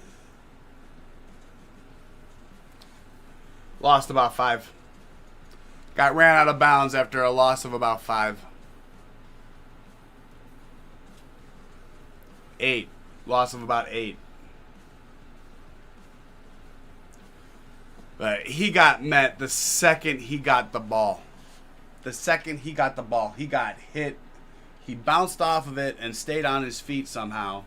Lost about 5. Got ran out of bounds after a loss of about 5. 8. Loss of about 8. But he got met the second he got the ball. The second he got the ball, he got hit. He bounced off of it and stayed on his feet somehow,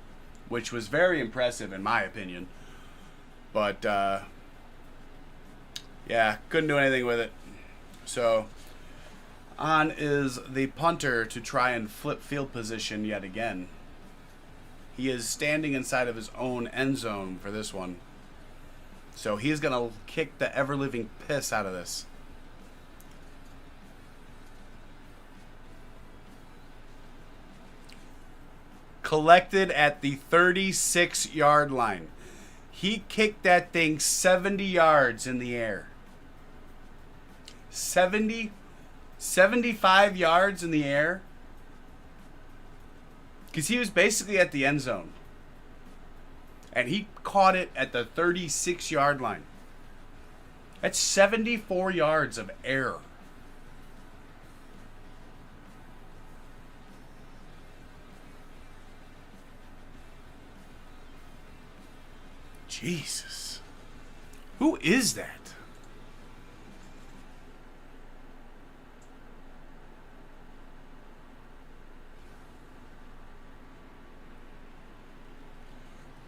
which was very impressive in my opinion. But, yeah, couldn't do anything with it. So, on is the punter to try and flip field position yet again. He is standing inside of his own end zone for this one. So he's going to kick the ever-living piss out of this. Collected at the 36-yard line. He kicked that thing 70 yards in the air. 75 yards in the air. Because he was basically at the end zone. And he caught it at the 36-yard line. That's 74 yards of air. Jesus. Who is that?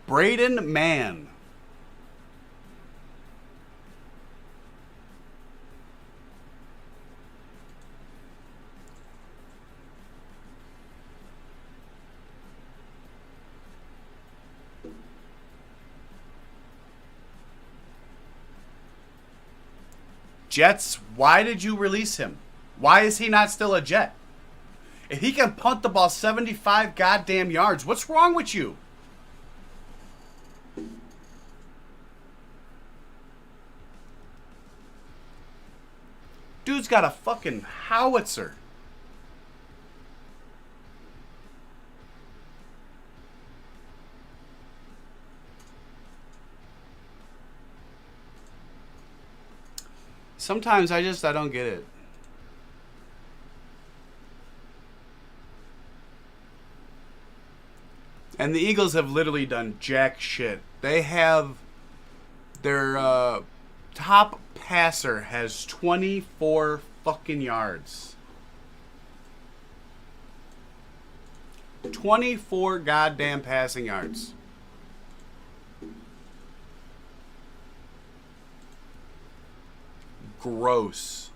Braden Mann. Jets, why did you release him? Why is he not still a Jet? If he can punt the ball 75 goddamn yards, what's wrong with you? Dude's got a fucking howitzer. Sometimes I don't get it. And the Eagles have literally done jack shit. They have their top passer has 24 fucking yards. 24 goddamn passing yards. Gross.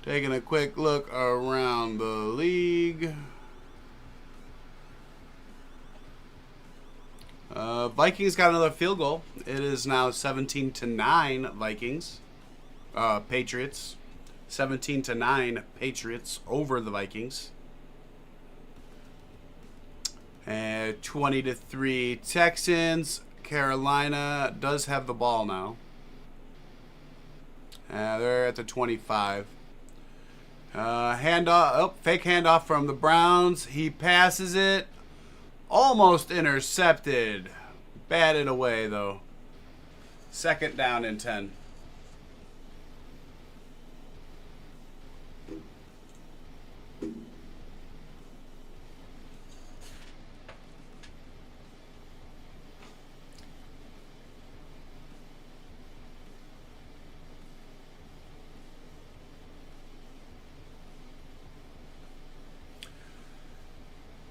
Taking a quick look around the league. Vikings got another field goal. It is now 17-9 Vikings. Patriots. 17-9 Patriots over the Vikings. And 20-3 Texans. Carolina does have the ball now. They're at the 25. Fake handoff from the Browns. He passes it. Almost intercepted. Batted away, though. 2nd down and 10.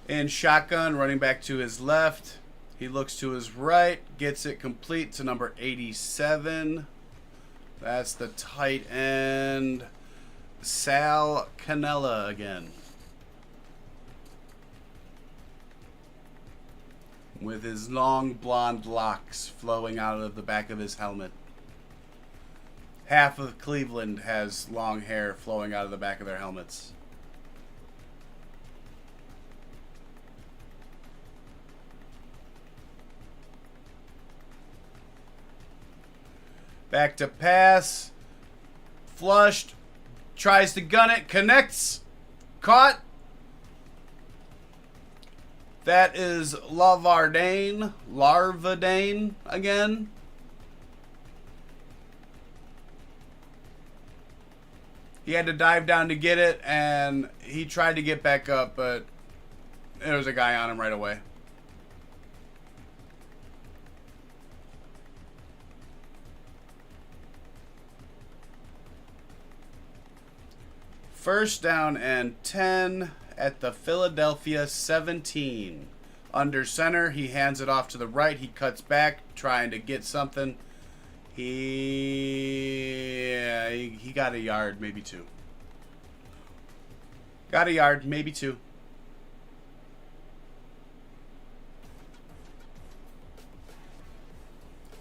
In shotgun, running back to his left. He looks to his right, gets it complete to number 87. That's the tight end, Sal Cannella again. with his long blonde locks flowing out of the back of his helmet. Half of Cleveland has long hair flowing out of the back of their helmets. Back to pass. Flushed. Tries to gun it. Connects. Caught. That is Larvardane again. He had to dive down to get it, and he tried to get back up, but there was a guy on him right away. First down and 10 at the Philadelphia 17. Under center, he hands it off to the right. He cuts back, trying to get something. He got a yard, maybe two. Got a yard, maybe two.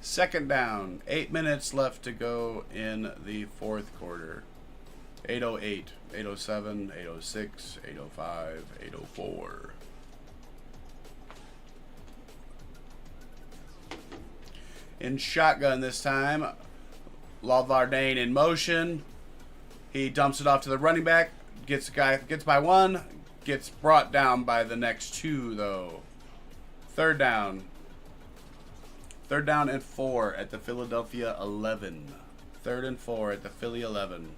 Second down. 8 minutes left to go in the fourth quarter. 8:08, 8:07, 8:06, 8:05, 8:04. In shotgun this time. Larvardane in motion. He dumps it off to the running back. Gets by one. Gets brought down by the next two, though. Third down. Third down and 4 at the Philadelphia 11. 3rd and 4 at the Philly 11.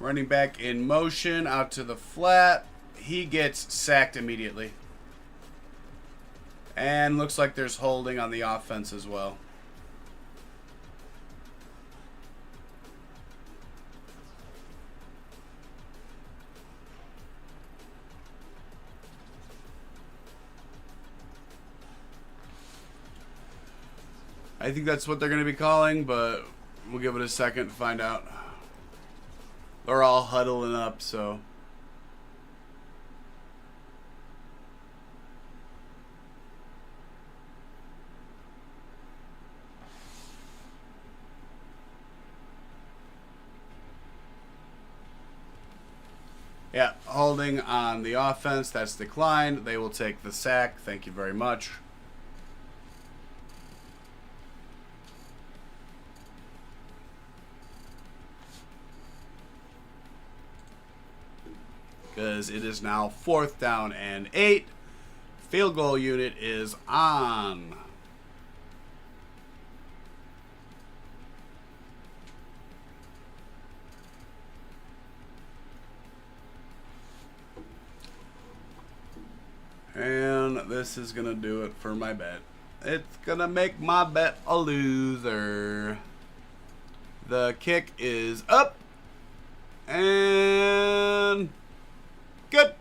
Running back in motion out to the flat. He gets sacked immediately. And looks like there's holding on the offense as well. I think that's what they're going to be calling, but we'll give it a second to find out. They're all huddling up, so. Yeah, holding on the offense. That's declined. They will take the sack. Thank you very much. Because it is now 4th down and 8. Field goal unit is on. And this is going to do it for my bet. It's going to make my bet a loser. The kick is up. And good.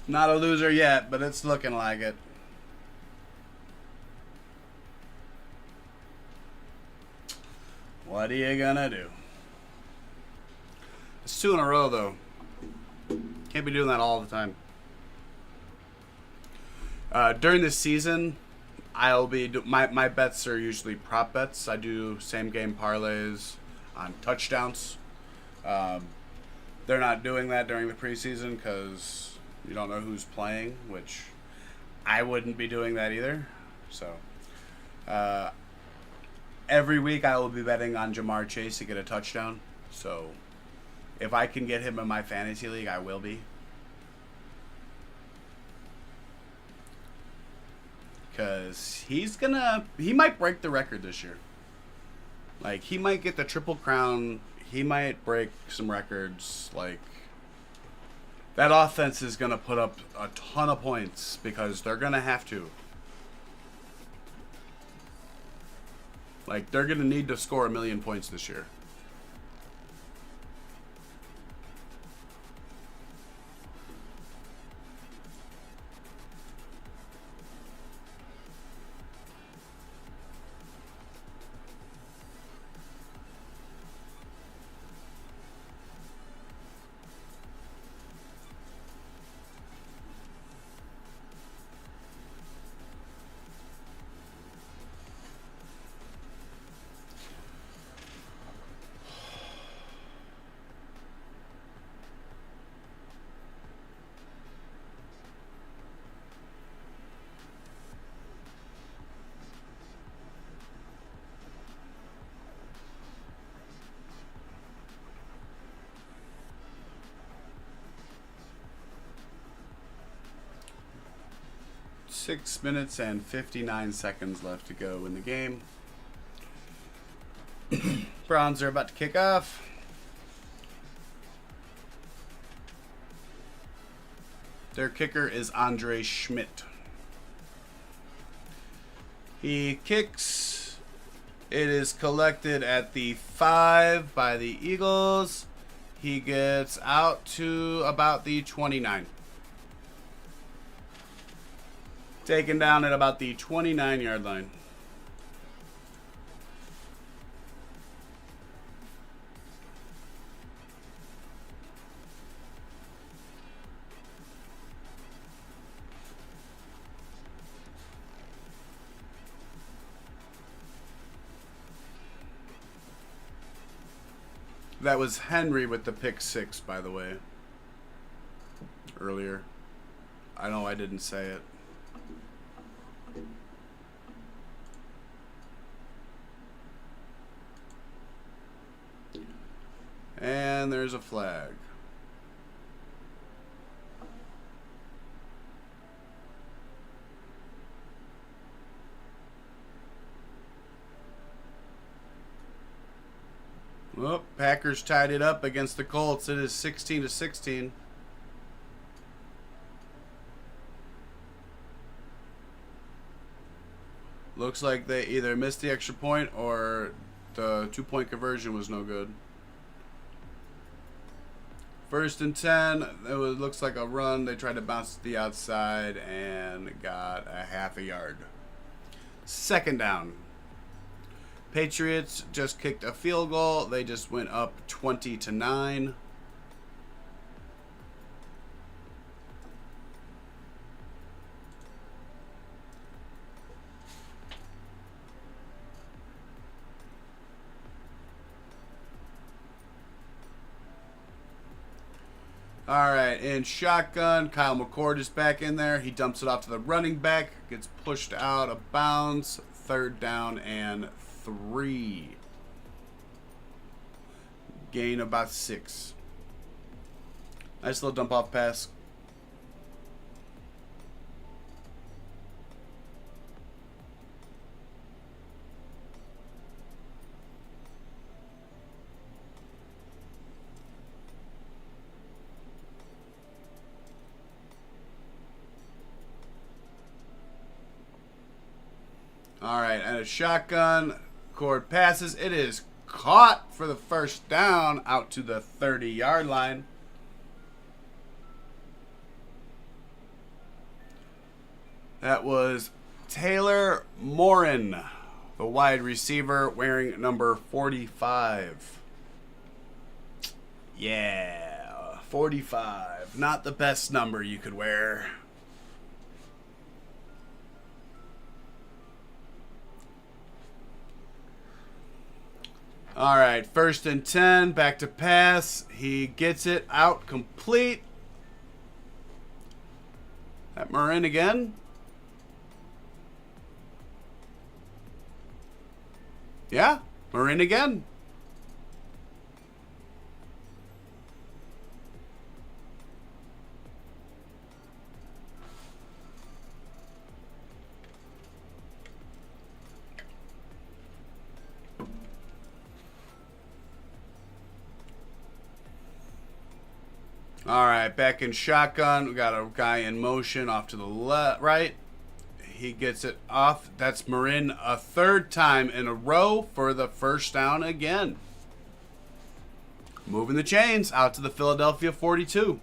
Not a loser yet, but it's looking like it. What are you gonna do? It's 2 in a row, though. Can't be doing that all the time. During this season, I'll be my bets are usually prop bets. I do same game parlays on touchdowns. They're not doing that during the preseason because you don't know who's playing, which I wouldn't be doing that either. So every week I will be betting on Jamar Chase to get a touchdown. So if I can get him in my fantasy league, I will be. because he might break the record this year. Like, he might get the Triple Crown. He might break some records. Like, that offense is going to put up a ton of points because they're going to have to. Like, they're going to need to score 1 million points this year. Six minutes and 59 seconds left to go in the game. Browns are about to kick off. Their kicker is Andre Schmidt. He kicks. It is collected at the 5 by the Eagles. He gets out to about the 29. Taken down at about the 29-yard line. That was Henry with the pick 6, by the way. Earlier. I know I didn't say it. And there's a flag. Well, Packers tied it up against the Colts. It is 16-16. Looks like they either missed the extra point or the 2-point conversion was no good. First and 10, looks like a run. They tried to bounce to the outside and got a half a yard. Second down. Patriots just kicked a field goal. They just went up 20-9. All right, in shotgun, Kyle McCord is back in there. He dumps it off to the running back, gets pushed out of bounds. Third down and 3. Gain about 6. Nice little dump off pass. All right, and a shotgun. Cord passes. It is caught for the first down out to the 30-yard line. That was Taylor Morin, the wide receiver, wearing number 45. Yeah, 45. Not the best number you could wear. All right, first and 10, back to pass. He gets it out complete. That Marin again. Yeah, Marin again. All right, back in shotgun. We got a guy in motion off to the left, right. He gets it off. That's Marin a third time in a row for the first down again. Moving the chains out to the Philadelphia 42.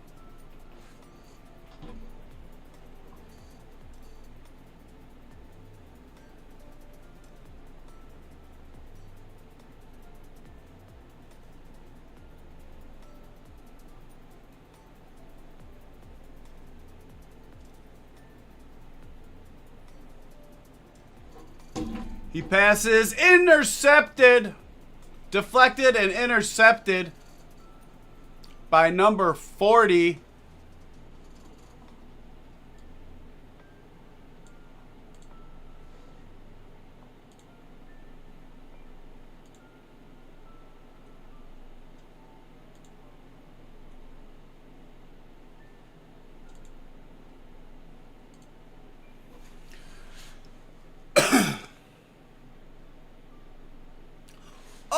He passes, intercepted, deflected and intercepted by number 40.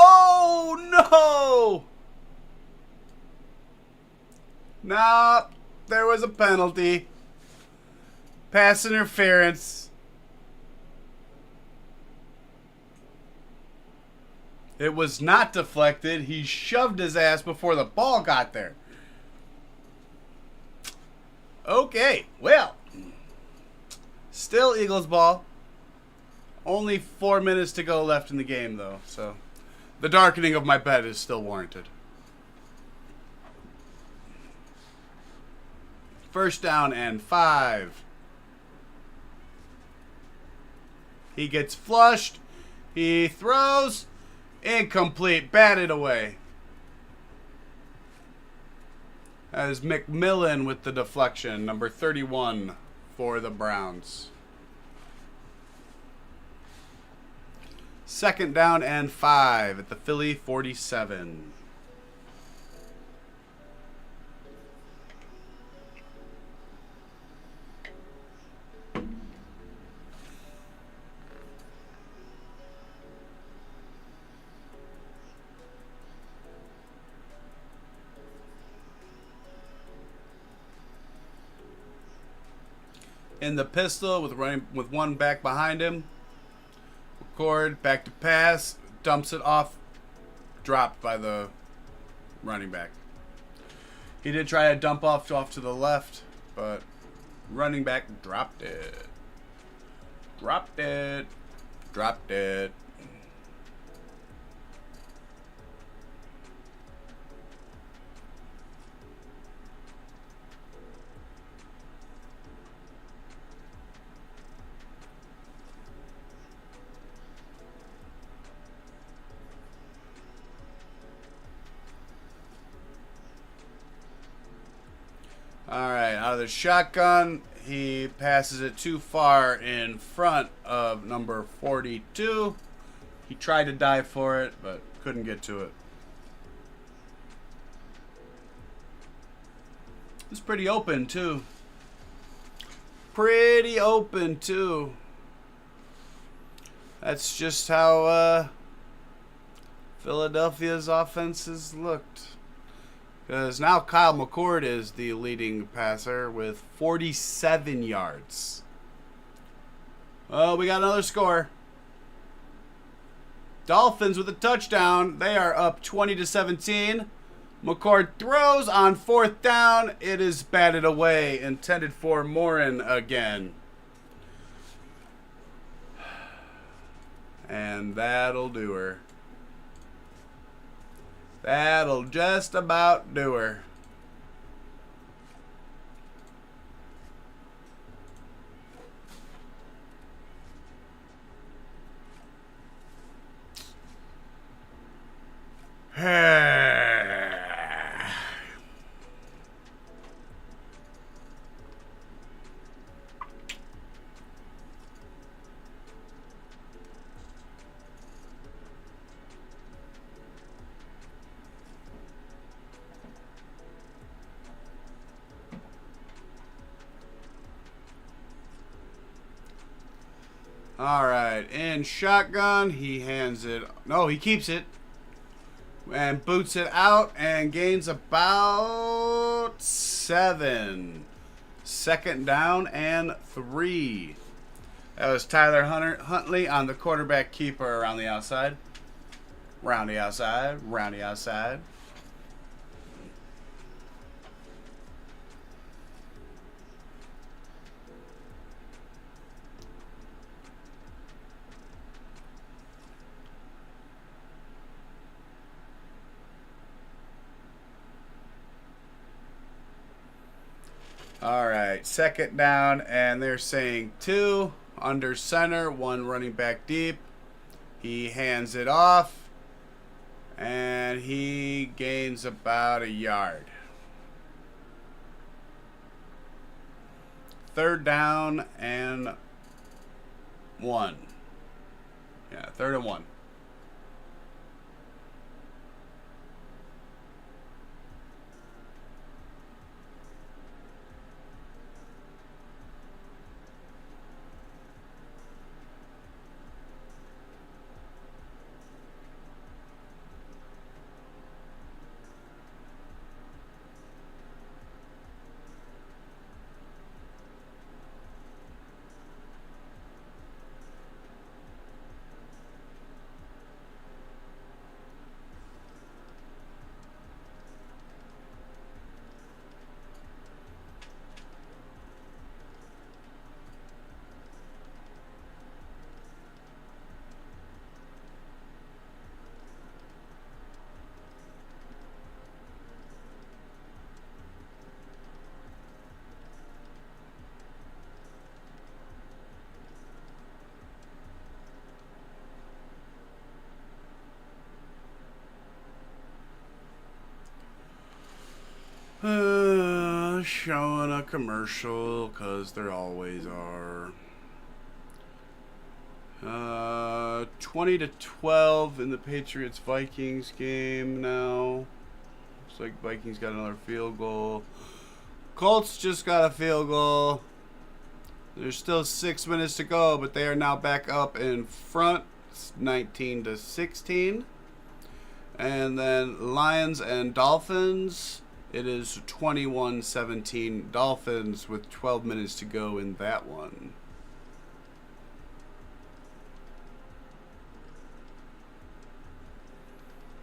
Oh, no! Nah, there was a penalty. Pass interference. It was not deflected. He shoved his ass before the ball got there. Okay, well. Still Eagles ball. Only 4 minutes to go left in the game, though, so the darkening of my bet is still warranted. First down and 5. He gets flushed. He throws. Incomplete. Batted away. That is McMillan with the deflection. Number 31 for the Browns. Second down and 5 at the Philly 47. In the pistol with one back behind him. Record, back to pass, dumps it off, dropped by the running back. He did try to dump off to the left, but running back dropped it. Dropped it. Dropped it. All right, out of the shotgun, he passes it too far in front of number 42. He tried to dive for it, but couldn't get to it. It's pretty open, too. Pretty open, too. That's just how Philadelphia's offenses looked. Because now Kyle McCord is the leading passer with 47 yards. Oh, we got another score. Dolphins with a touchdown. They are up 20-17. McCord throws on fourth down. It is batted away. Intended for Morin again. And that'll do her. That'll just about do her. All right, in shotgun, he hands it. No, he keeps it. And boots it out and gains about about 7. Second down and 3. That was Tyler Huntley on the quarterback keeper around the outside. Round the outside. Round the outside. All right, second down, and they're saying 2 under center, 1 running back deep. He hands it off, and he gains about a yard. Third down and 1. Yeah, 3rd and 1. Showing a commercial, because there always are. 20-12 in the Patriots-Vikings game now. Looks like Vikings got another field goal. Colts just got a field goal. There's still 6 minutes to go, but they are now back up in front. It's 19-16. And then Lions and Dolphins. It is 21-17 Dolphins with 12 minutes to go in that one.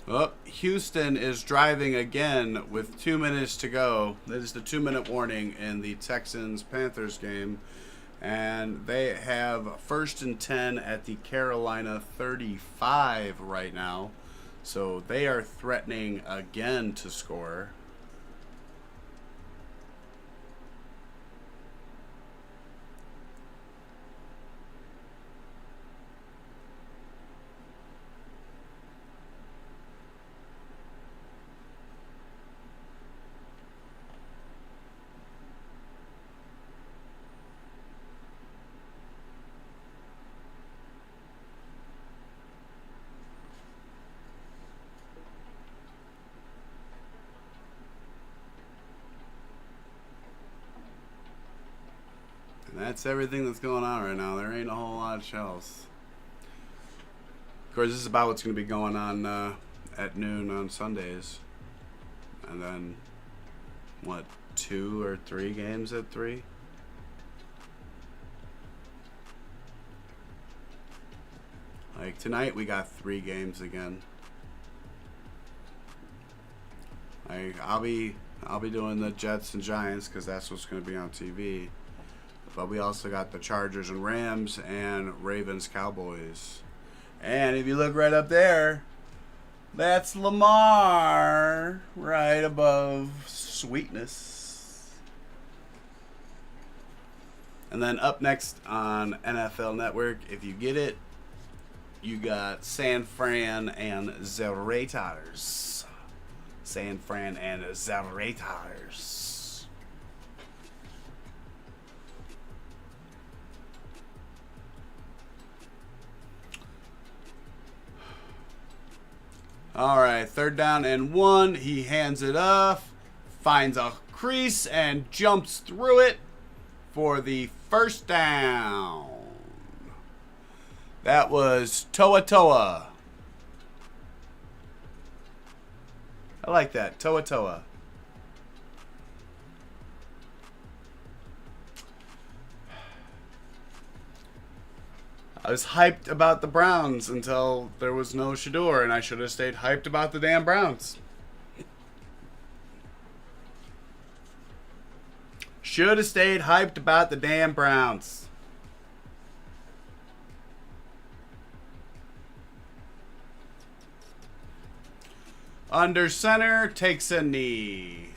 Oh, Houston is driving again with 2 minutes to go. That is the 2-minute warning in the Texans-Panthers game. And they have 1st and 10 at the Carolina 35 right now. So they are threatening again to score. That's everything that's going on right now. There ain't a whole lot else. Of course, this is about what's going to be going on at noon on Sundays. And then, what, 2 or 3 games at 3? Like, tonight we got 3 games again. Like, I'll be doing the Jets and Giants because that's what's going to be on TV. But we also got the Chargers and Rams and Ravens Cowboys. And if you look right up there, that's Lamar right above Sweetness. And then up next on NFL Network, if you get it, you got San Fran and the Raiders. San Fran and the Raiders. All right, 3rd down and 1. He hands it off, finds a crease, and jumps through it for the 1st down. That was Toa Toa. I like that, Toa Toa. I was hyped about the Browns until there was no Shador, and I should have stayed hyped about the damn Browns. Should have stayed hyped about the damn Browns. Under center, takes a knee.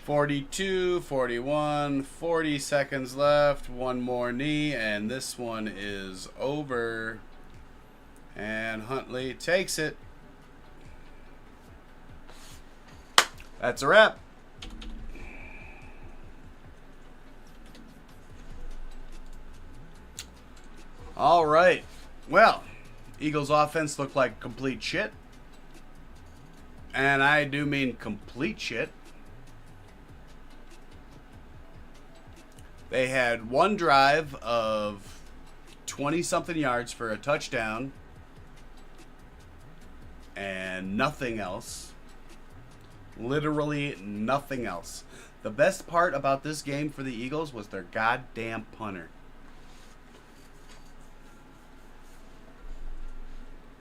(42-41), 40 seconds left. One more knee, and this one is over. And Huntley takes it. That's a wrap. All right. Well, Eagles offense looked like complete shit. And I do mean complete shit. They had one drive of 20-something yards for a touchdown and nothing else. Literally nothing else. The best part about this game for the Eagles was their goddamn punter.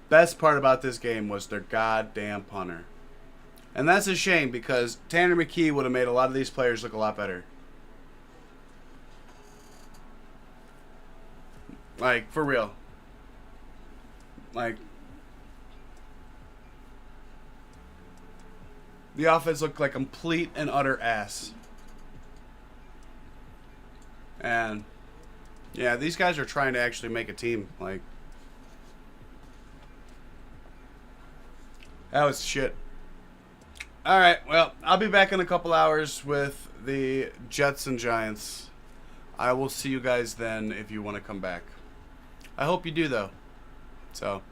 Best part about this game was their goddamn punter. And that's a shame because Tanner McKee would have made a lot of these players look a lot better. Like, for real. Like, the offense looked like complete and utter ass. And, yeah, these guys are trying to actually make a team. Like, that was shit. Alright, well, I'll be back in a couple hours with the Jets and Giants. I will see you guys then if you want to come back. I hope you do, though. So,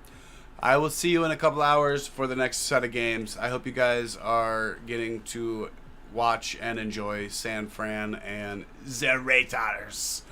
I will see you in a couple hours for the next set of games. I hope you guys are getting to watch and enjoy San Fran and the Raiders.